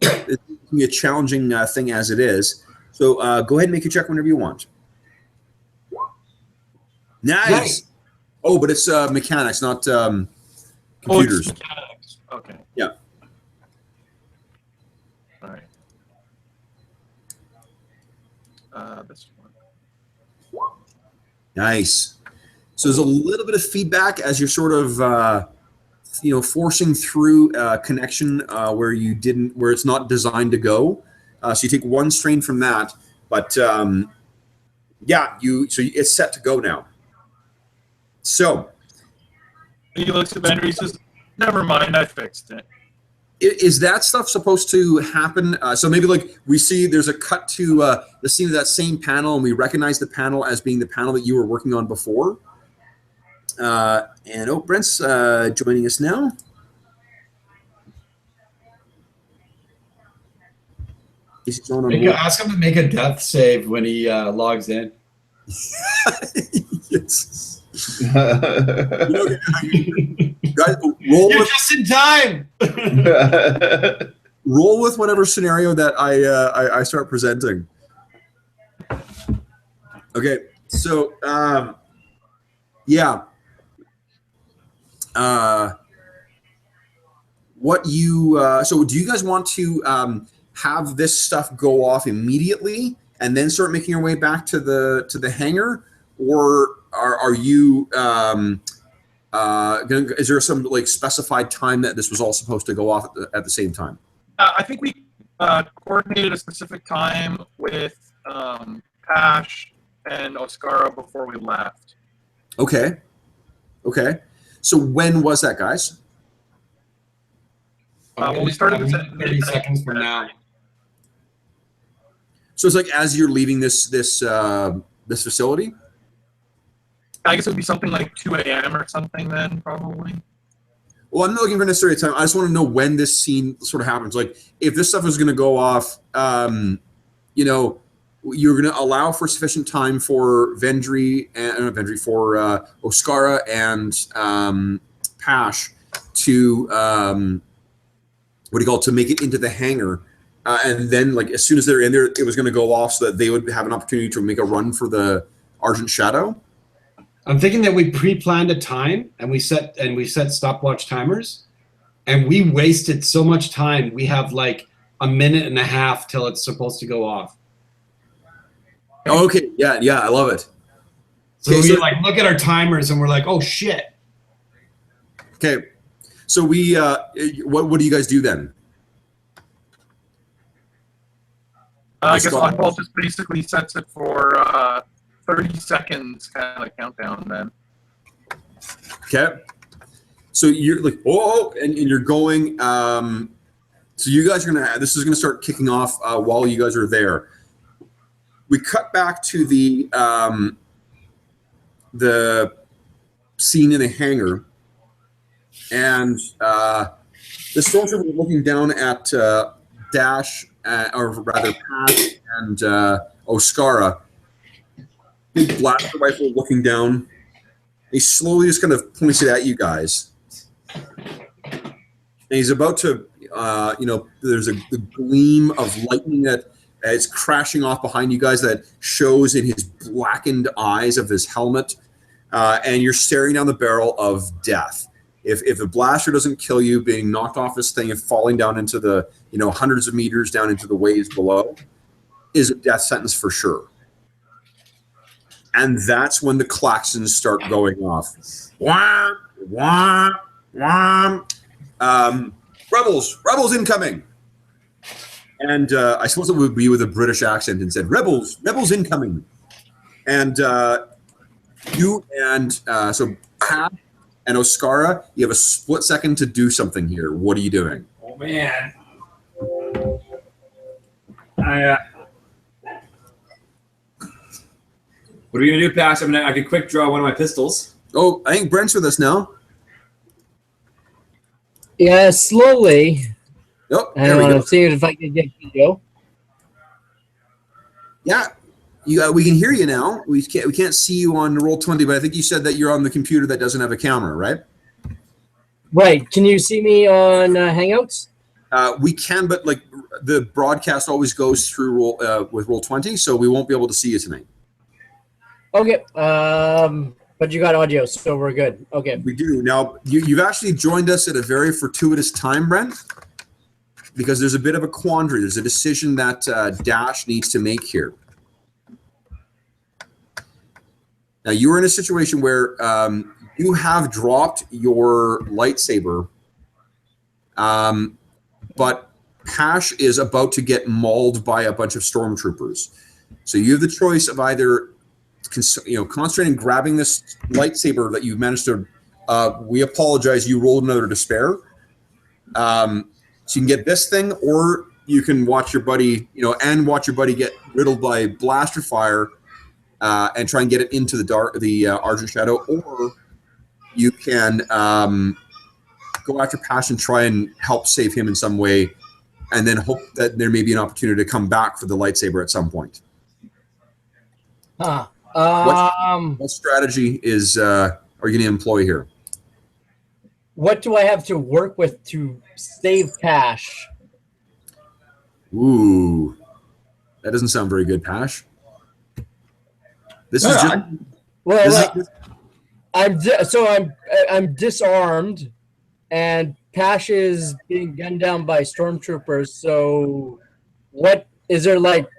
it's going to be a challenging thing as it is. So go ahead and make a check whenever you want. Nice. Oh, but it's mechanics, not computers. Oh, it's mechanics. Okay. Yeah. All right. This one. Nice. So there's a little bit of feedback as you're sort of, forcing through a connection where it's not designed to go. So you take 1 strain from that, but so it's set to go now. So He looks at Bender. He says, "Never mind, I fixed it." is that stuff supposed to happen? So maybe like we see there's a cut to the scene of that same panel, and we recognize the panel as being the panel that you were working on before. And Brent's joining us now. You can ask him to make a death save when he logs in. Yes. Guys, roll You're with, just in time. roll with whatever scenario that I start presenting. Okay, so so do you guys want to have this stuff go off immediately and then start making your way back to the hangar, or are you is there some like specified time that this was all supposed to go off at the same time? I think we coordinated a specific time with Pash and Oscara before we left. Okay. So when was that, guys? Well, we started at 30 seconds from now. So it's like as you're leaving this facility? I guess it would be something like 2 a.m. or something then, probably. Well, I'm not looking for necessarily a time. I just want to know when this scene sort of happens. Like, if this stuff is going to go off, you're going to allow for sufficient time for for Oscara and Pash to to make it into the hangar, and then like as soon as they're in there, it was going to go off so that they would have an opportunity to make a run for the Argent Shadow. I'm thinking that we pre-planned a time and we set stopwatch timers, and we wasted so much time. We have like a minute and a half till it's supposed to go off. Okay, yeah, I love it. So we like look at our timers and we're like, oh shit. Okay, so we what do you guys do then? I guess Oddball just basically sets it for 30 seconds, kind of countdown then. Okay. So you're like, and you're going. So you guys are this is gonna start kicking off while you guys are there. We cut back to the scene in the hangar, and the stormtrooper was looking down at Dash, or rather Pat and Oscara. Big blaster rifle looking down. He slowly just kind of points it at you guys. And he's about to, there's the gleam of lightning that is crashing off behind you guys that shows in his blackened eyes of his helmet. And you're staring down the barrel of death. If the blaster doesn't kill you, being knocked off this thing and falling down into the, hundreds of meters down into the waves below is a death sentence for sure. And that's when the klaxons start going off. Wah, wah, wah. Rebels incoming. And I suppose it would be with a British accent and said, rebels incoming. And you and so Pat and Oscara, you have a split second to do something here. What are you doing? Oh man. What are we gonna do, Pash? I could quick draw one of my pistols. Oh, I think Brent's with us now. Yeah, slowly. Oh, I there we want go. to see if I can get video. Yeah, we can hear you now. We can't see you on Roll20, but I think you said that you're on the computer that doesn't have a camera, right? Right. Can you see me on Hangouts? We can, but like the broadcast always goes through with Roll20, so we won't be able to see you tonight. Okay. But you got audio, so we're good. Okay. We do. Now, you've actually joined us at a very fortuitous time, Brent, because there's a bit of a quandary. There's a decision that Dash needs to make here. Now, you are in a situation where you have dropped your lightsaber, but Pash is about to get mauled by a bunch of stormtroopers. So you have the choice of either concentrating grabbing this lightsaber that you've managed to. We apologize. You rolled another despair. So you can get this thing, or you can watch your buddy, watch your buddy get riddled by blaster fire, and try and get it into the Argent Shadow, or you can go after Pash and try and help save him in some way, and then hope that there may be an opportunity to come back for the lightsaber at some point. Huh. What strategy are you going to employ here? What do I have to work with to save Pash? Ooh, that doesn't sound very good, Pash. This is just. Well, I'm disarmed, and Pash is being gunned down by stormtroopers. So, what is there like?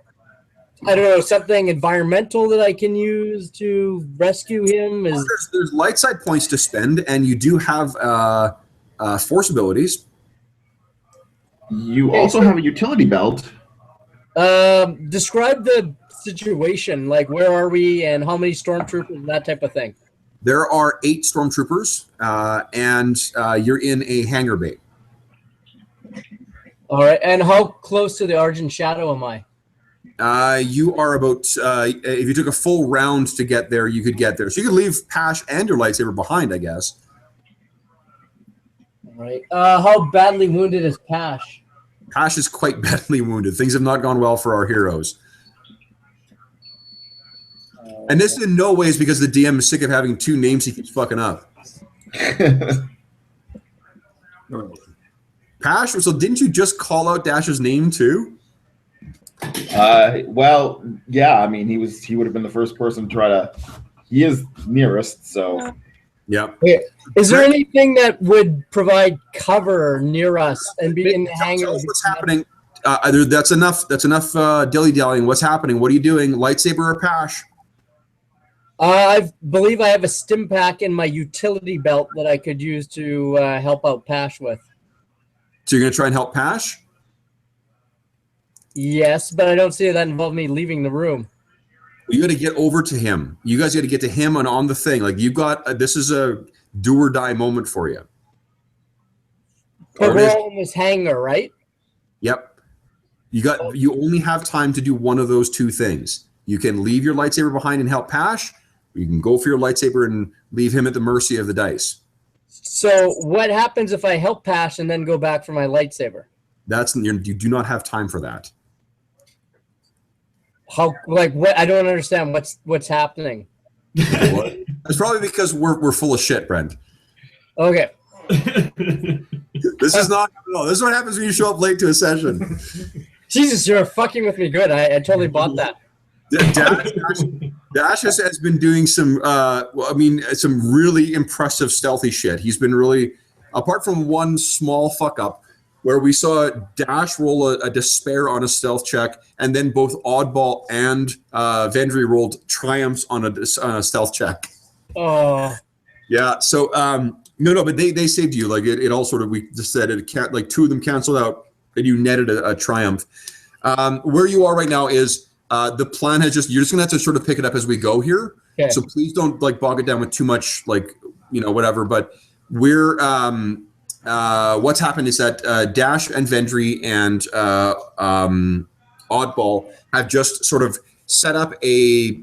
I don't know, something environmental that I can use to rescue him? There's light side points to spend, and you do have force abilities. You also have a utility belt. Describe the situation. Like, where are we, and how many stormtroopers, and that type of thing. There are 8 stormtroopers, and you're in a hangar bay. All right, and how close to the Argent Shadow am I? You are about, if you took a full round to get there, you could get there. So you could leave Pash and your lightsaber behind, I guess. All right. How badly wounded is Pash? Pash is quite badly wounded. Things have not gone well for our heroes. And this in no way is because the DM is sick of having 2 names he keeps fucking up. Pash, so didn't you just call out Dash's name too? Well, yeah. I mean, he would have been the first person to try to. He is nearest, so. Yeah. Is there anything that would provide cover near us and be in the hangar? Tell us what's happening. That's enough. That's enough dilly-dallying. What's happening? What are you doing? Lightsaber or Pash? I believe I have a stim pack in my utility belt that I could use to help out Pash with. So you're going to try and help Pash? Yes, but I don't see that involve me leaving the room. You got to get over to him. You guys got to get to him and on the thing. Like you got, this is a do or die moment for you. But we're all in this hangar, right? Yep. You only have time to do one of those 2 things. You can leave your lightsaber behind and help Pash, or you can go for your lightsaber and leave him at the mercy of the dice. So what happens if I help Pash and then go back for my lightsaber? You do not have time for that. How, like, what? I don't understand what's happening. It's probably because we're full of shit, Brent. Okay. This is not. No, this is what happens when you show up late to a session. Jesus, you're fucking with me good. I totally bought that. Dash has been doing some, some really impressive stealthy shit. He's been really, apart from one small fuck up, where we saw Dash roll a despair on a stealth check, and then both Oddball and Vendry rolled triumphs on a stealth check. Oh. Yeah. So no, but they saved you. Like it all sort of, we just said it can't, like 2 of them canceled out, and you netted a triumph. Where you are right now is the plan has you're just gonna have to sort of pick it up as we go here. Okay. So please don't like bog it down with too much whatever. But we're what's happened is that Dash and Vendry and Oddball have just sort of set up a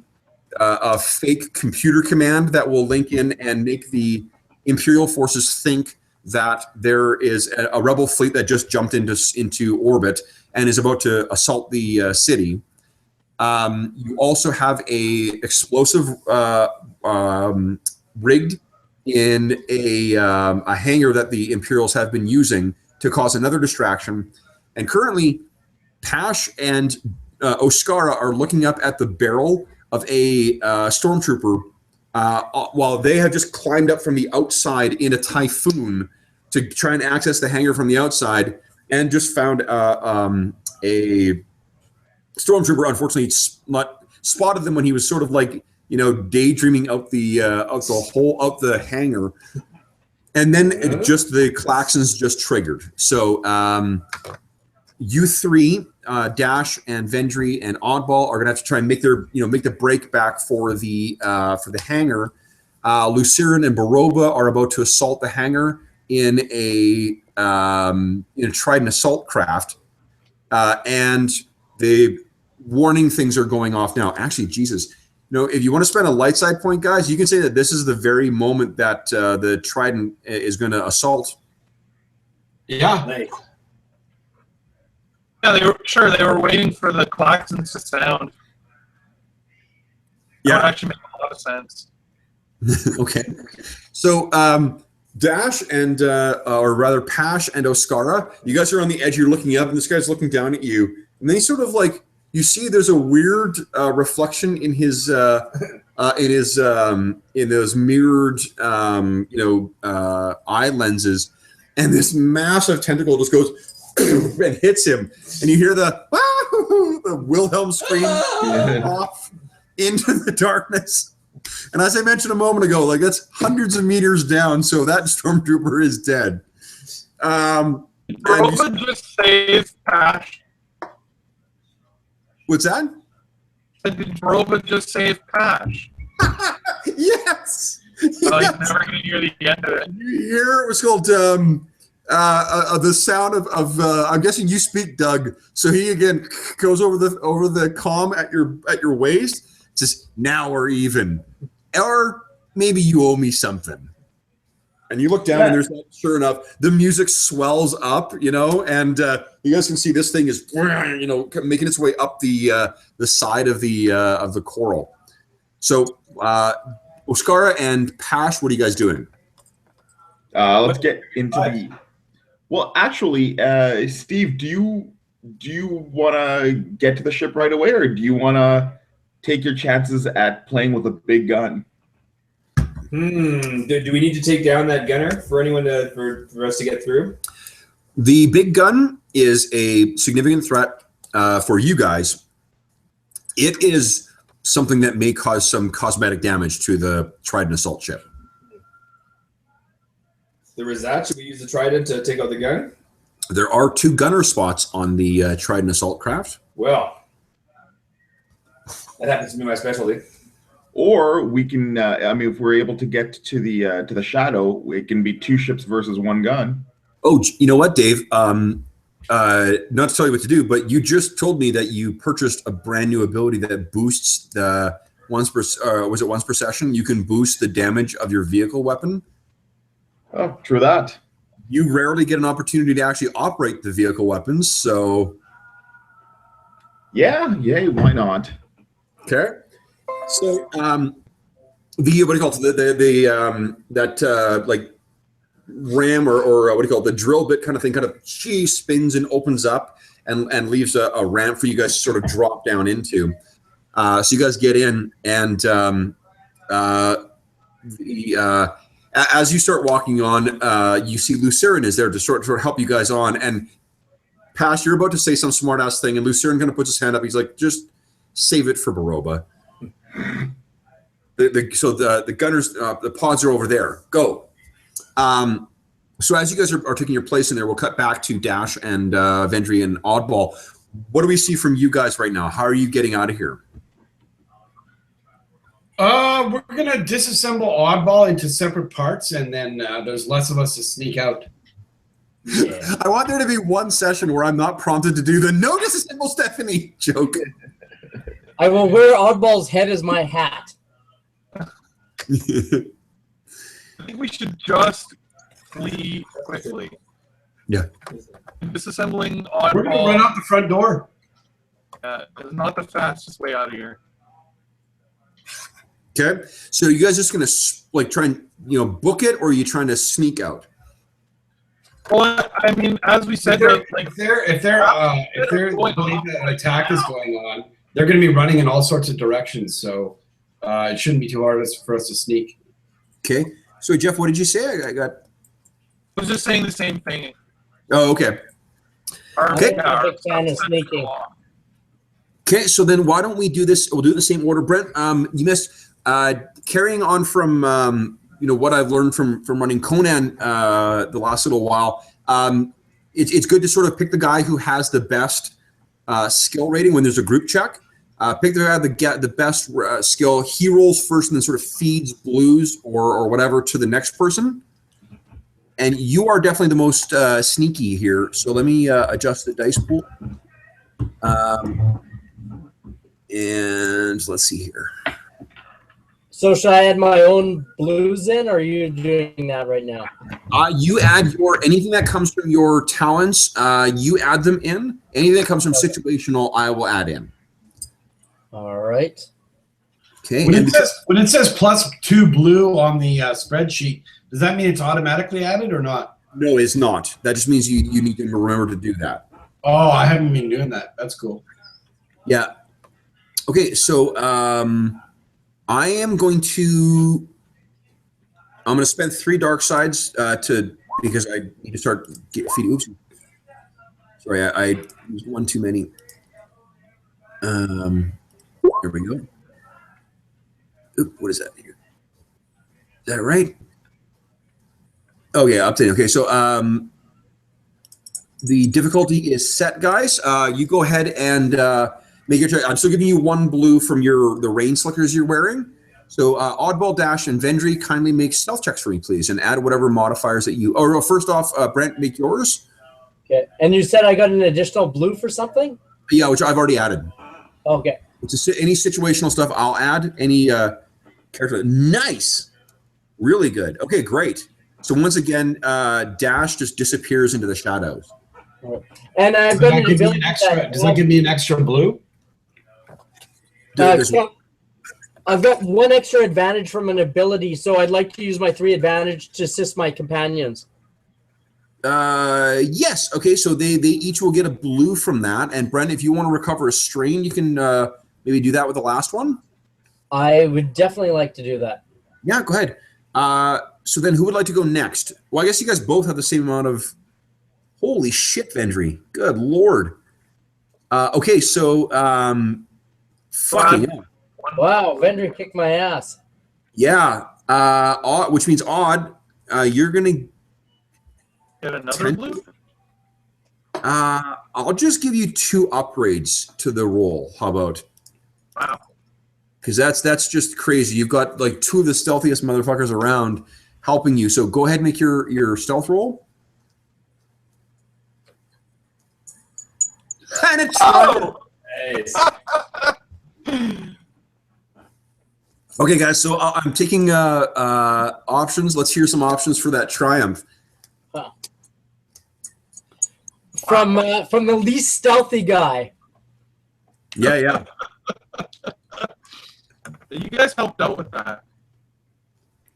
a fake computer command that will link in and make the Imperial forces think that there is a rebel fleet that just jumped into orbit and is about to assault the city. You also have a explosive rigged in a hangar that the Imperials have been using to cause another distraction. And currently, Pash and Oskara are looking up at the barrel of a stormtrooper while they have just climbed up from the outside in a Typhoon to try and access the hangar from the outside, and just found a stormtrooper. Unfortunately, spotted them when he was sort of like, daydreaming out the hangar, and then just the klaxons just triggered. So you three, Dash and Vendry and Oddball, are gonna have to try and make the break back for the hangar. Luciran and Baroba are about to assault the hangar in a Trident assault craft, and the warning things are going off now. Actually, Jesus, if you want to spend a light side point, guys, you can say that this is the very moment that the Trident is going to assault. Yeah. Nice. Yeah, they were waiting for the klaxons to sound. Yeah, that actually makes a lot of sense. Okay, so Dash and or rather Pash and Oskara, you guys are on the edge. You're looking up, and this guy's looking down at you, and then he sort of like, you see there's a weird reflection in his in those mirrored eye lenses, and this massive tentacle just goes and hits him, and you hear the Wilhelm scream off into the darkness. And as I mentioned a moment ago, like, that's hundreds of meters down, so that stormtrooper is dead. Baroba just saved Pash. What's that? Did Baroba just save Pash? Yes. Well, Yes. he's never going to hear the end of it. You hear it was called the sound of I'm guessing you speak, Doug. So he again goes over the comm at your waist. Says, now we're even, or maybe you owe me something. And you look down, and there's, sure enough, the music swells up, and you guys can see this thing is, making its way up the side of the coral. So, Oskara and Pash, what are you guys doing? Let's get into the. Well, actually, Steve, do you want to get to the ship right away, or do you want to take your chances at playing with a big gun? Do we need to take down that gunner for anyone for us to get through? The big gun is a significant threat for you guys. It is something that may cause some cosmetic damage to the Trident assault ship. There is that. Should we use the Trident to take out the gun? There are 2 gunner spots on the Trident assault craft. Well, that happens to be my specialty. Or we can, if we're able to get to the shadow, it can be 2 ships versus 1 gun. Oh, you know what, Dave? Not to tell you what to do, but you just told me that you purchased a brand new ability that boosts the once per session? You can boost the damage of your vehicle weapon. Oh, true that. You rarely get an opportunity to actually operate the vehicle weapons, so Yeah, why not? okay. So, the what do you call it? Like ram or what do you call it? The drill bit kind of thing she spins and opens up and leaves a ramp for you guys to sort of drop down into. So you guys get in, and as you start walking on, you see Luciran is there to sort of help you guys on. And Pash, you're about to say some smart ass thing, and Luciran kind of puts his hand up. He's like, just save it for Baroba. The gunners, the pods are over there. Go. So as you guys are taking your place in there, we'll cut back to Dash and Vendry and Oddball. What do we see from you guys right now? How are you getting out of here? We're gonna disassemble Oddball into separate parts, and then there's less of us to sneak out. Yeah. I want there to be one session where I'm not prompted to do the no disassemble Stephanie joke. I will wear Oddball's head as my hat. I think we should just flee quickly. Yeah. Disassembling We're gonna run Oddball out the front door. is not the fastest way out of here. Okay, so you guys just gonna like try and book it, or are you trying to sneak out? Well, I mean, as we said, like If they're believe that an attack is going on, they're going to be running in all sorts of directions. So it shouldn't be too hard for us to sneak. Okay, so Jeff, what did you say? I got. I was just saying the same thing. Oh, okay. Okay. I'm a big fan of sneaking. Okay, so then why don't we do this? We'll do it in the same order. Brent, you missed carrying on from what I've learned from running Conan the last little while. It's good to sort of pick the guy who has the best skill rating when there's a group check. Pick the guy that get the best skill. He rolls first and then sort of feeds blues or whatever to the next person. And you are definitely the most sneaky here. So let me adjust the dice pool. And let's see here. So should I add my own blues in, or are you doing that right now? You add anything that comes from your talents. You add them in. Anything that comes from situational, I will add in. All right. Okay. When it says +2 blue on the spreadsheet, does that mean it's automatically added or not? No, it's not. That just means you need to remember to do that. Oh, I haven't been doing that. That's cool. Yeah. Okay, so I am going to spend 3 dark sides because I need to start feeding. Oops. Sorry, I used one too many. There we go. Oop, what is that here? Is that right? Oh yeah, updating. Okay, so the difficulty is set, guys. You go ahead and make your choice. I'm still giving you 1 blue from the rain slickers you're wearing. So Oddball, Dash, and Vendry, kindly make stealth checks for me, please, and add whatever modifiers that you. Oh, no, first off, Brent, make yours. Okay. And you said I got an additional blue for something? Yeah, which I've already added. Okay. Any situational stuff, I'll add. Any character. Nice. Really good. Okay, great. So once again, Dash just disappears into the shadows. And I've got an ability Does that give me an extra blue? I've got 1 extra advantage from an ability, so I'd like to use my 3 advantage to assist my companions. Yes. Okay, so they each will get a blue from that. And Brent, if you want to recover a strain, you can maybe do that with the last one. I would definitely like to do that. Yeah, go ahead. So then who would like to go next? Well, I guess you guys both have the same amount of... Holy shit, Vendry. Good Lord. Okay, so... fucking hell. Wow, Vendry kicked my ass. Yeah, which means Odd, you're going to... Get another blue? I'll just give you 2 upgrades to the roll. How about? Wow. Because that's just crazy. You've got like 2 of the stealthiest motherfuckers around helping you. So go ahead and make your stealth roll. And it's Nice. okay, guys. So I'm taking options. Let's hear some options for that triumph. From the least stealthy guy. Yeah. You guys helped out with that.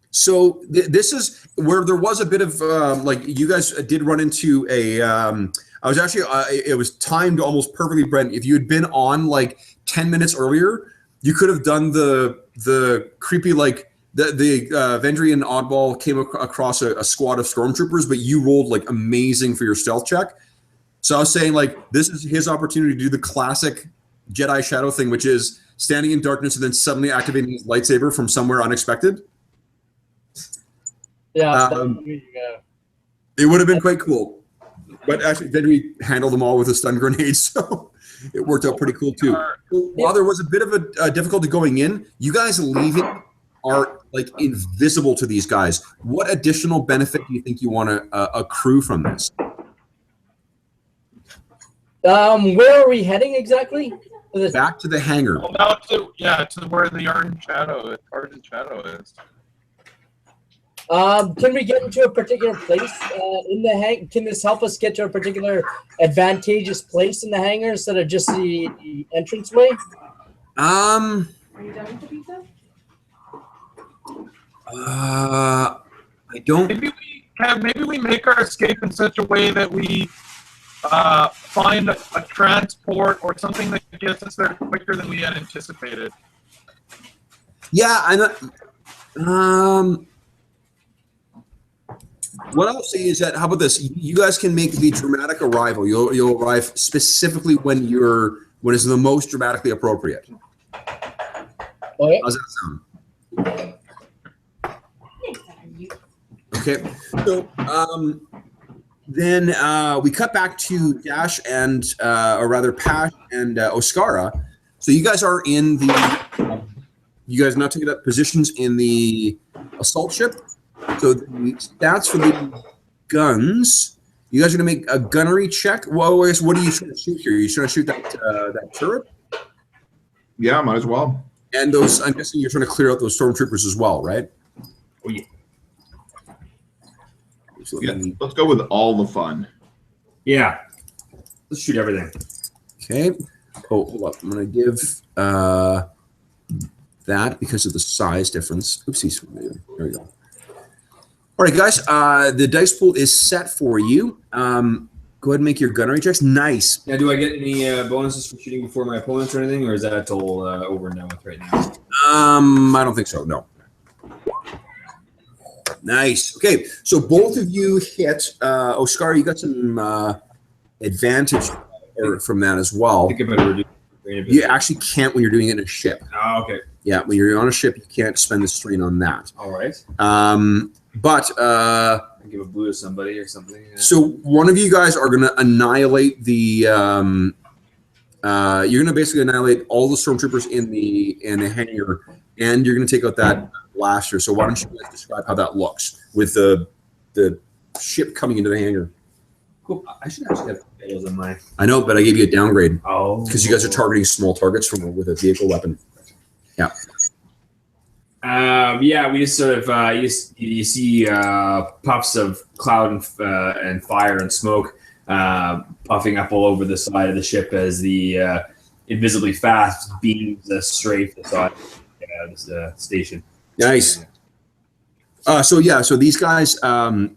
So this is where there was a bit of like you guys did run into a. I was actually it was timed almost perfectly, Brent. If you had been on like 10 minutes earlier, you could have done the creepy like the Vendry and Oddball came across a squad of stormtroopers, but you rolled like amazing for your stealth check. So I was saying like this is his opportunity to do the classic Jedi Shadow thing, which is standing in darkness and then suddenly activating his lightsaber from somewhere unexpected. Yeah. It would have been quite cool. But actually, then we handled them all with a stun grenade, so it worked out pretty cool too. While there was a bit of a difficulty going in, you guys leaving are like invisible to these guys. What additional benefit do you think you want to accrue from this? Where are we heading exactly? Back to the hangar. Well, now to where the Argent Shadow is. Can we get into a particular place in the hang? Can this help us get to a particular advantageous place in the hangar instead of just the entranceway? Are you done with the pizza? I don't. Maybe we make our escape in such a way that we find a transport or something that gets us there quicker than we had anticipated. Yeah, I'm not. What I'll say is that, how about this? You guys can make the dramatic arrival. You'll arrive specifically when it's the most dramatically appropriate. Okay. How's that sound? Okay. So then we cut back to Dash and, or rather, Pash and Oscara. So you guys are in the. You guys now taking up positions in the assault ship. So the stats for the guns. You guys are gonna make a gunnery check. Well, I guess what are you trying to shoot here? Are you trying to shoot that turret? Yeah, might as well. And those, I'm guessing you're trying to clear out those stormtroopers as well, right? Oh, yeah. So Yeah, let's go with all the fun. Yeah. Let's shoot everything. Okay. Oh, hold up. I'm gonna give that because of the size difference. Oopsies. There we go. All right, guys. The dice pool is set for you. Go ahead and make your gunnery checks. Nice. Now, do I get any bonuses for shooting before my opponents or anything, or is that all over and done with right now? I don't think so. No. Nice. Okay, so both of you hit. Oscar, you got some advantage from that as well. I think I better reduce the strain a bit. You actually can't when you're doing it in a ship. Oh, okay. Yeah, when you're on a ship, you can't spend the strain on that. All right. But I give a blue to somebody or something. Yeah. so one of you guys are going to annihilate the. You're going to basically annihilate all the stormtroopers in the hangar, and you're going to take out that blaster. So why don't you guys describe how that looks with the ship coming into the hangar? Cool. I should actually have fails in my. I know, but I gave you a downgrade Oh. because you guys are targeting small targets with a vehicle weapon. Yeah. Yeah, we just sort of you see puffs of cloud and fire and smoke puffing up all over the side of the ship as the invisibly fast beams strafe the side of the station. Nice. So these guys, the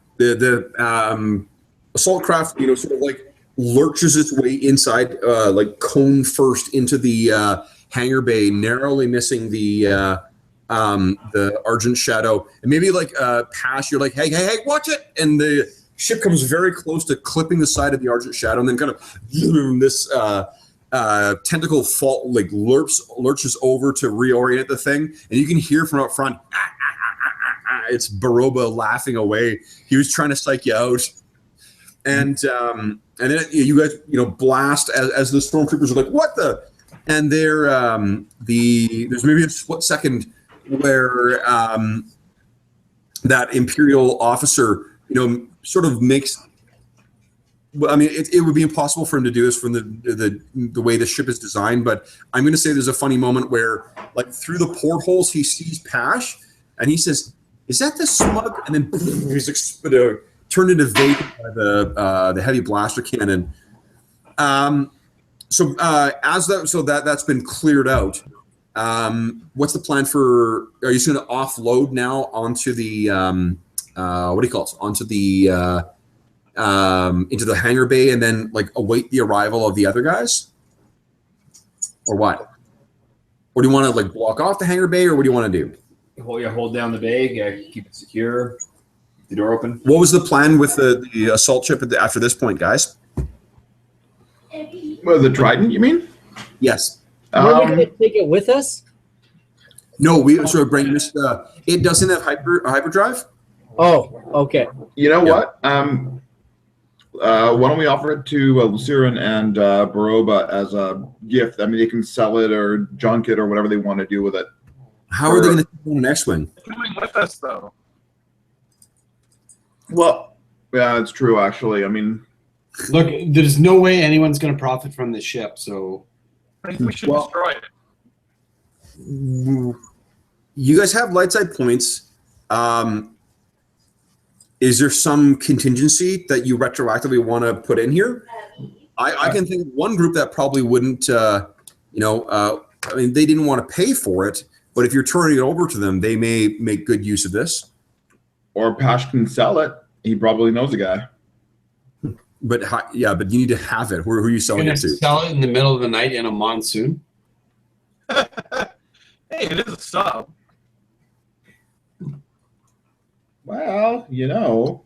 assault craft, sort of like lurches its way inside, like cone first into the hangar bay, narrowly missing the Argent Shadow, and maybe like Pash, you're like, hey, watch it, and the ship comes very close to clipping the side of the Argent Shadow, and then kind of this tentacle fault like lurches over to reorient the thing, and you can hear from up front, it's Baroba laughing away. He was trying to psych you out, and then you guys blast as the stormtroopers are like, what the, and they're there's maybe a split second where that Imperial officer, sort of makes. Well, I mean, it would be impossible for him to do this from the way the ship is designed. But I'm going to say there's a funny moment where, like, through the portholes, he sees Pash, and he says, "Is that the smug?" And then he's turned into vapor by the heavy blaster cannon. So that's been cleared out. What's the plan for? Are you just going to offload now onto the what do you call it? Onto the into the hangar bay and then like await the arrival of the other guys, or what? Or do you want to like block off the hangar bay, or what do you want to do? Hold down the bay, keep it secure, the door open. What was the plan with the assault ship after this point, guys? Well, the Trident, you mean? Yes. Are we going to take it with us? No, we sort of bring this. It doesn't have hyperdrive. Oh, okay. You know what? Why don't we offer it to Luciran and Baroba as a gift? I mean, they can sell it or junk it or whatever they want to do with it. How are they going to take on an X-wing? Coming with us though. Well, yeah, it's true. Actually, I mean, Look, there's no way anyone's going to profit from this ship. So I think we should destroy it. You guys have light side points. Is there some contingency that you retroactively want to put in here? I can think of one group that probably wouldn't, I mean, they didn't want to pay for it, but if you're turning it over to them, they may make good use of this. Or Pash can sell it. He probably knows a guy. But but you need to have it. Who are you selling you're it going to to? sell it in the middle of the night in a monsoon? Hey, it is a sub. Well, you know.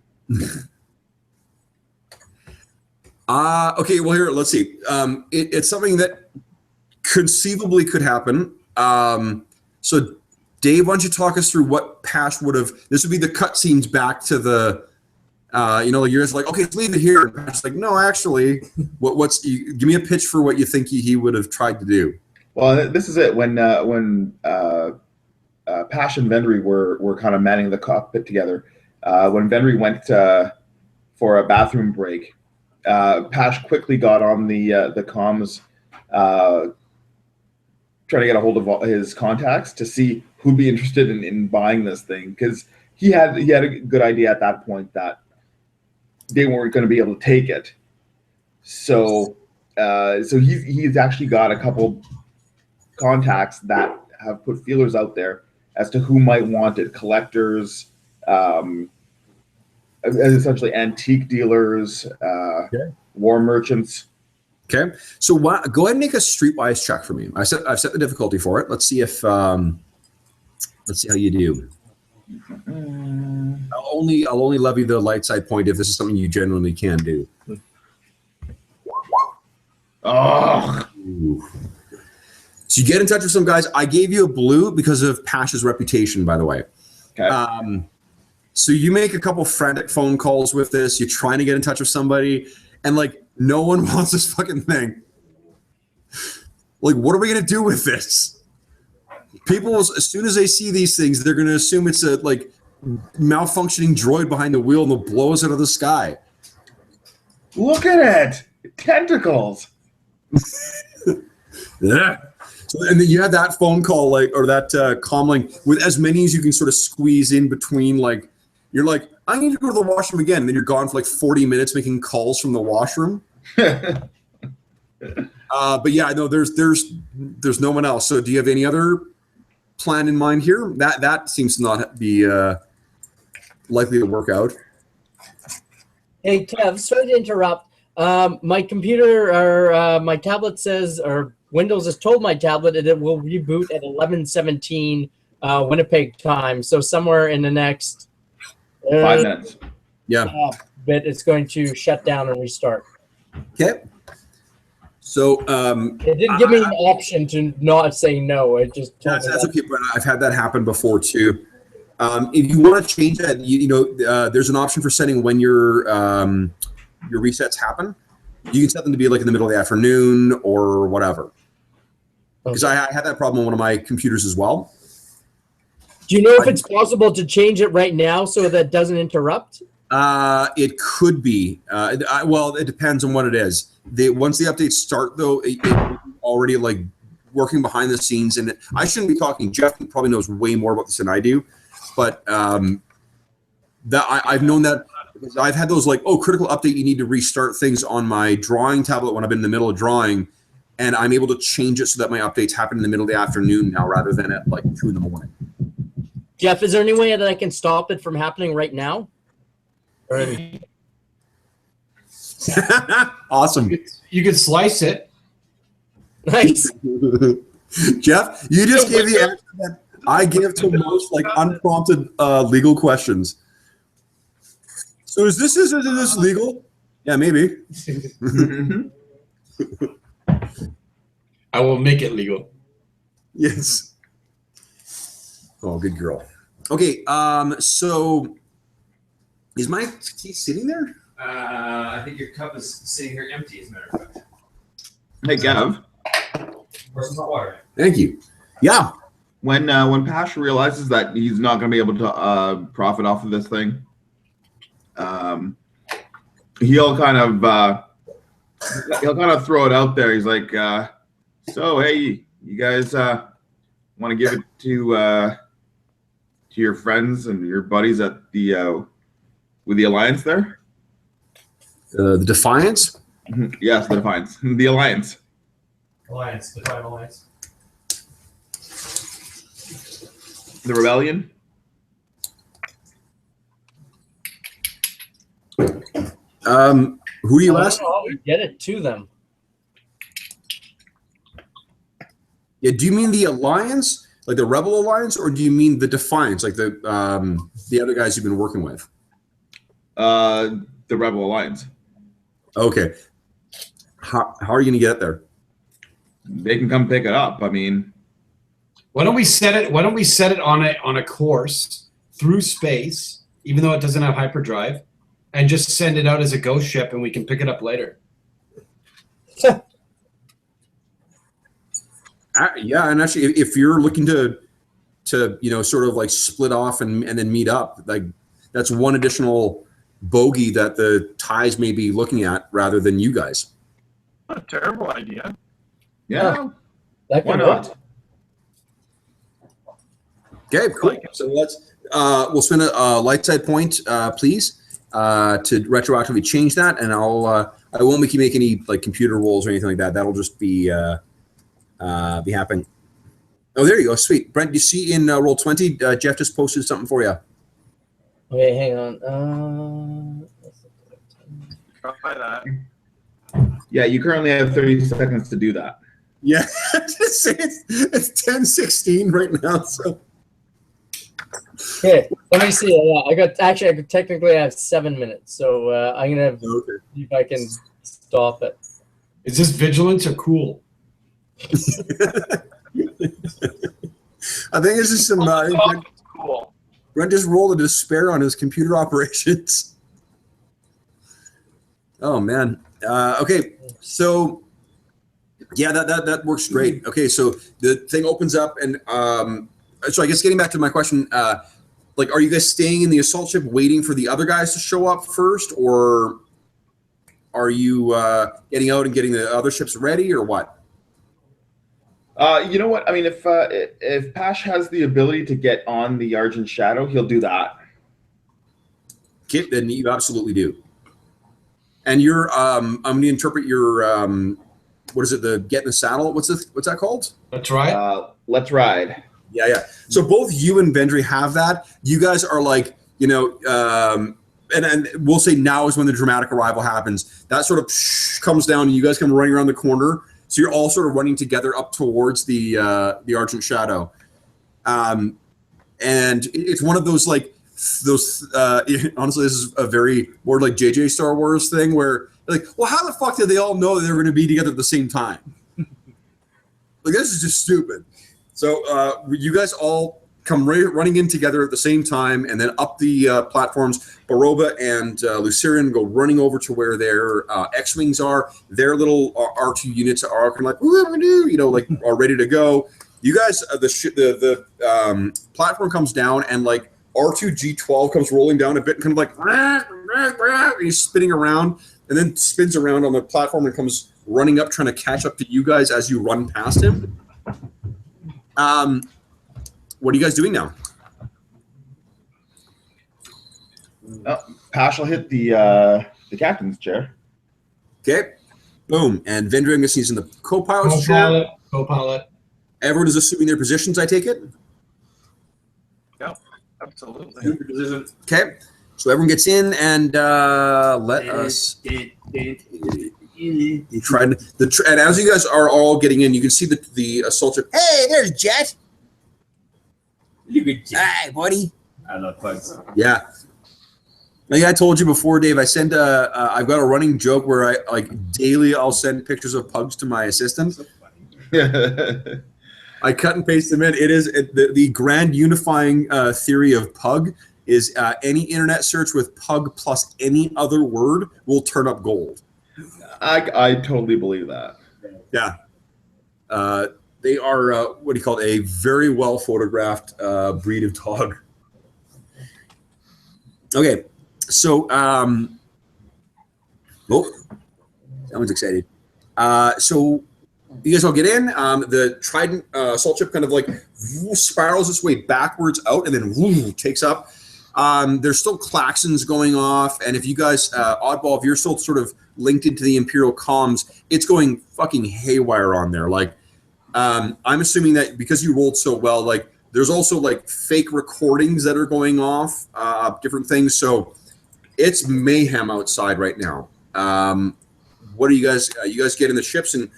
Okay, well, here, let's see. It's something that conceivably could happen. So, Dave, why don't you talk us through what Pash would have? This would be the cutscenes back to the, you're just like, okay, let's leave it here. And Pash's like, no, actually, give me a pitch for what you think he would have tried to do. Well, this is it. When Pash and Vendry were kind of manning the cockpit together, when Vendry went for a bathroom break, Pash quickly got on the comms, trying to get a hold of all his contacts to see who'd be interested in buying this thing, because he had a good idea at that point that they weren't going to be able to take it. So he's actually got a couple contacts that have put feelers out there as to who might want it. Collectors, essentially antique dealers, war merchants. Okay, so go ahead and make a streetwise check for me. I've set the difficulty for it. Let's see if let's see how you do. I'll only levy the light side point if this is something you genuinely can do. Oh. So you get in touch with some guys. I gave you a blue because of Pash's reputation, by the way. Okay. So you make a couple frantic phone calls with this. You're trying to get in touch with somebody, and like no one wants this fucking thing. Like, what are we gonna do with this? People, as soon as they see these things, they're gonna assume it's a like malfunctioning droid behind the wheel, and they'll blow us out of the sky. Look at it, tentacles. Yeah. So, and then you had that phone call, like, or that comlink with as many as you can sort of squeeze in between. Like, you're like, I need to go to the washroom again. And then you're gone for like 40 minutes making calls from the washroom. But yeah, no, there's no one else. So do you have any other plan in mind here? That seems to not be likely to work out. Hey, Kev, sorry to interrupt. My computer or my tablet says, or Windows has told my tablet that it will reboot at 11:17 Winnipeg time. So somewhere in the next 5 minutes. Yeah. Bit, it's going to shut down and restart. Okay. So It didn't give me an option to not say no. It just told me that's that. okay, Brent. I've had that happen before too. If you want to change that, there's an option for setting when your resets happen. You can set them to be like in the middle of the afternoon or whatever. Because I had that problem on one of my computers as well. Do you know if it's possible to change it right now so that it doesn't interrupt? It could be. Well, it depends on what it is. Once the updates start, though, it already like working behind the scenes. And I shouldn't be talking. Jeff probably knows way more about this than I do. But I've known that because I've had those like, critical update. You need to restart things on my drawing tablet when I've been in the middle of drawing. And I'm able to change it so that my updates happen in the middle of the afternoon now rather than at like 2 a.m. Jeff, is there any way that I can stop it from happening right now? Awesome. You could slice it. Nice. Jeff, you just gave the answer that I give to most like unprompted legal questions. So is this legal? Yeah, maybe. I will make it legal. Yes. Oh, good girl. Okay, so is my tea sitting there? I think your cup is sitting here empty, as a matter of fact. Hey, Gav. Where's the hot water? Thank you. Yeah. When Pash realizes that he's not going to be able to profit off of this thing, he'll kind of throw it out there. He's like, so hey, you guys want to give it to your friends and your buddies at the with the Alliance there? The Defiance? Yes, the Defiance. The Alliance. Alliance, Define Alliance. The Rebellion? Who do you I ask? don't know how we get it to them. Yeah, do you mean the Alliance, like the Rebel Alliance, or do you mean the Defiance, like the other guys you've been working with? The Rebel Alliance. Okay. How are you going to get it there? They can come pick it up. I mean, Why don't we set it on a course through space, even though it doesn't have hyperdrive, and just send it out as a ghost ship, and we can pick it up later. Yeah, and actually, if you're looking to sort of like split off and then meet up, like that's one additional bogey that the ties may be looking at rather than you guys. Not a terrible idea. yeah, That why could not? work. Okay, cool. So let's we'll spend a light side point, please, to retroactively change that, and I won't make you make any like computer rolls or anything like that. That'll just be happening. Oh, there you go. Sweet. Brent, do you see in roll 20? Jeff just posted something for you. Okay, hang on. Try that. Yeah, you currently have 30 seconds to do that. Yeah, it's 10:16 right now. So Okay, let me see. Yeah, I could technically have 7 minutes, so I'm gonna okay. see if I can stop it. Is this vigilance or cool? I think it's just some. Cool. Brent just rolled a despair on his computer operations. Oh man. Okay, so yeah, that works great. Okay, so the thing opens up, and so I guess getting back to my question, like, are you guys staying in the assault ship waiting for the other guys to show up first, or are you getting out and getting the other ships ready, or what? You know what? I mean, if Pash has the ability to get on the Argent Shadow, he'll do that. Okay, then you absolutely do. And you're, I'm going to interpret your, what is it? The get in the saddle. What's that called? That's right. Let's ride. Yeah. So both you and Vendry have that. You guys are like, and we'll say now is when the dramatic arrival happens. That sort of comes down, and you guys come running around the corner. So you're all sort of running together up towards the Argent Shadow, and it's one of those like honestly, this is a very more like JJ Star Wars thing where like, well, how the fuck did they all know they were going to be together at the same time? Like, this is just stupid. So you guys all come running in together at the same time, and then up the platforms. Baroba and Lucerian go running over to where their X-wings are. Their little R2 units are kind of like, are ready to go. You guys, the platform comes down, and like R2-G12 comes rolling down a bit, and kind of like and he's spinning around, and then spins around on the platform and comes running up, trying to catch up to you guys as you run past him. What are you guys doing now? Pash will hit the captain's chair. Okay. Boom. And Vendry, I'm guessing he's in the co-pilot's chair. Co-pilot. Everyone is assuming their positions, I take it? Yeah, absolutely. Okay. So everyone gets in, and let us try to, and as you guys are all getting in, you can see the assault ship. Hey, there's Jet. Hi, buddy. I love pugs. Yeah. Like I told you before, Dave, I send I've got a running joke where I like daily I'll send pictures of pugs to my assistant. I cut and paste them in. It is the grand unifying theory of pug is any internet search with pug plus any other word will turn up gold. I totally believe that. Yeah. They are what do you call it? A very well photographed breed of dog. Okay. So Nope. Someone's excited. So you guys all get in. The Trident assault ship kind of like spirals its way backwards out and then takes up. There's still klaxons going off, and if you guys, Oddball, if you're still sort of linked into the Imperial comms, it's going fucking haywire on there. Like, I'm assuming that because you rolled so well, like, there's also like fake recordings that are going off, different things. So it's mayhem outside right now. What are you guys? You guys get in the ships and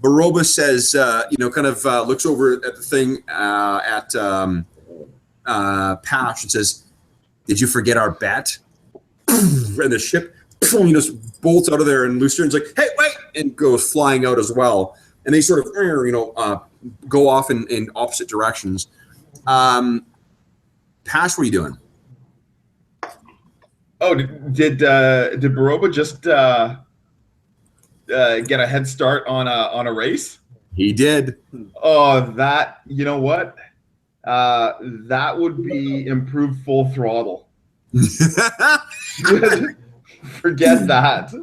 Baroba says, kind of looks over at the thing at Pash and says, "Did you forget our bet?" And the ship, just bolts out of there, and Lucern's like, "Hey, wait!" and goes flying out as well. And they sort of, go off in opposite directions. Pash, what are you doing? Oh, did Baroba just get a head start on a race? He did. Oh, that, you know what? That would be improved full throttle. Forget that.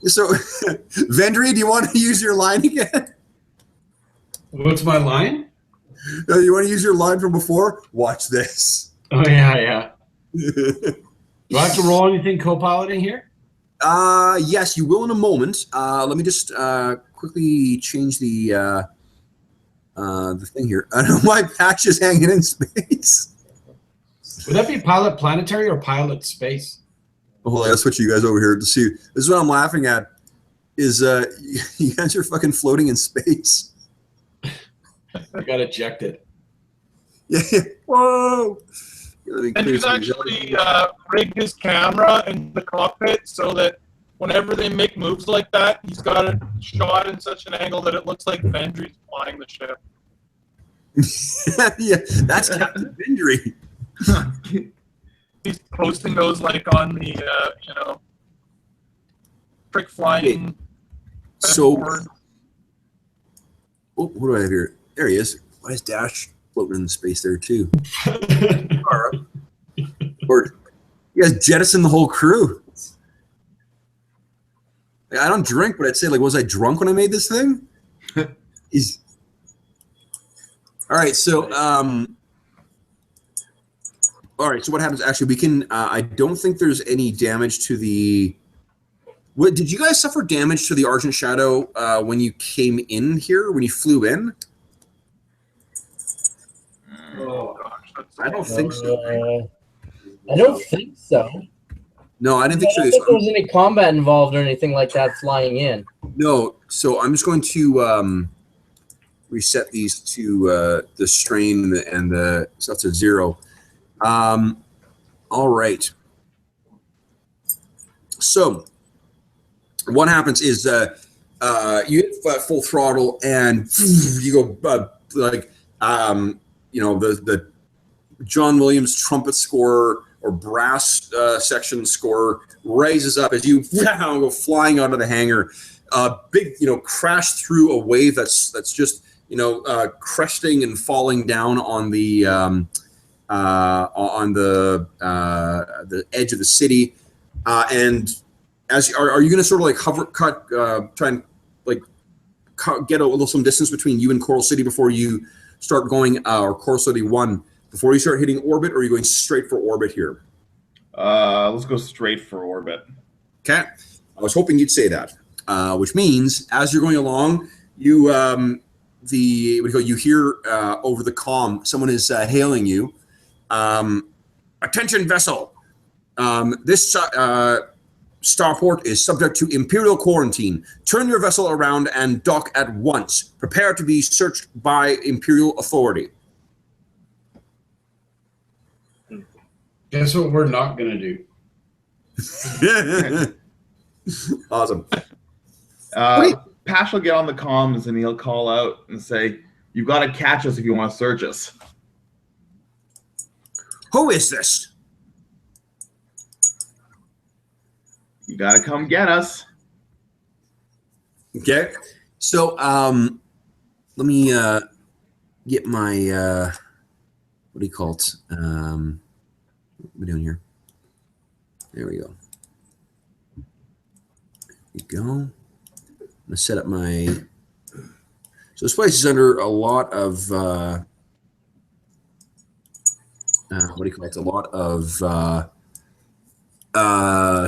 So, Vendry, do you want to use your line again? What's my line? No, you want to use your line from before? Watch this. Oh, yeah. Do I have to roll anything co-piloting here? Yes, you will in a moment. Let me just quickly change the thing here. I don't know why Patch is hanging in space. Would that be pilot planetary or pilot space? Hold on, I'll switch you guys over here to see. This is what I'm laughing at. Is you guys are fucking floating in space. I got ejected. Yeah. Whoa. And he's actually rigged his camera in the cockpit so that whenever they make moves like that, he's got it shot in such an angle that it looks like Vendry's flying the ship. Yeah, that's Captain Vendry. He's posting those like on the, trick flying. So, what do I have here? There he is. Why is Dash floating in space there too? Or you guys jettison the whole crew. Like, I don't drink, but I'd say, like, was I drunk when I made this thing? He's all right. So, all right. So what happens? Actually, we can. I don't think there's any damage to the. What did you guys suffer damage to the Argent Shadow when you came in here? When you flew in? Oh gosh, I don't think so. I don't think so. No, I didn't think I don't so. think there was any combat involved or anything like that flying in. No, so I'm just going to reset these to the strain and the so that's a 0. All right. So what happens is you hit full throttle and you go the John Williams trumpet score or brass section score raises up as you go flying out of the hangar. Big, crash through a wave that's just cresting and falling down on the edge of the city. And as are you going to sort of like try and like get a little some distance between you and Coral City before you start going, or Coral City 1 before you start hitting orbit, or are you going straight for orbit here? Let's go straight for orbit. Okay, I was hoping you'd say that. Which means as you're going along, you you hear over the comm someone is hailing you. Attention vessel. This starport is subject to Imperial quarantine. Turn your vessel around and dock at once. Prepare to be searched by Imperial authority. Guess what we're not going to do? Awesome. Pash will get on the comms and he'll call out and say, "You've got to catch us if you want to search us." Who is this? You got to come get us. Okay. So let me get my what do you call it? What are we doing here? There we go. you go. I'm gonna set up my. So this place is under a lot of what do you call it? A lot of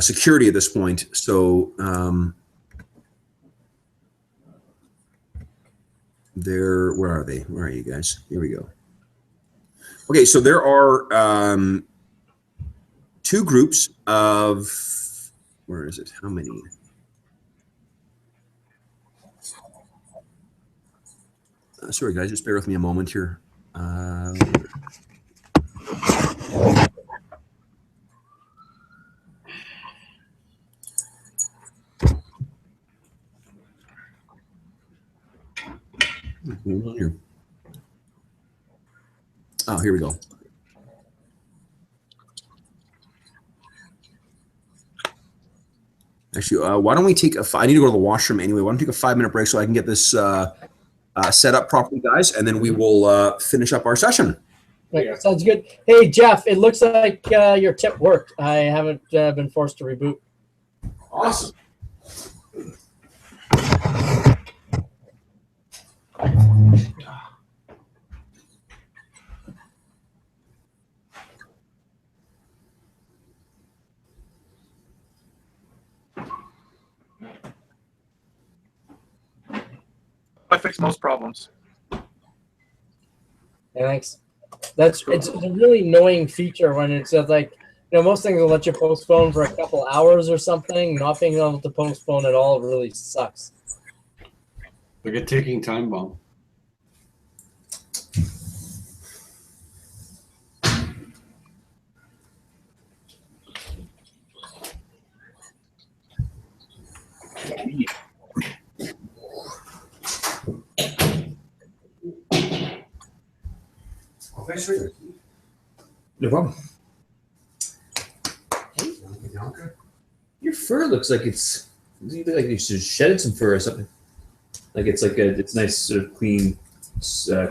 security at this point. So where are they? Where are you guys? Here we go. Okay, so there are two groups of, where is it? How many? Sorry, guys, just bear with me a moment here. What's going on here? Oh, here we go. Actually, why don't we take I need to go to the washroom anyway. Why don't we take a 5-minute break so I can get this set up properly, guys, and then we will finish up our session. Right, sounds good. Hey, Jeff, it looks like your tip worked. I haven't been forced to reboot. Awesome. I fix most problems. Yeah, thanks. It's a really annoying feature when it's just like, most things will let you postpone for a couple hours or something. Not being able to postpone at all really sucks. Like a ticking time bomb. No problem. Your fur looks like it's. You look like you should shed some fur or something. Like it's nice, sort of clean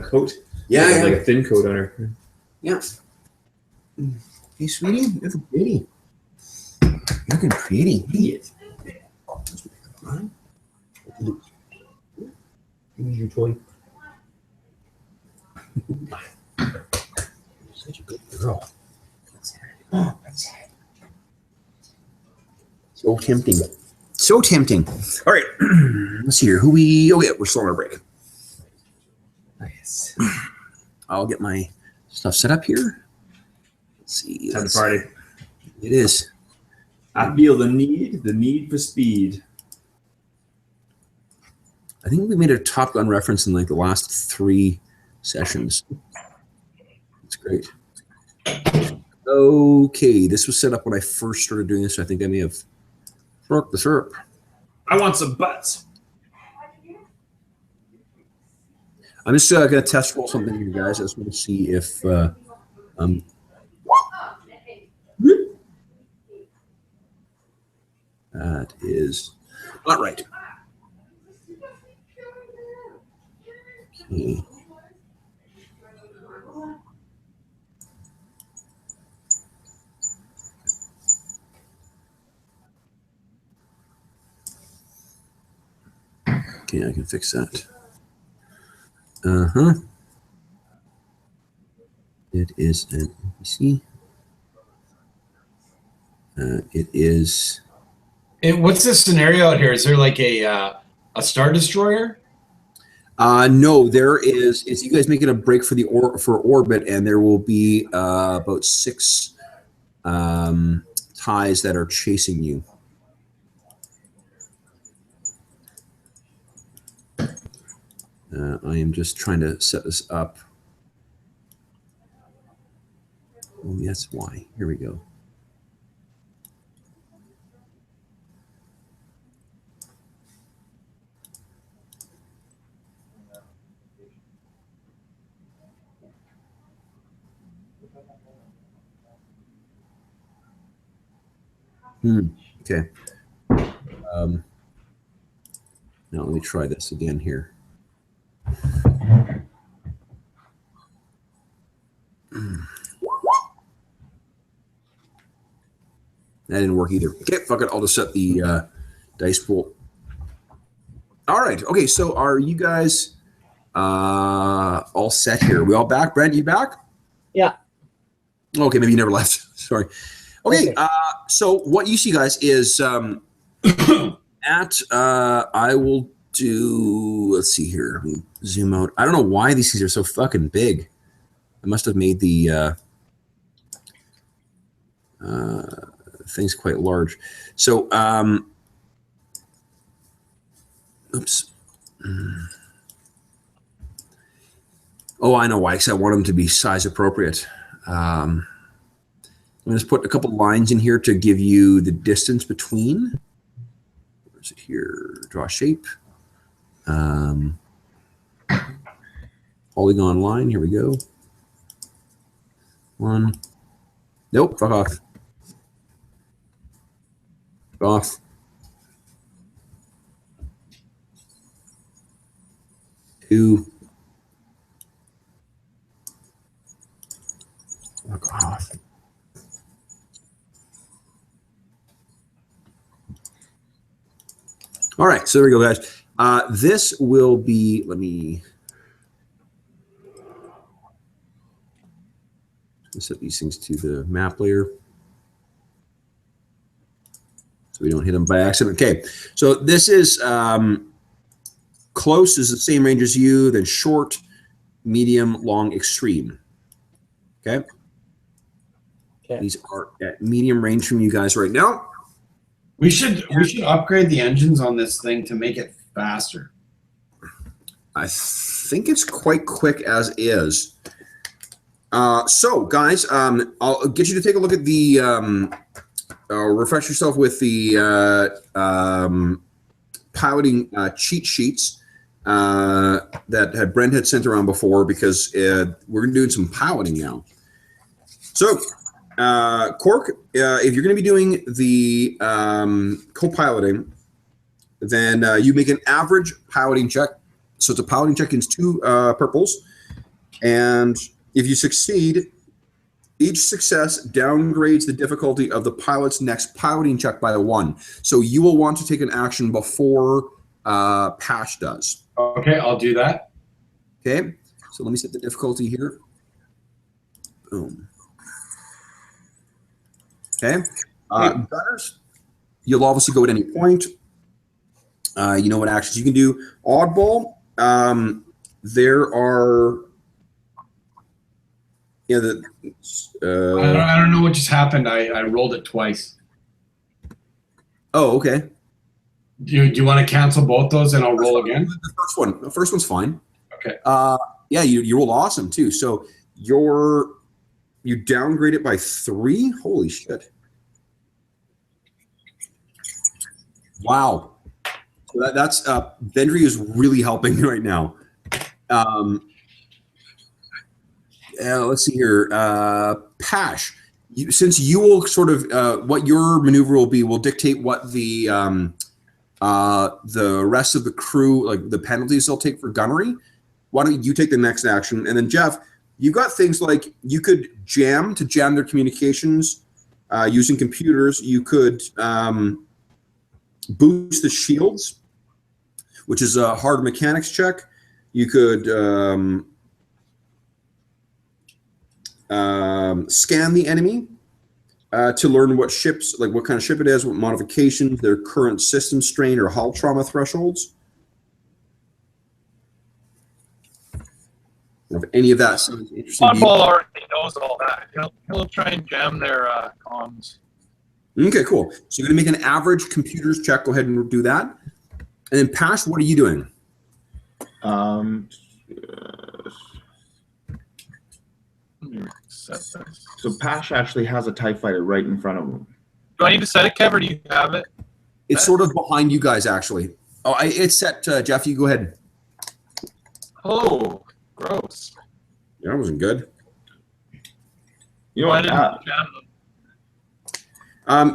coat. Yeah, like a thin coat on her. Yeah. Hey, sweetie, you look pretty. You're looking pretty. Idiot. Use your toy. Such a good girl. Oh, that's it. So tempting. So tempting. All right. Let's see here. We're still on our break. Nice. I'll get my stuff set up here. Let's see. Time to party. It is. I feel the need for speed. I think we made a Top Gun reference in like the last 3 sessions. That's great. Okay, this was set up when I first started doing this. So I think I may have broke the syrup. I want some butts. I'm just going to test roll something here, guys. I just want to see if that is not right. Okay. Okay, I can fix that. It is an NPC. It is. What's the scenario out here? Is there like a Star Destroyer? No, there is. It's you guys making a break for for orbit, and there will be about 6 ties that are chasing you. I am just trying to set this up. Oh, that's why. Here we go. Okay. Now let me try this again here. That didn't work either. Okay, fuck it. I'll just set the Dice pool. All right. Okay. So are you guys all set here? We all back? Brent, you back? Yeah. Okay. Maybe you never left. Sorry. Okay. Okay. So what you see, guys, is I will do. Let's see here. Let me zoom out. I don't know why these things are so fucking big. I must have made the things quite large. So, oops. Oh, I know why. Because I want them to be size appropriate. I'm going to just put a couple lines in here to give you the distance between. Where's it here? Draw shape. Polygon line. Here we go. One. Nope. Fuck off. Off. Two. Fuck off. All right, so there we go, guys. This will be, let me set these things to the map layer so we don't hit them by accident. Okay, so this is close is the same range as you, then short, medium, long, extreme. Okay. Okay. These are at medium range from you guys right now. We should upgrade the engines on this thing to make it faster. I think it's quite quick as is. So, guys, I'll get you to take a look at the refresh yourself with the piloting cheat sheets that Brent had sent around before, because we're doing some piloting now. So, Cork, if you're going to be doing the co-piloting, then you make an average piloting check. So it's a piloting check in 2 purples. And if you succeed, each success downgrades the difficulty of the pilot's next piloting check by 1. So you will want to take an action before Pash does. Okay, I'll do that. Okay, so let me set the difficulty here. Boom. Okay, gunners, you'll obviously go at any point. You know what actions you can do. Oddball, there are, yeah, I don't know what just happened. I rolled it twice. Oh, okay. Do you want to cancel both those and I'll roll again? The first one's fine. Okay. Yeah, you rolled awesome too. So you downgrade it by 3. Holy shit! Wow. So that's Vendry is really helping right now. Let's see here. Pash, since you will sort of what your maneuver will dictate what the rest of the crew, like the penalties they'll take for gunnery. Why don't you take the next action? And then Jeff, you've got things like you could jam their communications using computers. You could boost the shields, which is a hard mechanics check. You could scan the enemy to learn what ships, like what kind of ship it is, what modifications, their current system strain or hull trauma thresholds. If any of that sounds interesting to you. Oddball already knows all that. He'll try and jam their comms. Okay, cool. So you're going to make an average computers check. Go ahead and do that. And then Pash, what are you doing? So Pash actually has a TIE fighter right in front of him. Do I need to set it, Kev, or do you have it? It's sort of behind you guys, actually. Oh, it's set. Jeff, you go ahead. Oh, gross. Yeah, that wasn't good. You know Why what? didn't you jam them?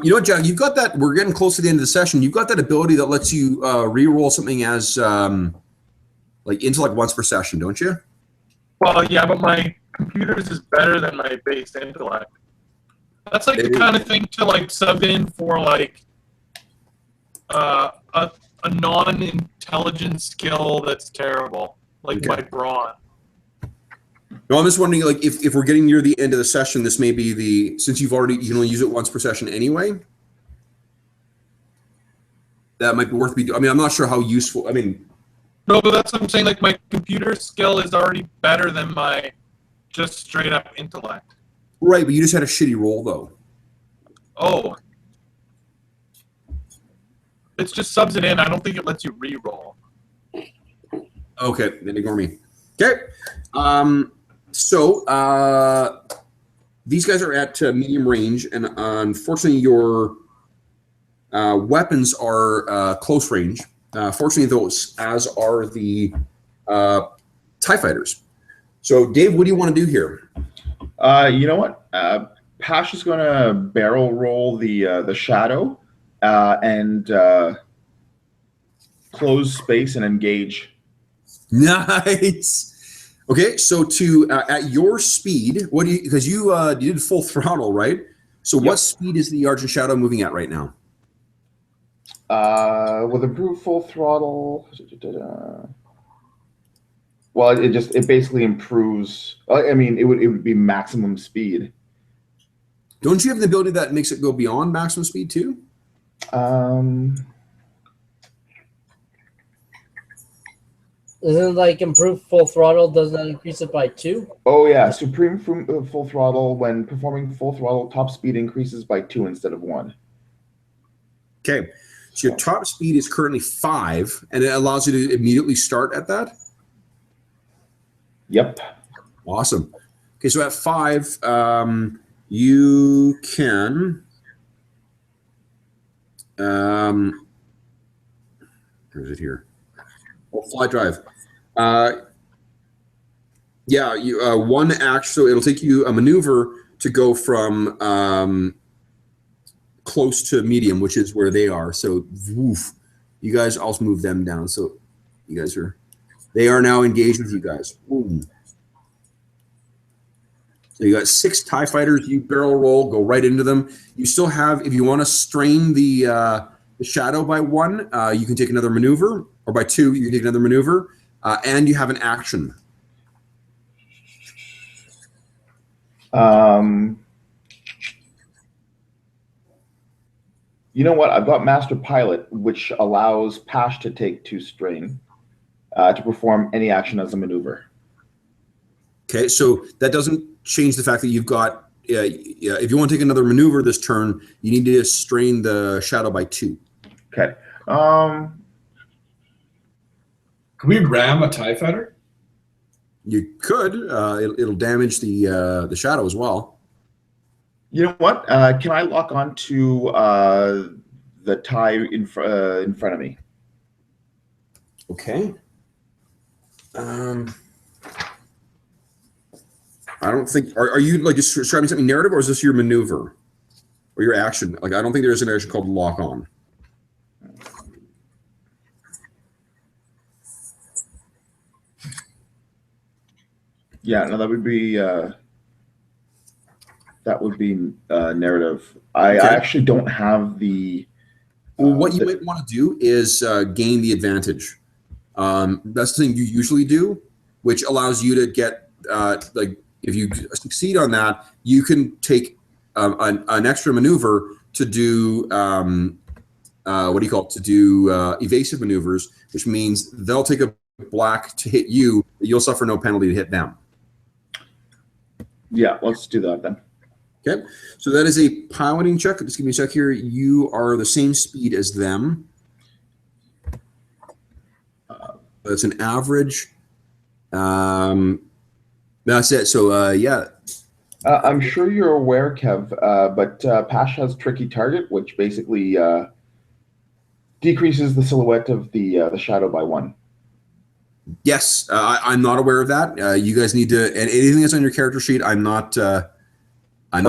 You know what, Jeff? You've got that. We're getting close to the end of the session. You've got that ability that lets you re-roll something as like intellect once per session, don't you? Well, yeah, but my computers is better than my base intellect. That's like the kind of thing to like sub in for like a non-intelligent skill that's terrible, like Okay. my brawn. No, I'm just wondering, like, if we're getting near the end of the session, this may be since you can only use it once per session anyway. That might be worth I mean, I'm not sure how useful. I mean, No, but that's what I'm saying. Like my computer skill is already better than my just straight up intellect. right, but you just had a shitty roll though. Oh, it's just subs it in. I don't think it lets you re-roll. Okay, then ignore me. Okay. So these guys are at medium range, and unfortunately, your weapons are close range. Fortunately, those, as are the TIE fighters. So, Dave, what do you want to do here? You know what? Pash is going to barrel roll the shadow and close space and engage. Nice. Okay, so to at your speed, what do you? Because you did full throttle, right? So, Yep. what speed is the Argent Shadow moving at right now? With improved full throttle, well, it basically improves. I mean, it would be maximum speed. Don't you have the ability that makes it go beyond maximum speed too? Isn't it like improved full throttle? Doesn't that increase it by 2? Oh yeah, supreme full throttle. When performing full throttle, top speed increases by 2 instead of 1. Okay, so your top speed is currently 5, and it allows you to immediately start at that. Yep. Awesome. Okay, so at 5, you can. Where is it here? Oh, fly drive. Yeah, you one act. So it'll take you a maneuver to go from close to medium, which is where they are. So, woof, you guys also move them down. So, you guys they are now engaged with you guys. Boom. So you got 6 TIE fighters. You barrel roll, go right into them. You still have, if you want to strain the shadow by 1, you can take another maneuver, or by 2, you can take another maneuver, and you have an action. You know what? I've got Master Pilot, which allows Pash to take 2 strain to perform any action as a maneuver. Okay, so that doesn't change the fact that you've got, if you want to take another maneuver this turn, you need to strain the shadow by 2. Okay. Can we ram a TIE fighter? You could. It'll damage the shadow as well. You know what? Can I lock on to the TIE in front of me? Okay. I don't think. Are you like just describing something narrative, or is this your maneuver or your action? Like, I don't think there's an action called lock on. Yeah, no, that would be narrative. I Okay. actually don't have the. Well, what you might want to do is gain the advantage. That's the thing you usually do, which allows you to get like if you succeed on that, you can take an extra maneuver to do what do you call it? To do evasive maneuvers, which means they'll take a black to hit you, but you'll suffer no penalty to hit them. Yeah, let's do that then. Okay, so that is a piloting check. Just give me a check here. You are the same speed as them. That's an average. That's it. So yeah. I'm sure you're aware, Kev, but Pash has Tricky Target, which basically decreases the silhouette of the shadow by 1. Yes, I'm not aware of that. You guys need to, and anything that's on your character sheet, I'm not tracking. It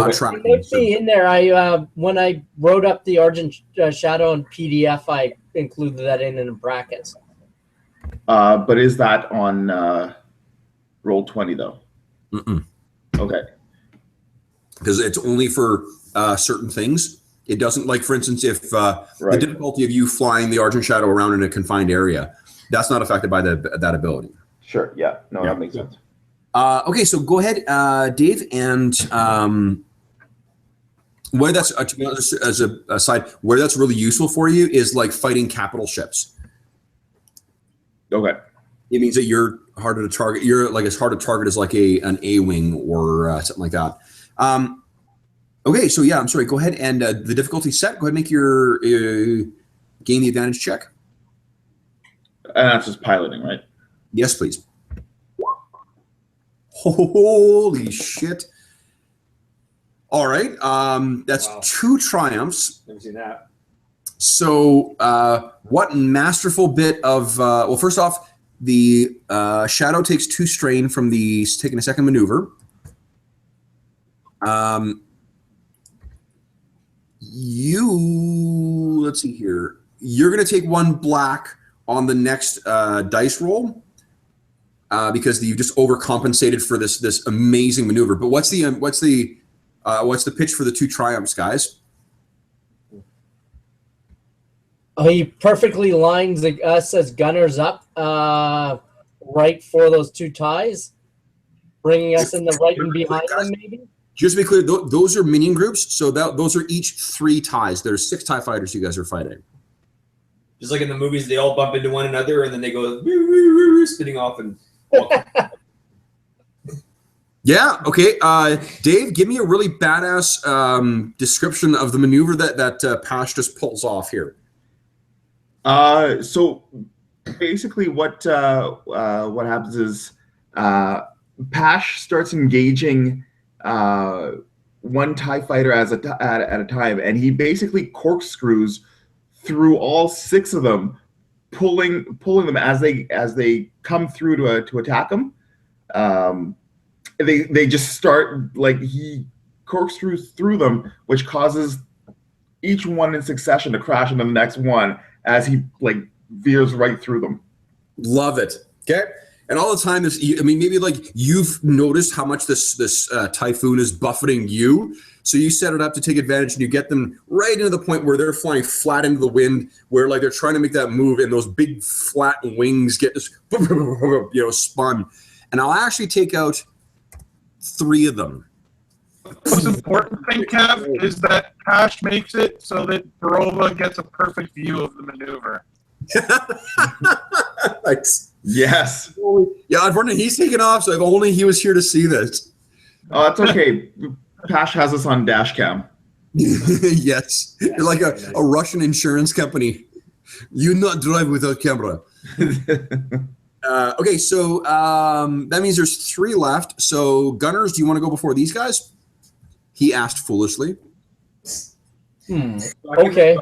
might be in there. I when I wrote up the Argent Shadow in PDF, I included that in brackets. But is that on Roll20 though? Mm-mm. Okay. Because it's only for certain things. It doesn't, like, for instance, if the Right. difficulty of you flying the Argent Shadow around in a confined area, that's not affected by that ability. Sure. Yeah. No, Yeah. that makes sense. Okay, so go ahead, Dave, and where that's to be honest, as a aside, where that's really useful for you is like fighting capital ships. Okay. It means that you're harder to target. You're like as hard to target as like an A-wing or something like that. Okay, so yeah, I'm sorry. Go ahead and the difficulty set. Go ahead and make your gain the advantage check. And that's just piloting, right? Yes, please. Holy shit! All right, that's Wow. 2 triumphs. Never seen that. So, what masterful bit of well, first off, the shadow takes 2 strain from the taking a second maneuver. Let's see here. You're going to take 1 black on the next dice roll because you just overcompensated for this amazing maneuver. But what's the pitch for the 2 triumphs, guys? He perfectly lines us as gunners up right for those 2 ties, bringing us in the right and behind them, maybe. Just to be clear, those are minion groups, so those are each 3 ties. There's 6 TIE fighters you guys are fighting. Just like in the movies, they all bump into one another and then they go spinning off and. Yeah. Okay. Dave, give me a really badass description of the maneuver that Pash just pulls off here. So basically, what happens is Pash starts engaging 1 TIE fighter at a time, and he basically corkscrews through all 6 of them, pulling them as they come through to attack him. They just start, like, he corkscrews through them, which causes each one in succession to crash into the next one as he like veers right through them. Love it. Okay. And all the time, maybe like you've noticed how much this typhoon is buffeting you. So you set it up to take advantage, and you get them right into the point where they're flying flat into the wind, where like they're trying to make that move, and those big flat wings get just spun. And I'll actually take out 3 of them. The most important thing, Kev, is that Pash makes it so that Barova gets a perfect view of the maneuver. Thanks. Yes. Yeah, unfortunately, he's taken off, so if only he was here to see this. Oh, it's okay. Pash has us on dash cam. Yes. You're like a Russian insurance company. You not drive without camera. Okay, so that means there's 3 left. So, Gunners, do you want to go before these guys? He asked foolishly. Okay.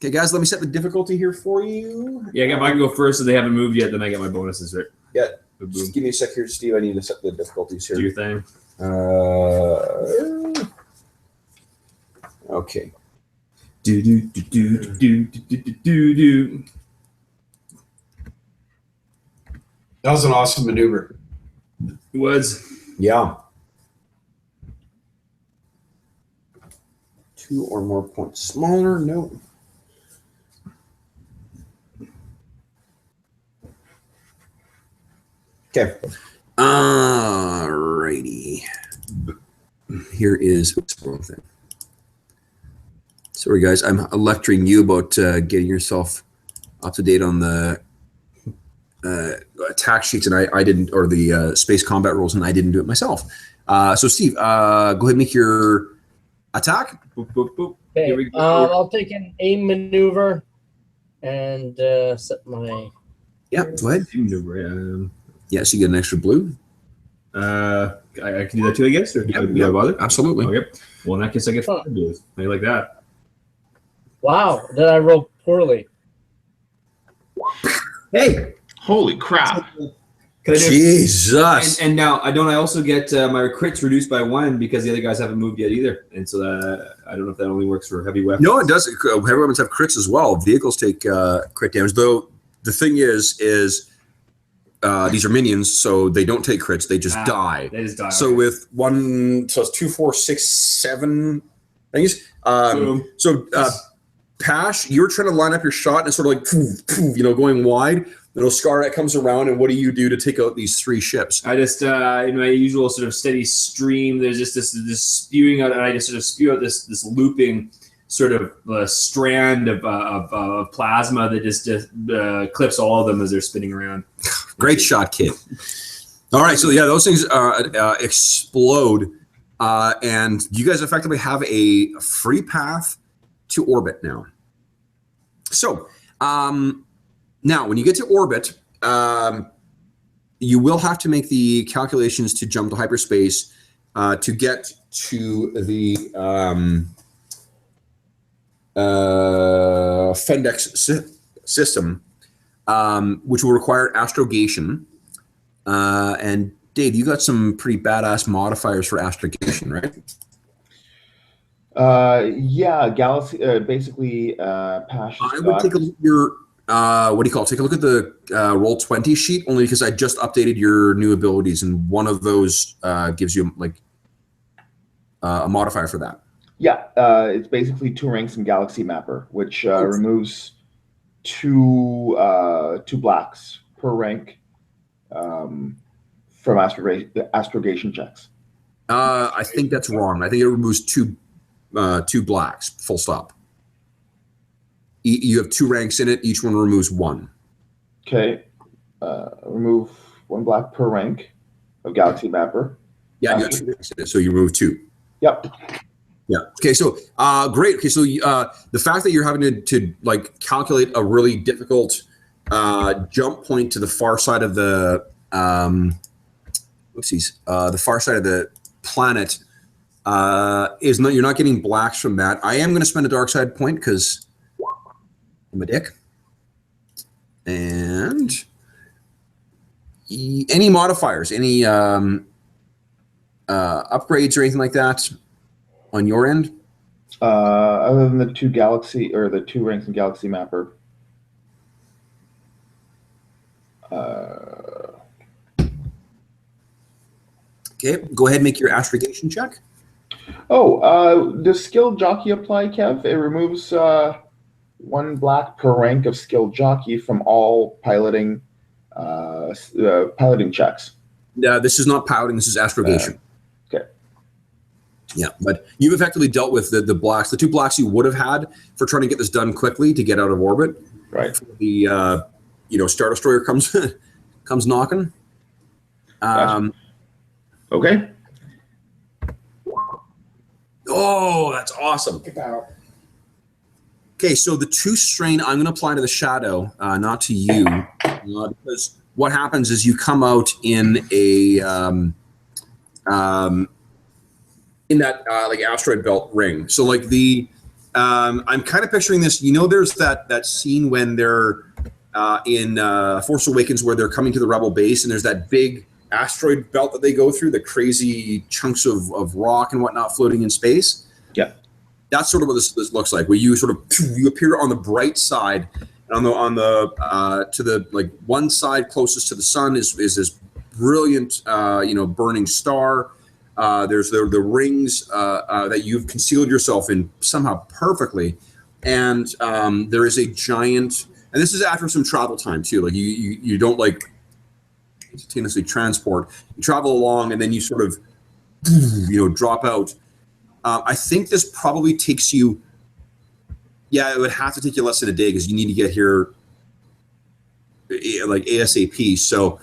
Okay, guys, let me set the difficulty here for you. Yeah, I can go first, so they haven't moved yet. Then I get my bonuses, right? Yeah. Boom. Just give me a sec here, Steve. I need to set the difficulties here. Do your thing. Okay. Do do do do do do do do do. That was an awesome maneuver. It was. Yeah. 2 or more points smaller. No. Okay. Alrighty. Here is what's wrong thing. Sorry, guys. I'm lecturing you about getting yourself up to date on the attack sheets, and I didn't, or the space combat rules, and I didn't do it myself. So, Steve, go ahead and make your attack. Boop, boop, boop. Okay. Here we go. I'll take an aim maneuver and set my. Yeah, go ahead. Yes, you get an extra blue. I can do that too, I guess. Or do I bother? Absolutely. Okay. Well, in that case, I get 5 blues. How you like that? Wow, did I roll poorly? Hey, Holy crap. can I do? Jesus. And now I also get my crits reduced by 1 because the other guys haven't moved yet either, and so I don't know if that only works for heavy weapons. No, it does. Heavy weapons have crits as well. Vehicles take crit damage, though. The thing is these are minions, so they don't take crits. They just die. They just die. So okay. with 1, so it's 2, 4, 6, 7 Thanks. So, Pash, you were trying to line up your shot, and it's sort of like, poof, poof, going wide. Then Oscaret comes around, and what do you do to take out these 3 ships? I just, in my usual sort of steady stream, there's just this spewing out, and I just sort of spew out this looping sort of strand of plasma that just clips all of them as they're spinning around. Great shot, kid. All right, so yeah, those things explode, and you guys effectively have a free path to orbit now. So now, when you get to orbit, you will have to make the calculations to jump to hyperspace to get to the Fendex system, which will require astrogation. And Dave, you got some pretty badass modifiers for astrogation, right? Yeah, Galaxy, basically, Pash. I would take a look at your, take a look at the Roll20 sheet, only because I just updated your new abilities, and one of those gives you a modifier for that. Yeah, it's basically 2 ranks in Galaxy Mapper, which removes two blacks per rank from astrogation checks. I think that's wrong. I think it removes two blacks, full stop. You have 2 ranks in it. Each one removes 1. Okay. Remove 1 black per rank of Galaxy Mapper. Yeah, you got 2 ranks in it, so you remove 2. Yep. Yeah. Okay. So great. Okay. So the fact that you're having to calculate a really difficult jump point to the far side of the the far side of the planet you're not getting blacks from that. I am going to spend a dark side point because I'm a dick. And any modifiers, any upgrades or anything like that on your end? Other than the 2 Galaxy or the 2 ranks in Galaxy Mapper. Okay, go ahead and make your astrogation check. Does skill jockey apply, Kev? It removes 1 black per rank of skilled jockey from all piloting checks. This is not piloting, this is astrogation. Okay. Yeah, but you've effectively dealt with the blacks. The 2 blacks you would have had for trying to get this done quickly to get out of orbit. Right. The Star Destroyer comes knocking. Gotcha. Okay. Oh, that's awesome. Okay, so the 2 strain I'm going to apply to the shadow, not to you, because what happens is you come out in a in that asteroid belt ring. So I'm kind of picturing this. There's that scene when they're in Force Awakens where they're coming to the Rebel base, and there's that big asteroid belt that they go through, the crazy chunks of rock and whatnot floating in space. Yeah, that's sort of what this looks like, where you you appear on the bright side, and on the to the one side closest to the sun is this brilliant burning star. There's the rings that you've concealed yourself in somehow perfectly, and there is a giant, and this is after some travel time too. You don't instantaneously transport. You travel along, and then you sort of drop out. I think this probably takes you. Yeah, it would have to take you less than a day because you need to get here ASAP. So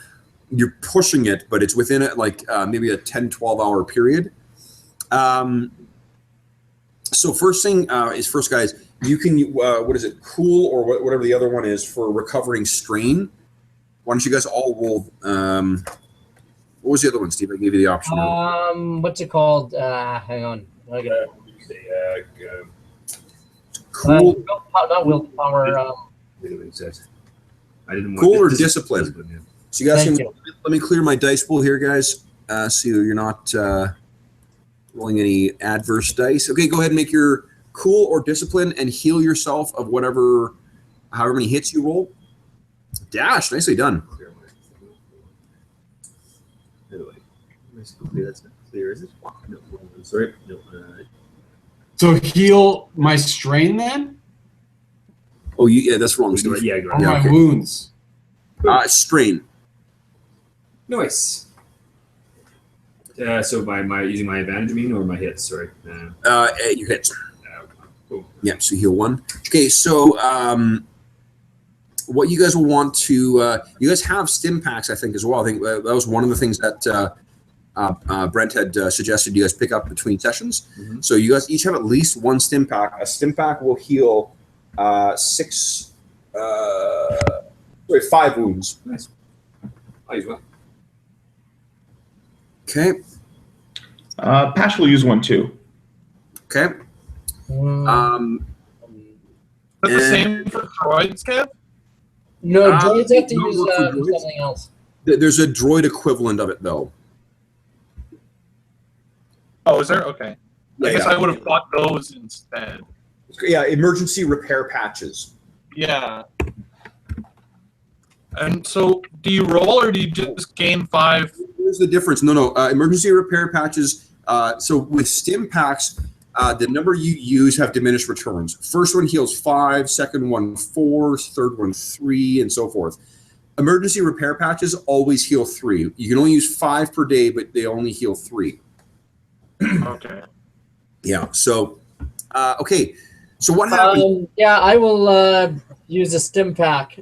you're pushing it, but it's within it maybe a 10-12 hour period. So first thing is first, guys, you can what is it, cool or whatever the other one is for recovering strain. Why don't you guys all roll? What was the other one, Steve? I gave you the option. What's it called? Hang on. Cool. Not willpower. I didn't. Cool or discipline? Yeah. So you guys Thank can you. let me clear my dice pool here, guys. So you're not rolling any adverse dice. Okay, go ahead and make your cool or discipline and heal yourself of however many hits you roll. Dash, nicely done. Anyway, that's not clear, is it? No, sorry. No. So heal my strain then? Oh, yeah, that's wrong. Steve. Yeah, go Or ahead. Yeah, my okay. wounds? Strain. Nice. So by using my advantage, you mean, or my hits? Sorry. Your hits. Cool. Yeah, so heal 1. Okay, so what you guys will want to, you guys have stim packs, I think, as well. I think that was one of the things that Brent had suggested you guys pick up between sessions. Mhm. So you guys each have at least 1 stim pack. A stim pack will heal 5 wounds. Nice. I'll use one. Okay, Pash will use one too. okay. That's the And- same for droids, Kev? No, Um, droids have to no, use not for droids. something else. There's a droid equivalent of it, though. Oh, is there? Okay. Yeah, I guess yeah. I would have bought those instead. Yeah, emergency repair patches. Yeah. And so, do you roll or do you just gain 5? Here's the difference. No. Emergency repair patches. So with stim packs, the number you use have diminished returns. First one heals 5, second one 4, third one 3, and so forth. Emergency repair patches always heal 3. You can only use 5 per day, but they only heal 3. Okay. Yeah. So, okay. So what happened? Yeah, I will use a stim pack.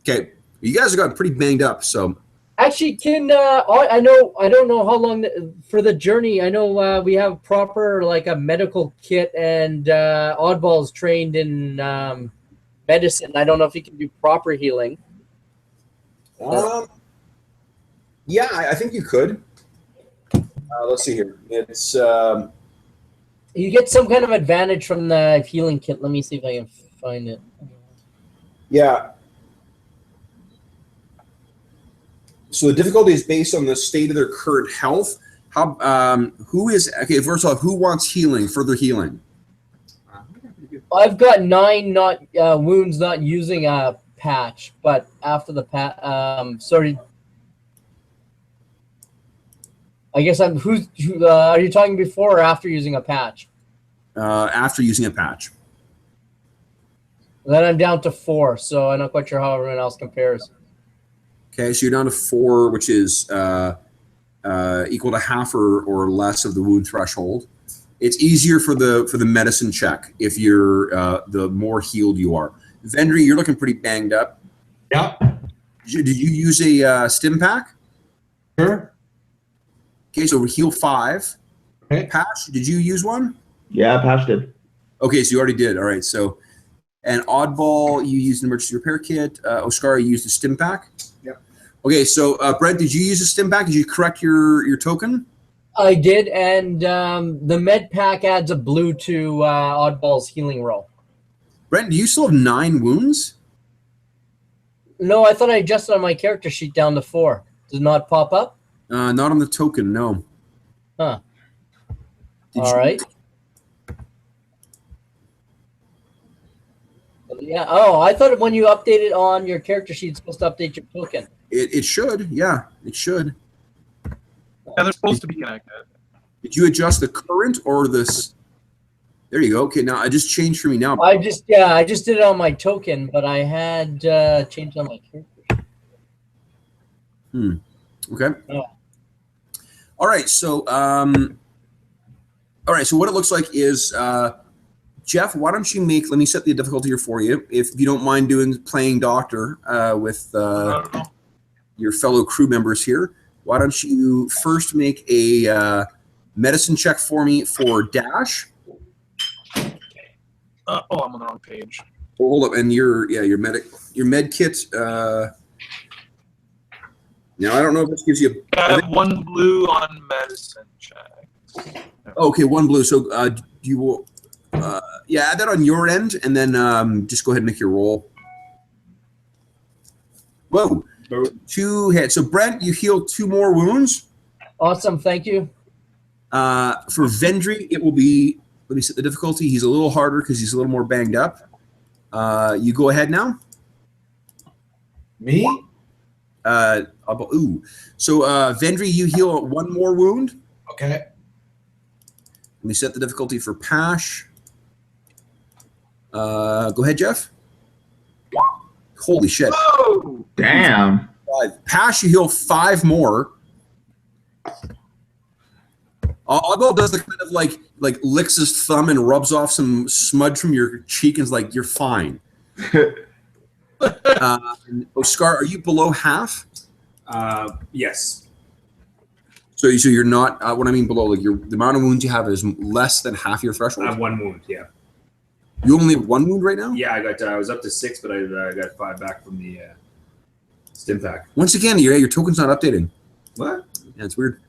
Okay, you guys have gotten pretty banged up. So Actually, I don't know how long for the journey. I know we have proper like a medical kit, and Oddball's trained in medicine. I don't know if he can do proper healing. yeah, I think you could. Let's see here. It's You get some kind of advantage from the healing kit. Let me see if I can find it. yeah. So the difficulty is based on the state of their current health. How who is okay? First off, who wants healing? Further healing. I've got 9 wounds not using a patch, but after the sorry. I guess I'm who are you talking before or after using a patch? After using a patch. Then I'm down to 4, so I'm not quite sure how everyone else compares. Okay, so you're down to 4, which is equal to half or less of the wound threshold. It's easier for the medicine check if you're the more healed you are. Vendry, you're looking pretty banged up. Yeah. Did you use a stim pack? Sure. Okay, so heal 5. Okay. Pash, did you use one? Yeah, Pash did. Okay, so you already did. All right, so and Oddball, you used an emergency repair kit. Oscar, you used a stim pack. Yep. Okay, so Brent, did you use a stim pack? Did you correct your token? I did, and the med pack adds a blue to Oddball's healing roll. Brent, do you still have 9 wounds? No, I thought I adjusted on my character sheet down to 4. Does it not pop up? Not on the token, no. Huh. Did All you- right. Yeah. Oh, I thought when you update it on your character sheet, it's supposed to update your token. It should, yeah, it should. Yeah, they're supposed to be connected. Did you adjust the current or this? There you go. Okay, now I just changed for me now. I just did it on my token, but I had changed on my character. Okay. Yeah. All right. So, So what it looks like is, Jeff, why don't you let me set the difficulty here for you, if you don't mind playing doctor with I don't know. your fellow crew members here. Why don't you first make a medicine check for me for Dash? I'm on the wrong page. Hold up, and your med kit. Now I don't know if this gives you. I have 1 blue on medicine check. Okay, 1 blue. So you will, add that on your end, and then just go ahead and make your roll. Whoa, 2 hits. So Brent, you heal 2 more wounds. Awesome, thank you. For Vendry, it will be. Let me set the difficulty. He's a little harder because he's a little more banged up. You go ahead now. Me? So Vendry, you heal 1 more wound. Okay. Let me set the difficulty for Pash. Go ahead, Jeff. Holy shit. Oh, damn. 5. Pash, you heal 5 more. Oggle does the kind of like licks his thumb and rubs off some smudge from your cheek and is like, you're fine. Oscar, are you below half? Yes. So you're not. What I mean below, like the amount of wounds you have is less than half your I threshold. have 1 wound. Yeah. You only have 1 wound right now. Yeah, I was up to 6, but I got 5 back from the stim pack. Once again, your token's not updating. What? Yeah, it's weird.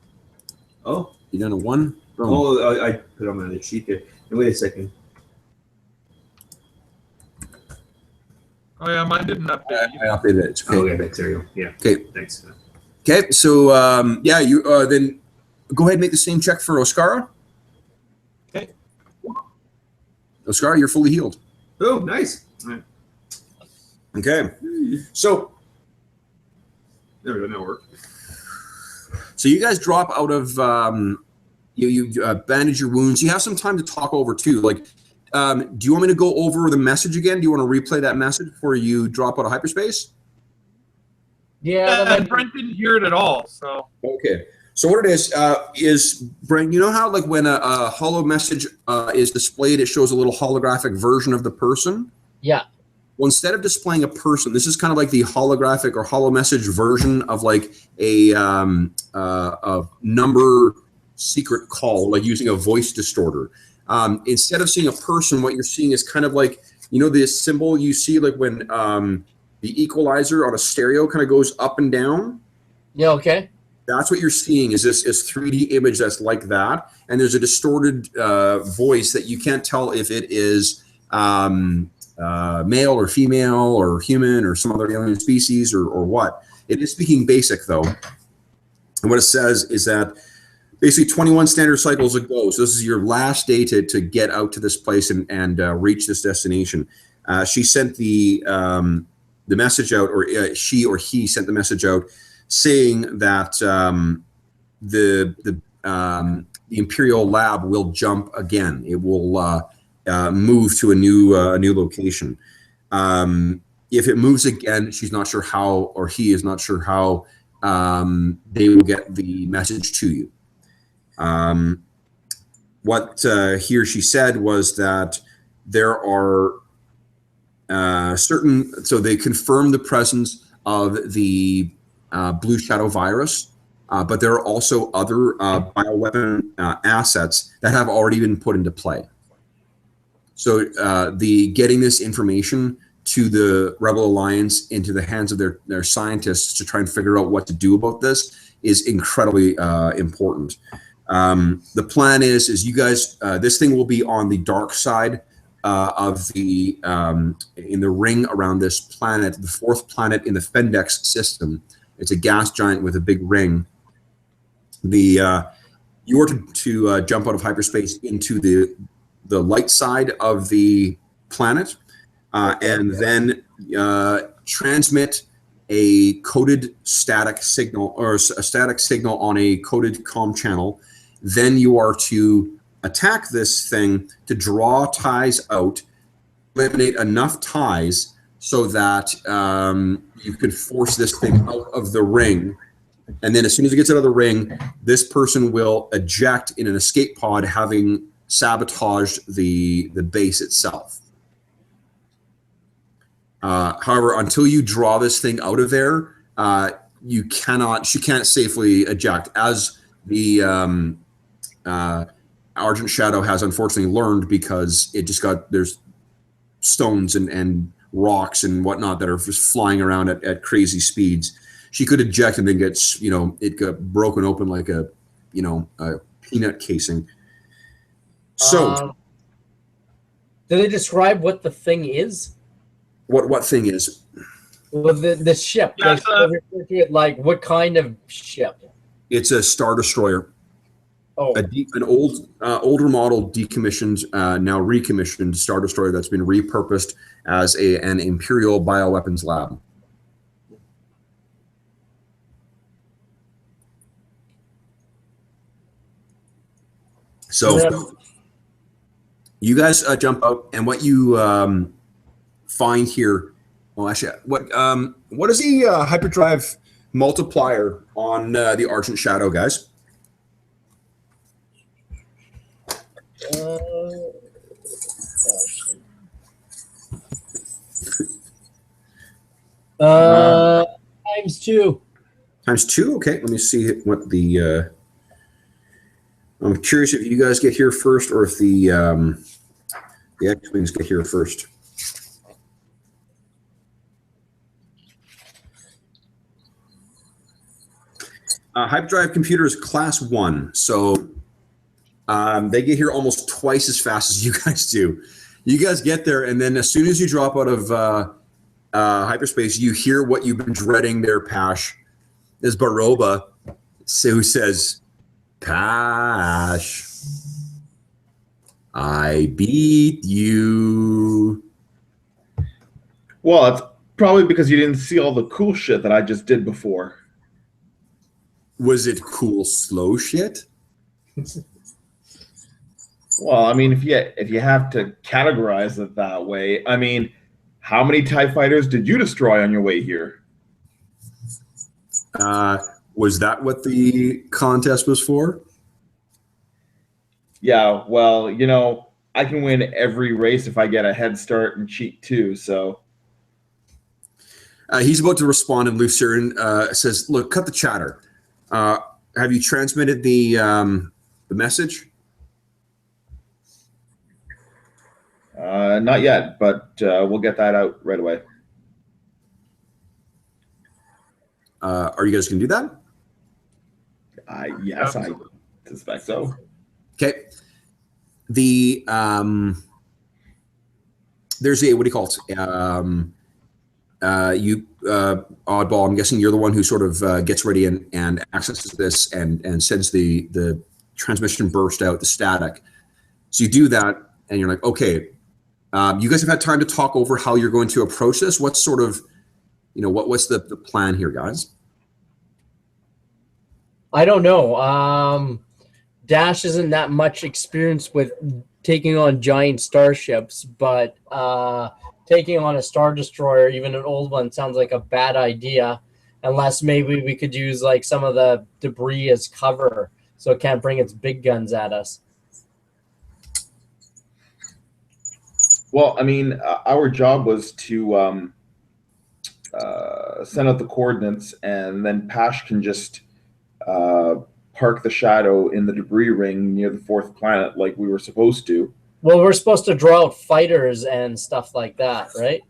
Oh. You down to 1? Boom. Oh, I put on my other sheet there. Hey, wait a second. Oh yeah, mine didn't update. I updated it. It's okay. Oh, yeah, there you go. Yeah. Okay. Thanks. Okay. So yeah, you then go ahead and make the same check for Oscara. Okay. Oscara, you're fully healed. Oh, nice. All right. Okay. So There we go. Now work. So you guys drop out of you bandage your wounds. You have some time to talk over too. Like, do you want me to go over the message again? Do you want to replay that message before you drop out of hyperspace? Yeah. And Brent didn't hear it at all. So Okay. So what it is Brent, you know how like when a hollow message is displayed, it shows a little holographic version of the person? Yeah. Well, instead of displaying a person, this is kind of like the holographic or hollow message version of like a number secret call, like using a voice distorter. Instead of seeing a person, what you're seeing is kind of like, you know, this symbol you see like when the equalizer on a stereo kind of goes up and down. Yeah. Okay. That's what you're seeing is this 3D image that's like that. And there's a distorted voice that you can't tell if it is male or female or human or some other alien species or what. It is speaking basic though. And what it says is that basically 21 standard cycles ago, so this is your last day to get out to this place and reach this destination. She sent the message out, or she or he sent the message out saying that the Imperial lab will jump again. It will move to a new location. If it moves again, she's not sure how, or he is not sure how they will get the message to you. What he or she said was that there are certain, so they confirmed the presence of the Blue Shadow virus, but there are also other bioweapon assets that have already been put into play. So the getting this information to the Rebel Alliance into the hands of their scientists to try and figure out what to do about this is incredibly important. The plan is you guys, this thing will be on the dark side of the in the ring around this planet, the 4th planet in the Fendex system. It's a gas giant with a big ring. You were to jump out of hyperspace into the light side of the planet, and then transmit a coded static signal or a static signal on a coded comm channel. Then you are to attack this thing to draw ties out, eliminate enough ties so that you could force this thing out of the ring. And then as soon as it gets out of the ring, this person will eject in an escape pod, having sabotaged the base itself. However, until you draw this thing out of there, she can't safely eject, as the Argent Shadow has unfortunately learned, because it just there's stones and rocks and whatnot that are just flying around at crazy speeds. She could eject and then it got broken open like a peanut casing. So do they describe what the thing is? What thing is? Well, the ship. Yeah, They refer to it like what kind of ship? It's a Star Destroyer. Oh, An older model, decommissioned, now recommissioned Star Destroyer that's been repurposed as an Imperial bioweapons lab. So You guys jump out, and what you find here. Well, actually, what is the hyperdrive multiplier on the Argent Shadow, guys? ×2. ×2. Okay, let me see what the. I'm curious if you guys get here first, or if the X-wings get here first. Hyperdrive computer is class 1, so they get here almost twice as fast as you guys do. You guys get there, and then as soon as you drop out of hyperspace, you hear what you've been dreading there, Pash. Is Baroba, who says, Pash, I beat you. Well, it's probably because you didn't see all the cool shit that I just did before. Was it cool slow shit? Well, I mean, if you have to categorize it that way, I mean, how many TIE fighters did you destroy on your way here? Was that what the contest was for? Yeah, well, you know, I can win every race if I get a head start and cheat too, so. He's about to respond, and Lucerne says, look, cut the chatter. Have you transmitted the message? Not yet, but we'll get that out right away. Are you guys going to do that? Yes, I suspect so. Okay. The there's a, what do you call it? Oddball, I'm guessing you're the one who sort of gets ready and accesses this and sends the transmission burst out, the static. So you do that, and you're like, okay, you guys have had time to talk over how you're going to approach this. What's sort of, what's the plan here, guys? I don't know. Dash isn't that much experience with taking on giant starships, but taking on a Star Destroyer, even an old one, sounds like a bad idea, unless maybe we could use like some of the debris as cover so it can't bring its big guns at us. Well, I mean, our job was to send out the coordinates, and then Pash can just park the Shadow in the debris ring near the 4th planet like we were supposed to. Well, we're supposed to draw out fighters and stuff like that, right?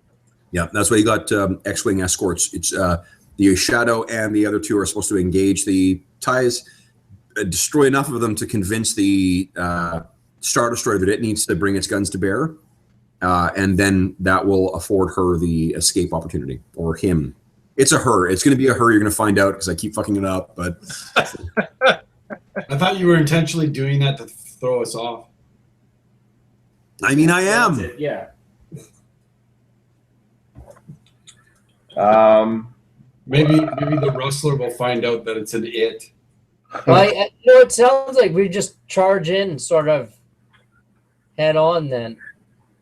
Yeah, that's why you got X-Wing escorts. It's the Shadow and the other two are supposed to engage the TIEs, destroy enough of them to convince the Star Destroyer that it needs to bring its guns to bear, and then that will afford her the escape opportunity, or him. It's a her. It's going to be a her. You're going to find out because I keep fucking it up. But I thought you were intentionally doing that to throw us off. I mean, I am. That's it, yeah. Maybe the rustler will find out that it's an it. Well, it sounds like we just charge in, sort of head on. Then.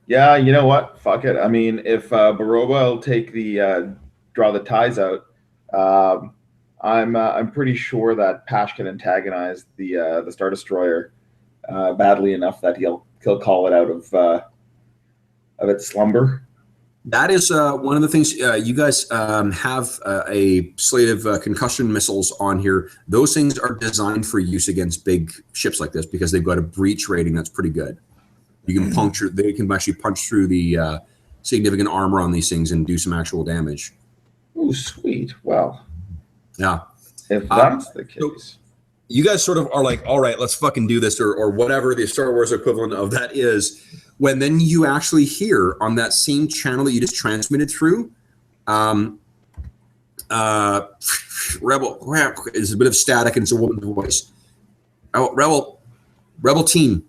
Yeah, you know what? Fuck it. I mean, if Baroba will take the draw the ties out, I'm pretty sure that Pash can antagonize the Star Destroyer badly enough that he'll call it out of its slumber. That is one of the things you guys have a slate of concussion missiles on here. Those things are designed for use against big ships like this because they've got a breach rating that's pretty good. You can puncture; they can actually punch through the significant armor on these things and do some actual damage. Oh, sweet. Well, yeah. If that's the case. So you guys sort of are like, all right, let's fucking do this, or whatever the Star Wars equivalent of that is. When then you actually hear on that same channel that you just transmitted through, Rebel is a bit of static and it's a woman's voice. Oh, Rebel team,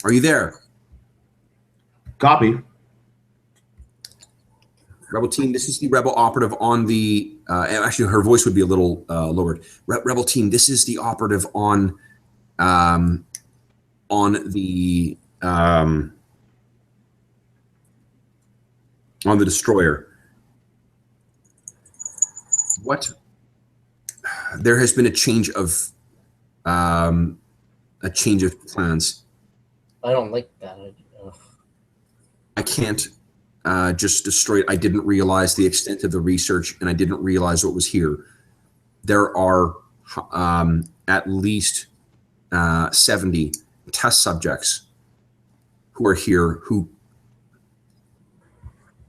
are you there? Copy. Rebel team, this is the Rebel operative on the. Actually, her voice would be a little lowered. Rebel team, this is the operative on on the destroyer. What? There has been a change of plans. I don't like that. Ugh. I can't just destroy it. I didn't realize the extent of the research, and I didn't realize what was here. There are at least 70 test subjects who are here who,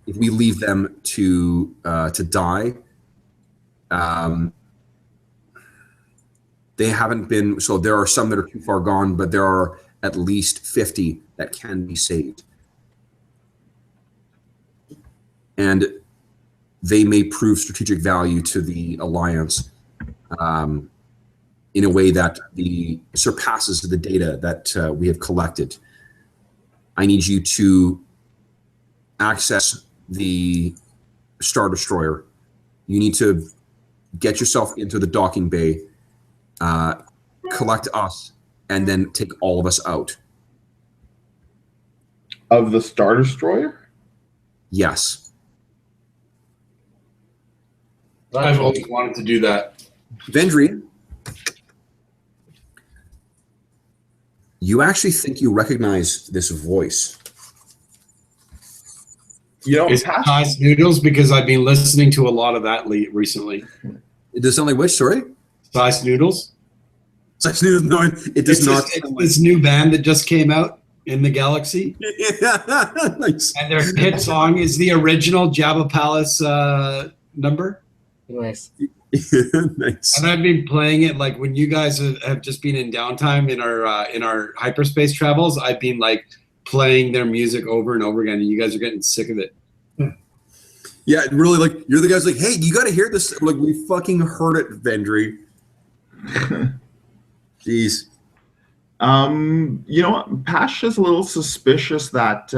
if we leave them to die, they haven't been. So there are some that are too far gone, but there are at least 50 that can be saved. And they may prove strategic value to the Alliance in a way that surpasses the data that we have collected. I need you to access the Star Destroyer. You need to get yourself into the docking bay, collect us, and then take all of us out. Of the Star Destroyer? Yes. I've always wanted to do that. Vendry, you actually think you recognize this voice. You know, It's Size Noodles because I've been listening to a lot of that recently. It does sound like which, sorry? Size Noodles. Size Noodles, no, it does It's not. it's this new band that just came out in the Galaxy. Yeah, nice. And their hit song is the original Jabba Palace number. Nice. Nice. And I've been playing it like when you guys have just been in downtime in our hyperspace travels. I've been like playing their music over and over again, and you guys are getting sick of it. Yeah, really, like you're the guys like, hey, you got to hear this. Like we fucking heard it, Vendry. Jeez. You know what? Pash is a little suspicious that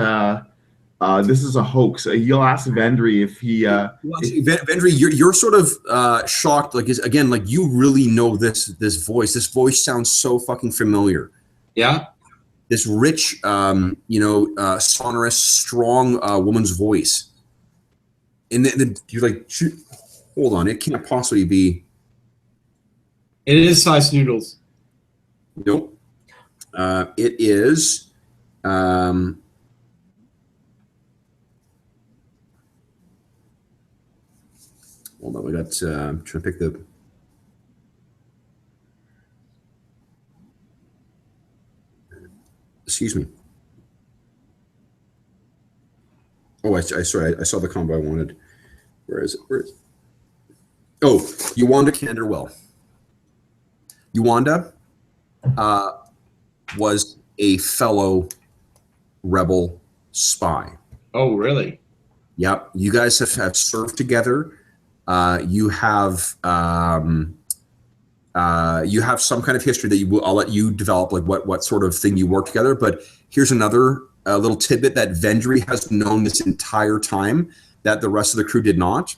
this is a hoax. He'll ask Vendry if he. Vendry, you're sort of shocked. Like, again, like you really know this voice. This voice sounds so fucking familiar. Yeah. This rich, sonorous, strong woman's voice. And then you're like, shoot, hold on, it can't possibly be. It is Size Noodles. Nope. It is. Hold on, we got. I'm trying to pick the. Excuse me. Oh, I saw the combo I wanted. Where is it? Where is it? Oh, Yuanda Canderwell. Yuanda was a fellow rebel spy. Oh, really? Yep. You guys have served together. You have some kind of history that I'll let you develop, like what sort of thing you work together. But here's another little tidbit that Vendry has known this entire time that the rest of the crew did not.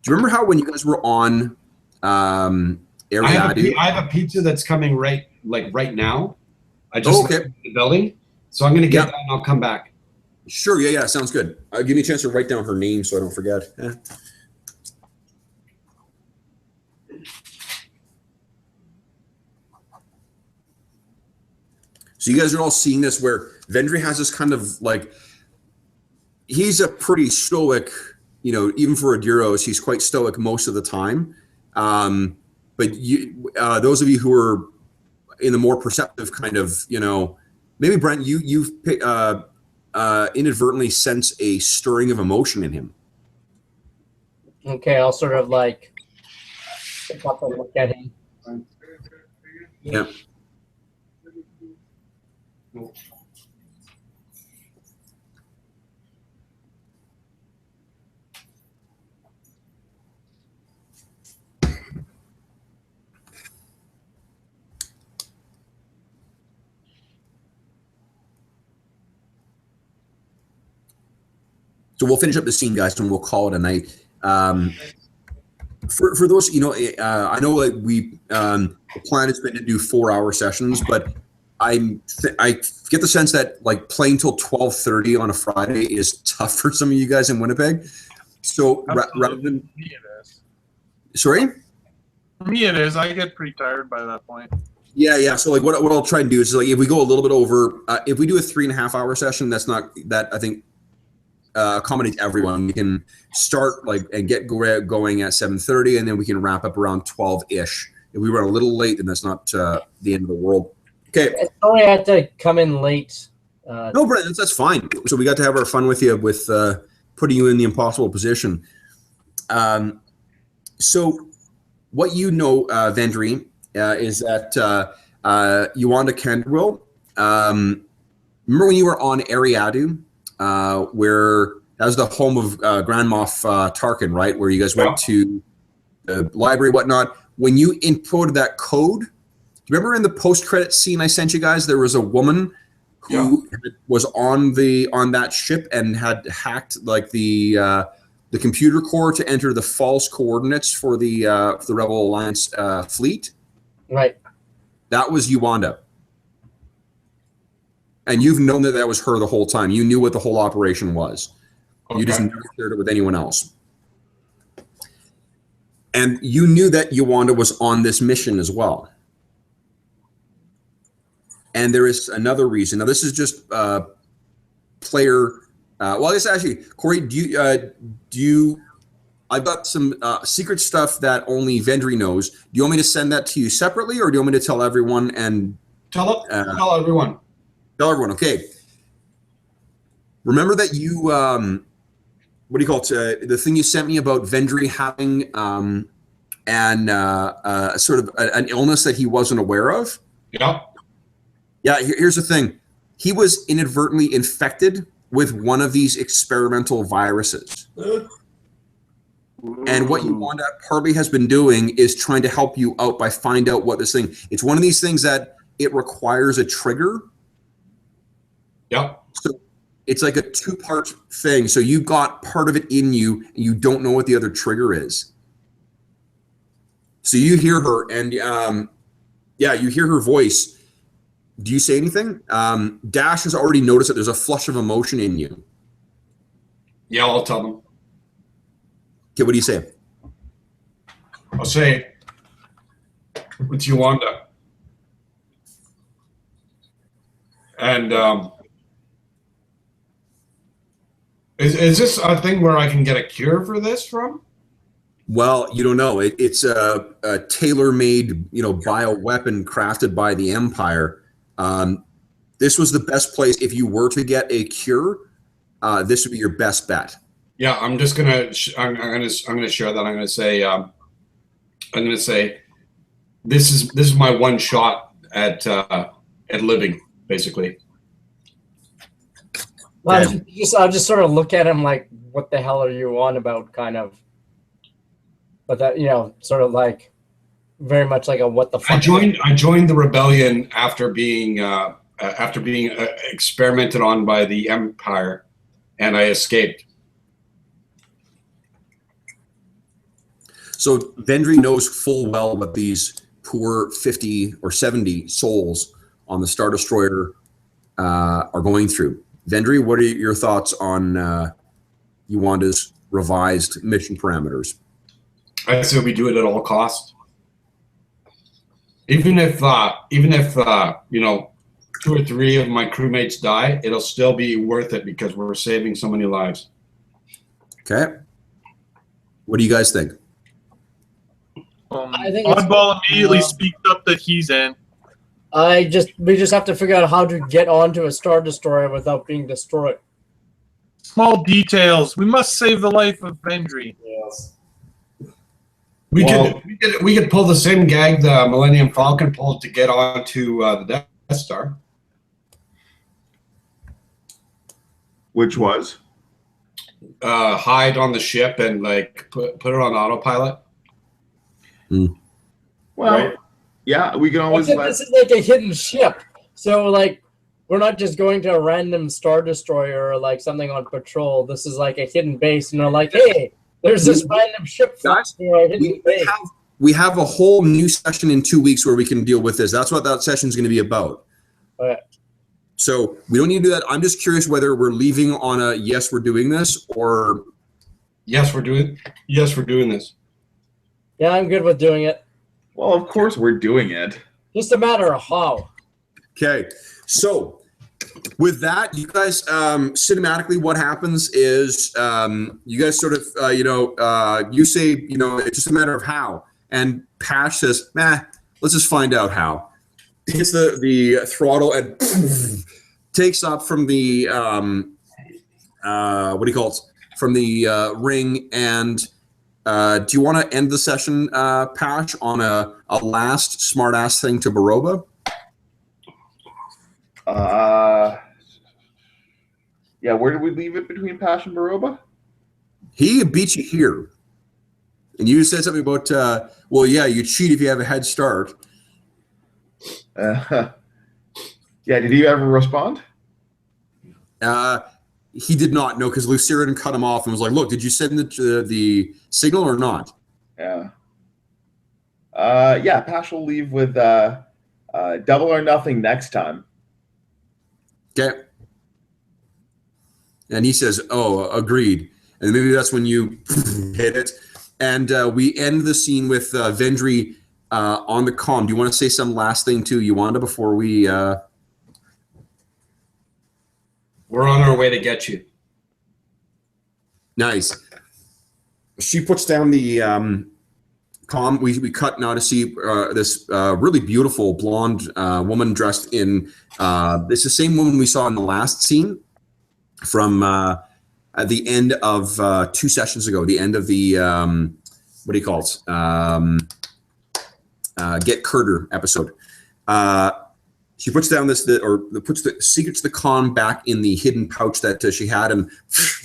Do you remember how when you guys were on Ariadu? I have a pizza that's coming right now. I just okay. left the building, so I'm gonna get that and I'll come back. Sure. Yeah. Sounds good. Give me a chance to write down her name so I don't forget. So you guys are all seeing this where Vendry has this kind of like, he's a pretty stoic, even for a Duros, he's quite stoic most of the time. But those of you who are in the more perceptive kind of, maybe Brent, you've inadvertently sense a stirring of emotion in him. Okay, I'll sort of like pick up and look at him. Yeah. So we'll finish up the scene, guys, and we'll call it a night. For those, I know we the plan has been to do 4-hour sessions, but I get the sense that like playing till 12:30 on a Friday is tough for some of you guys in Winnipeg. So rather than For me it is. sorry. For me it is. I get pretty tired by that point. Yeah. So like what I'll try and do is like if we go a little bit over, if we do a 3.5 hour session, that I think accommodates everyone. We can start like and get going at 7:30, and then we can wrap up around 12-ish. If we run a little late, then that's not the end of the world. Okay. Sorry, I had to come in late. No, Brent, that's fine. So we got to have our fun with you with putting you in the impossible position. So what you know, Vendry, is that Yuanda Canderville, remember when you were on Ariadu, where that was the home of Grand Moff Tarkin, right? Where you guys went to the library, whatnot. When you inputted that code, do you remember in the post-credit scene I sent you guys, there was a woman who was on that ship and had hacked like the computer core to enter the false coordinates for the Rebel Alliance fleet. Right. That was Yuanda. And you've known that was her the whole time. You knew what the whole operation was. Okay. You just never shared it with anyone else. And you knew that Yuanda was on this mission as well. And there is another reason. Now, this is just player. Well, I guess actually, Corey, do you? I've got some secret stuff that only Vendry knows. Do you want me to send that to you separately, or do you want me to tell everyone and tell everyone? Tell everyone. Okay. Remember that you what do you call it? The thing you sent me about Vendry having sort of an illness that he wasn't aware of. Yeah. Yeah, here's the thing. He was inadvertently infected with one of these experimental viruses. And what Yuanda partly has been doing is trying to help you out by find out what this thing. It's one of these things that it requires a trigger. Yep. So it's like a two-part thing. So you got part of it in you, and you don't know what the other trigger is. So you hear her, and you hear her voice. Do you say anything? Dash has already noticed that there's a flush of emotion in you. Yeah, I'll tell them. Okay, what do you say? I'll say, it's Yuanda. And is this a thing where I can get a cure for this from? Well, you don't know. It's a tailor-made, bioweapon crafted by the Empire. This was the best place if you were to get a cure. This would be your best bet. Yeah, I'm just gonna. I'm gonna share that. I'm gonna say, this is my one shot at living, basically. Well, I'll just sort of look at him like, what the hell are you on about, kind of. But that, sort of like, very much like a what the fuck. I joined the rebellion after being experimented on by the Empire, and I escaped. So Vendry knows full well what these poor 50 or 70 souls on the Star Destroyer are going through. Vendry, what are your thoughts on Yuanda's revised mission parameters? I say we do it at all costs. Even if 2 or 3 of my crewmates die, it'll still be worth it because we're saving so many lives. Okay. What do you guys think? I think Oddball immediately speaks up that he's in. we just have to figure out how to get onto a Star Destroyer without being destroyed. Small details. We must save the life of Vendry. Yes. We could pull the same gag the Millennium Falcon pulled to get onto the Death Star. Which was? Hide on the ship and like put it on autopilot. Well, Right. yeah, we can always let. This is like a hidden ship, so like we're not just going to a random Star Destroyer or like something on patrol. This is like a hidden base, and they're like, hey, there's this random ship. Guys, Hidden base. we have a whole new session in 2 weeks where we can deal with this. That's what that session is going to be about. Okay. So we don't need to do that. I'm just curious whether we're leaving on a yes, we're doing this, or Yes, we're doing this. Yeah, I'm good with doing it. Well, of course we're doing it. Just a matter of how. okay. So with that, you guys, cinematically, what happens is you guys sort of, you say, it's just a matter of how, and Pash says, let's just find out how. Hits the throttle and takes up from the what do you call it? From the ring. And do you want to end the session, Pash, on a last smartass thing to Baroba? Yeah, where did we leave it between Pash and Baroba? He beat you here. And you said something about, well, yeah, you cheat if you have a head start. Yeah, did he ever respond? He did not know, because Lucirin cut him off and was like, look, did you send the signal or not? Yeah. Yeah, Pash will leave with double or nothing next time. Okay. And he says, oh, agreed. And maybe that's when you hit it. And we end the scene with Vendry on the comm. Do you want to say some last thing to Yolanda before we... We're on our way to get you. Nice. She puts down the comm. We cut now to see this really beautiful blonde woman dressed in... it's the same woman we saw in the last scene from at the end of 2 sessions ago, the end of the... what do you call it? Get Curter episode. She puts down puts the secret to the con back in the hidden pouch that she had, and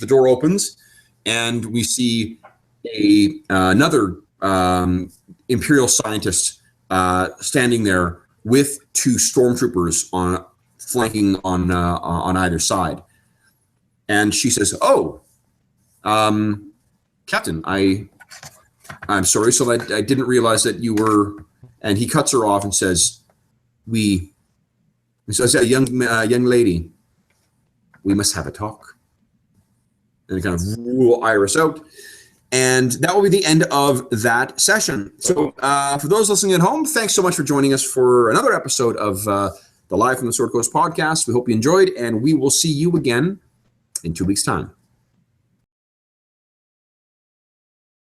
the door opens, and we see another Imperial scientist standing there with 2 stormtroopers flanking on either side. And she says, "Oh, Captain, I'm sorry. So I didn't realize that you were..." And he cuts her off and says, So I said, young lady, we must have a talk. And it kind of rule Iris out. And that will be the end of that session. So for those listening at home, thanks so much for joining us for another episode of the Live from the Sword Coast podcast. We hope you enjoyed, and we will see you again in 2 weeks' time.